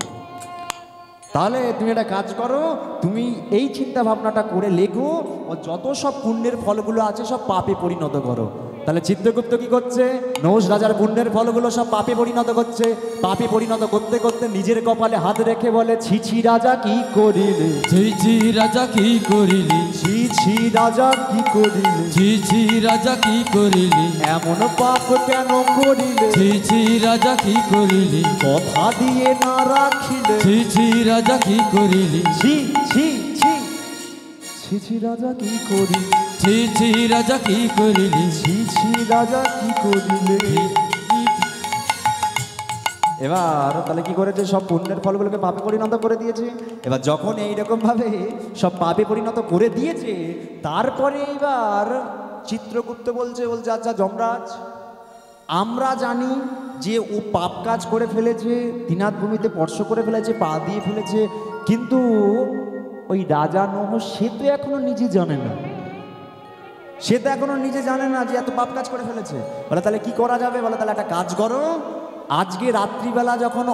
তাহলে তুমি একটা কাজ করো, তুমি এই চিন্তা ভাবনাটা করে লেখো, ও যত সব পুণ্যের ফলগুলো আছে সব পাপে পরিণত করো। তাহলে চিত্রগুপ্ত কি করছে? নৌশ রাজার পুণ্যের ফলগুলো সব পাপে পরিণত করছে। পাপে পরিণত করতে করতে নিজের কপালে হাত রেখে বলে, ছি ছি রাজা কি করিলে, ছি ছি রাজা কি করিলি, ছি ছি রাজা কি করিলে, ছি ছি রাজা কি করিলি, এমন পাপ কেন করিলে, ছি ছি রাজা কি করিলি, কথা দিয়ে না রাখিলে, ছি ছি রাজা কি করিলি, ছি ছি ছি ছি ছি রাজা কি করিলে, ছি ছি রাজা কি করিলি, ছি ছি রাজা কি করিলে। এবার তাহলে কি করেছে? সব পুণ্যের ফলগুলোকে পাপে পরিণত করে দিয়েছে। এবার যখন এইরকম ভাবে সব পাপে পরিণত করে দিয়েছে, তারপরে এবার চিত্রগুপ্ত বলছে আচ্ছা যমরাজ, আমরা জানি যে ও পাপ কাজ করে ফেলেছে, 3 হাত ভূমিতে স্পর্শ করে ফেলেছে, পা দিয়ে ফেলেছে, কিন্তু ওই রাজা নহুষ সে তো এখনো নিজে জানে না, সে তো এখনো নিজে জানে না যে এত পাপ কাজ করে ফেলেছে। বলে তাহলে কি করা যাবে? বলে তাহলে একটা কাজ করো, আজকে রাত্রিবেলা যখন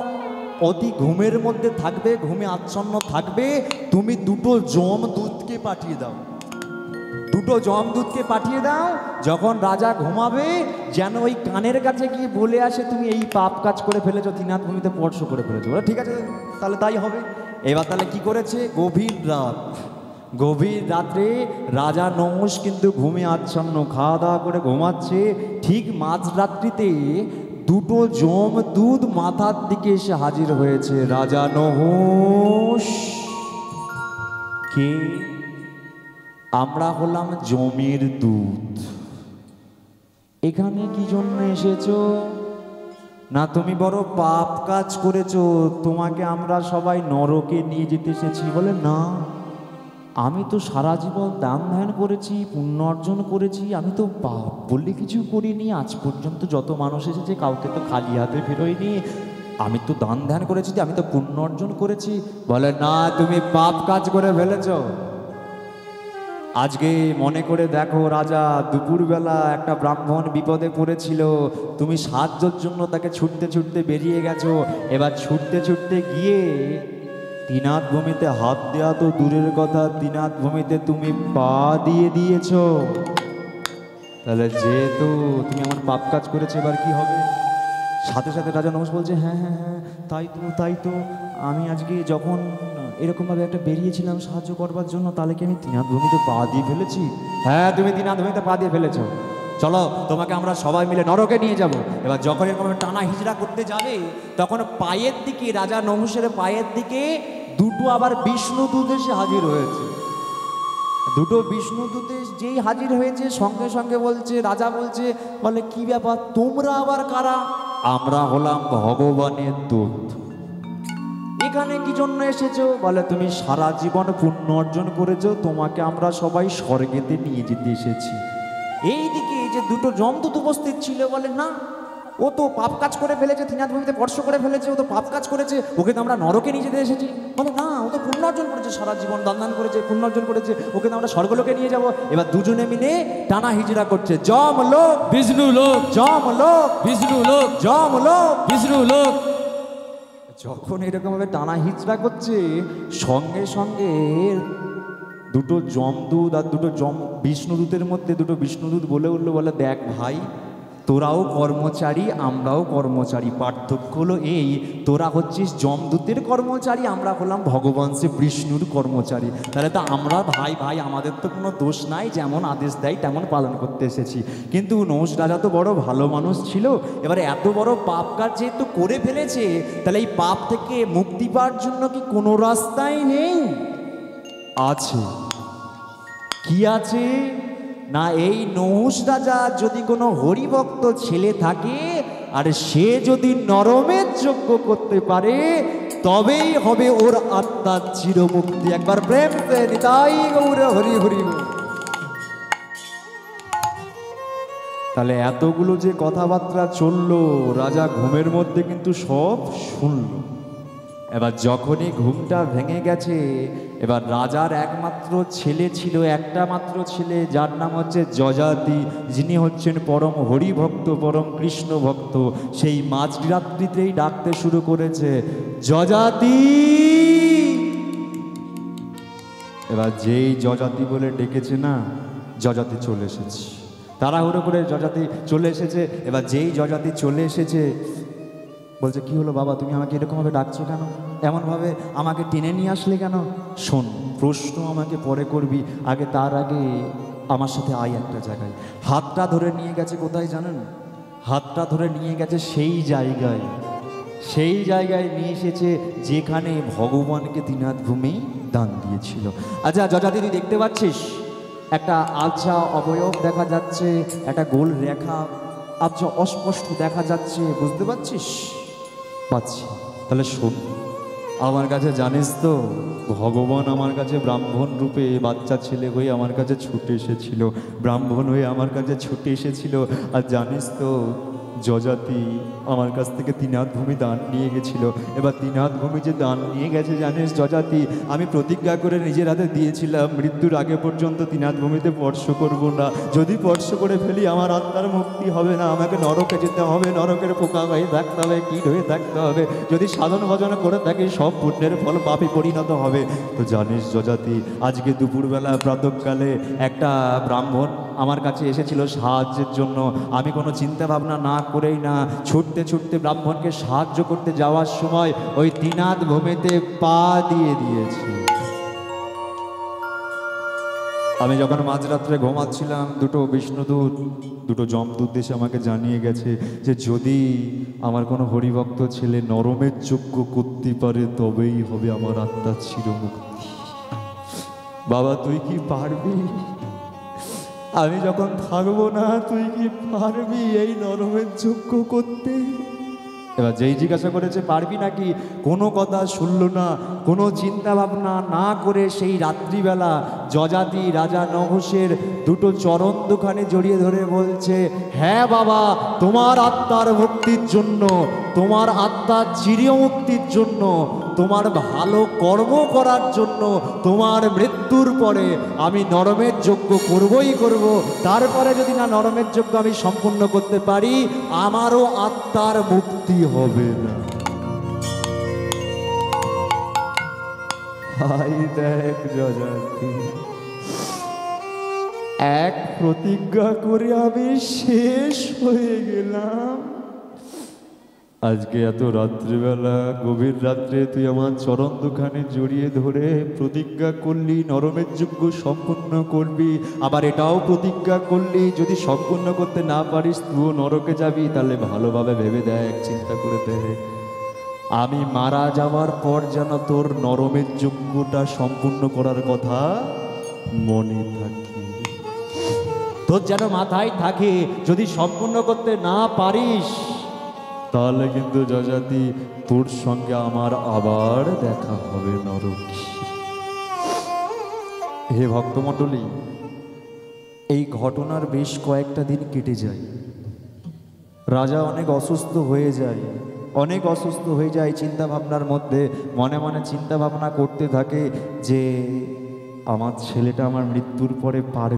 অতি ঘুমের মধ্যে থাকবে, ঘুমে আচ্ছন্ন থাকবে, তুমি 2টো জম দুধকে পাঠিয়ে দাও। দুটো যমদূতকে পাঠিয়ে দাও, যখন রাজা ঘুমাবে যেন ওই কানের কাছে গিয়ে বলে আসে তুমি এই পাপ কাজ করে ফেলেছো, ত্রিনাথ ভূমিতে স্পর্শ করে ফেলেছো। বলে ঠিক আছে তাহলে তাই হবে। এবার তাহলে কি করেছে, গভীর রাত্রে রাজা নহুষ কিন্তু ঘুমে আচ্ছন্ন, খাওয়া দাওয়া করে ঘুমাচ্ছে। ঠিক মাঝরাত্রিতে দুটো যমদূত মাথার দিকে এসে হাজির হয়েছে। রাজা নহুষ কে? আমরা হলাম জমির দূত। এখানে কি জন্য এসেছো? না তুমি বড় পাপ কাজ করেছো, তোমাকে আমরা সবাই নরকে নিয়ে যেতে এসেছি। বলে না, আমি তো সারা জীবন দান ধ্যান করেছি, পুণ্য অর্জন করেছি, আমি তো পাপ বললে কিছু করিনি। আজ পর্যন্ত যত মানুষ এসেছে কাউকে তো খালি হাতে ফেরোয়নি। আমি তো দান ধ্যান করেছি, আমি তো পুণ্য অর্জন করেছি। বলে না, তুমি পাপ কাজ করে ফেলেছো। আজকে মনে করে দেখো, রাজা দুপুরবেলা একটা ব্রাহ্মণ বিপদে পড়েছিল, তুমি সাহায্যের জন্য তাকে ছুটতে ছুটতে বেরিয়ে গেছো। এবার ছুটতে ছুটতে গিয়ে ত্রিনাথ ভূমিতে হাত দেওয়া তো দূরের কথা, ত্রিনাথ ভূমিতে তুমি পা দিয়ে দিয়েছ। তাহলে যেহেতু তুমি আমার পাপ কাজ করেছো, এবার কি হবে? সাথে সাথে রাজা নহুষ বলছে, হ্যাঁ হ্যাঁ হ্যাঁ, তাই তো আমি আজকে যখন এরকমভাবে একটা বেরিয়েছিলাম সাহায্য করবার জন্য, তাহলে কি আমি ত্রিনাথ ভূমিতে পা দিয়ে ফেলেছি? হ্যাঁ, তুমি ত্রিনাথ ভূমিতে পা দিয়ে ফেলেছো। চলো তোমাকে আমরা সবাই মিলে নরকে নিয়ে যাব। এবার যখন এরকম টানা হিজড়া করতে যাবে, তখন পায়ের দিকে, রাজা নহুষের পায়ের দিকে দুটো আবার বিষ্ণুদূত এসে হাজির হয়েছে। দুটো বিষ্ণুদূতে যেই হাজির হয়েছে, সঙ্গে সঙ্গে বলছে, রাজা বলছে, বলে কি ব্যাপার, তোমরা আবার কারা? আমরা হলাম ভগবানের দূত। এখানে কি জন্য এসেছো? বলে তুমি সারা জীবন পুণ্য অর্জন করেছো, তোমাকে আমরা সবাই স্বর্গেতে নিয়ে যেতে এসেছি। এইদিকে যে দুটো যমদূত উপস্থিত ছিল, বলে না, ও তো পাপ কাজ করে ফেলেছে, ত্রিনাথ ভূমিতে স্পর্শ করে ফেলেছে, ও তো পাপ কাজ করেছে, ওকে তো আমরা নরকে নিয়ে যেতে এসেছি। বলে না, ও তো পুণ্য অর্জন করেছে, সারা জীবন দান করেছে, পুণ্য অর্জন করেছে, ওকে তো আমরা স্বর্গলোকে নিয়ে যাব। এবার দুজনে মিলে টানা হিজড়া করছে, যমলোক বিষ্ণু লোক, যমলোক বিষ্ণু লোক, যমলোক বিষ্ণু লোক। যখন এরকমভাবে টানা হিজড়া করছে, সঙ্গে সঙ্গে দুটো যমদূত আর দুটো বিষ্ণুদূতের মধ্যে দুটো বিষ্ণুদূত বলে উঠলো, বলে দেখ ভাই, তোরাও কর্মচারী, আমরাও কর্মচারী, পার্থক্য হলো এই, তোরা হচ্ছিস যমদূতের কর্মচারী, আমরা হলাম ভগবান শ্রী বিষ্ণুর কর্মচারী। তাহলে তো আমরা ভাই ভাই, আমাদের তো কোনো দোষ নাই, যেমন আদেশ দেয় তেমন পালন করতে এসেছি। কিন্তু নহুষ রাজা তো বড় ভালো মানুষ ছিল। এবারে এত বড় পাপ কাজ যেহেতু করে ফেলেছে, তাহলে এই পাপ থেকে মুক্তি পাওয়ার জন্য কি কোনো রাস্তাই নেই? আছে। কি আছে না, এই নহুষ রাজা যদি কোনো হরিভক্ত ছেলে থাকে, আর সে যদি নরমের যজ্ঞ করতে পারে, তবেই হবে ওর আত্মার চিরমুক্তি। একবার প্রেম নিতাই গৌর হরি হরি। তাহলে এতগুলো যে কথাবার্তা চললো, রাজা ঘুমের মধ্যে কিন্তু সব শুনল। এবার যখনই ঘুমটা ভেঙে গেছে, এবার রাজার একমাত্র ছেলে ছিল, একটা মাত্র ছেলে, যার নাম হচ্ছে যযাতি, যিনি হচ্ছেন পরম হরিভক্ত, পরম কৃষ্ণ ভক্ত। সেই মাঝরাত্রিতেই ডাকতে শুরু করেছে, যযাতি। এবার যেই যযাতি বলে ডেকেছে না, যযাতি চলে এসেছে, তাড়াহুড়ো করে যযাতি চলে এসেছে। এবার যেই যযাতি চলে এসেছে, বলছে, কি হলো বাবা, তুমি আমাকে এরকমভাবে ডাকছো কেন? এমনভাবে আমাকে টেনে নিয়ে আসলে কেন? শোন, প্রশ্ন আমাকে পরে করবি, আগে তার আগে আমার সাথে আয় একটা জায়গায়। হাতটা ধরে নিয়ে গেছে কোথায় জানেন? হাতটা ধরে নিয়ে গেছে সেই জায়গায় নিয়ে এসেছে যেখানে ভগবানকে ত্রিনাথ ভূমি দান দিয়েছিল। আচ্ছা যযাতি, তুই দেখতে পাচ্ছিস একটা আবছা অবয়ব দেখা যাচ্ছে, একটা গোল রেখা আবছা অস্পষ্ট দেখা যাচ্ছে, বুঝতে পারছিস? পাচ্ছি। তাহলে শোন, আমার কাছে জানিস তো, ভগবান আমার কাছে ব্রাহ্মণ রূপে বাচ্চা ছেলে হয়ে আমার কাছে ছুটে এসেছিল, ব্রাহ্মণ হয়ে আমার কাছে ছুটে এসেছিল। আর জানিস তো, যজাতি আমার কাছ থেকে 3 হাত ভূমি দান নিয়ে গেছিল। এবার 3 হাত ভূমি যে দান নিয়ে গেছে জানিস যজাতি, আমি প্রতিজ্ঞা করে নিজের হাতে দিয়েছিলাম মৃত্যুর আগে পর্যন্ত 3 হাত ভূমিতে স্পর্শ করব না। যদি স্পর্শ করে ফেলি আমার আত্মার মুক্তি হবে না, আমাকে নরকে যেতে হবে, নরকের পোকা হয়ে থাকতে হবে, কীট হয়ে থাকতে হবে। যদি সাধন ভজন করে থাকি সব পুণ্যের ফল পাপে পরিণত হবে। তো জানিস যজাতি, আজকে দুপুরবেলা প্রাতঃকালে একটা ব্রাহ্মণ আমার কাছে এসেছিল সাহায্যের জন্য। আমি কোনো চিন্তা ভাবনা না করেই না ছুটতে ছুটতে ব্রাহ্মণকে সাহায্য করতে যাওয়ার সময় ওই 3 হাত ভূমিতে পা দিয়ে দিয়েছি। আমি যখন মাঝরাত্রে ঘুমাচ্ছিলাম, 2 বিষ্ণুদূত 2 যমদূত এসে আমাকে জানিয়ে গেছে যে যদি আমার কোনো হরিভক্ত ছেলে নরমের যজ্ঞ করতে পারে তবেই হবে আমার আত্মার চিরমুক্তি। বাবা তুই কি পারবি? আমি যখন থাকবো না তুই কি পারবি এই নরমের যজ্ঞ করতে? এবার যেই জিজ্ঞাসা করেছে পারবি নাকি, কোনো কথা শুনল না, কোনো চিন্তা ভাবনা না করে সেই রাত্রিবেলা যজাতি রাজা নহুষের 2 চরণ দুখানে জড়িয়ে ধরে বলছে, হ্যাঁ বাবা, তোমার আত্মার মুক্তির জন্য, তোমার আত্মার চিরমুক্তির জন্য, তোমার ভালো কর্ম করার জন্য, তোমার মৃত্যুর পরে আমি নরমের যজ্ঞ করবই করব। তারপরে যদি না নরমের যজ্ঞ আমি সম্পূর্ণ করতে পারি আমারও আত্মার মুক্তি হবে না। হাই দেখ যজাতি, এক প্রতিজ্ঞা করে আমি শেষ হয়ে গেলাম। আজকে এত রাত্রিবেলা গভীর রাত্রে তুই আমার চরণ দুখানে জড়িয়ে ধরে প্রতিজ্ঞা করলি নরমের যজ্ঞ সম্পূর্ণ করবি, আবার এটাও প্রতিজ্ঞা করলি যদি সম্পূর্ণ করতে না পারিস তুইও নরকে যাবি। তাহলে ভালোভাবে ভেবে দেখ, চিন্তা করে দেখ, আমি মারা যাওয়ার পর যেন তোর নরমের যজ্ঞটা সম্পূর্ণ করার কথা মনে থাকে, তোর যেন মাথায় থাকে। যদি সম্পূর্ণ করতে না পারিস তাহলে কিন্তু যজাতি তোর সঙ্গে আমার আবার দেখা হবে নরকে। হে ভক্তমণ্ডলী, এই ঘটনার বেশ কয়েকটা দিন কেটে যায়। রাজা অনেক অসুস্থ হয়ে যায়, অনেক অসুস্থ হয়ে যায়। চিন্তা ভাবনার মধ্যে মনে মনে চিন্তা ভাবনা করতে থাকে যে আমার ছেলেটা আমার মৃত্যুর পরে পারবে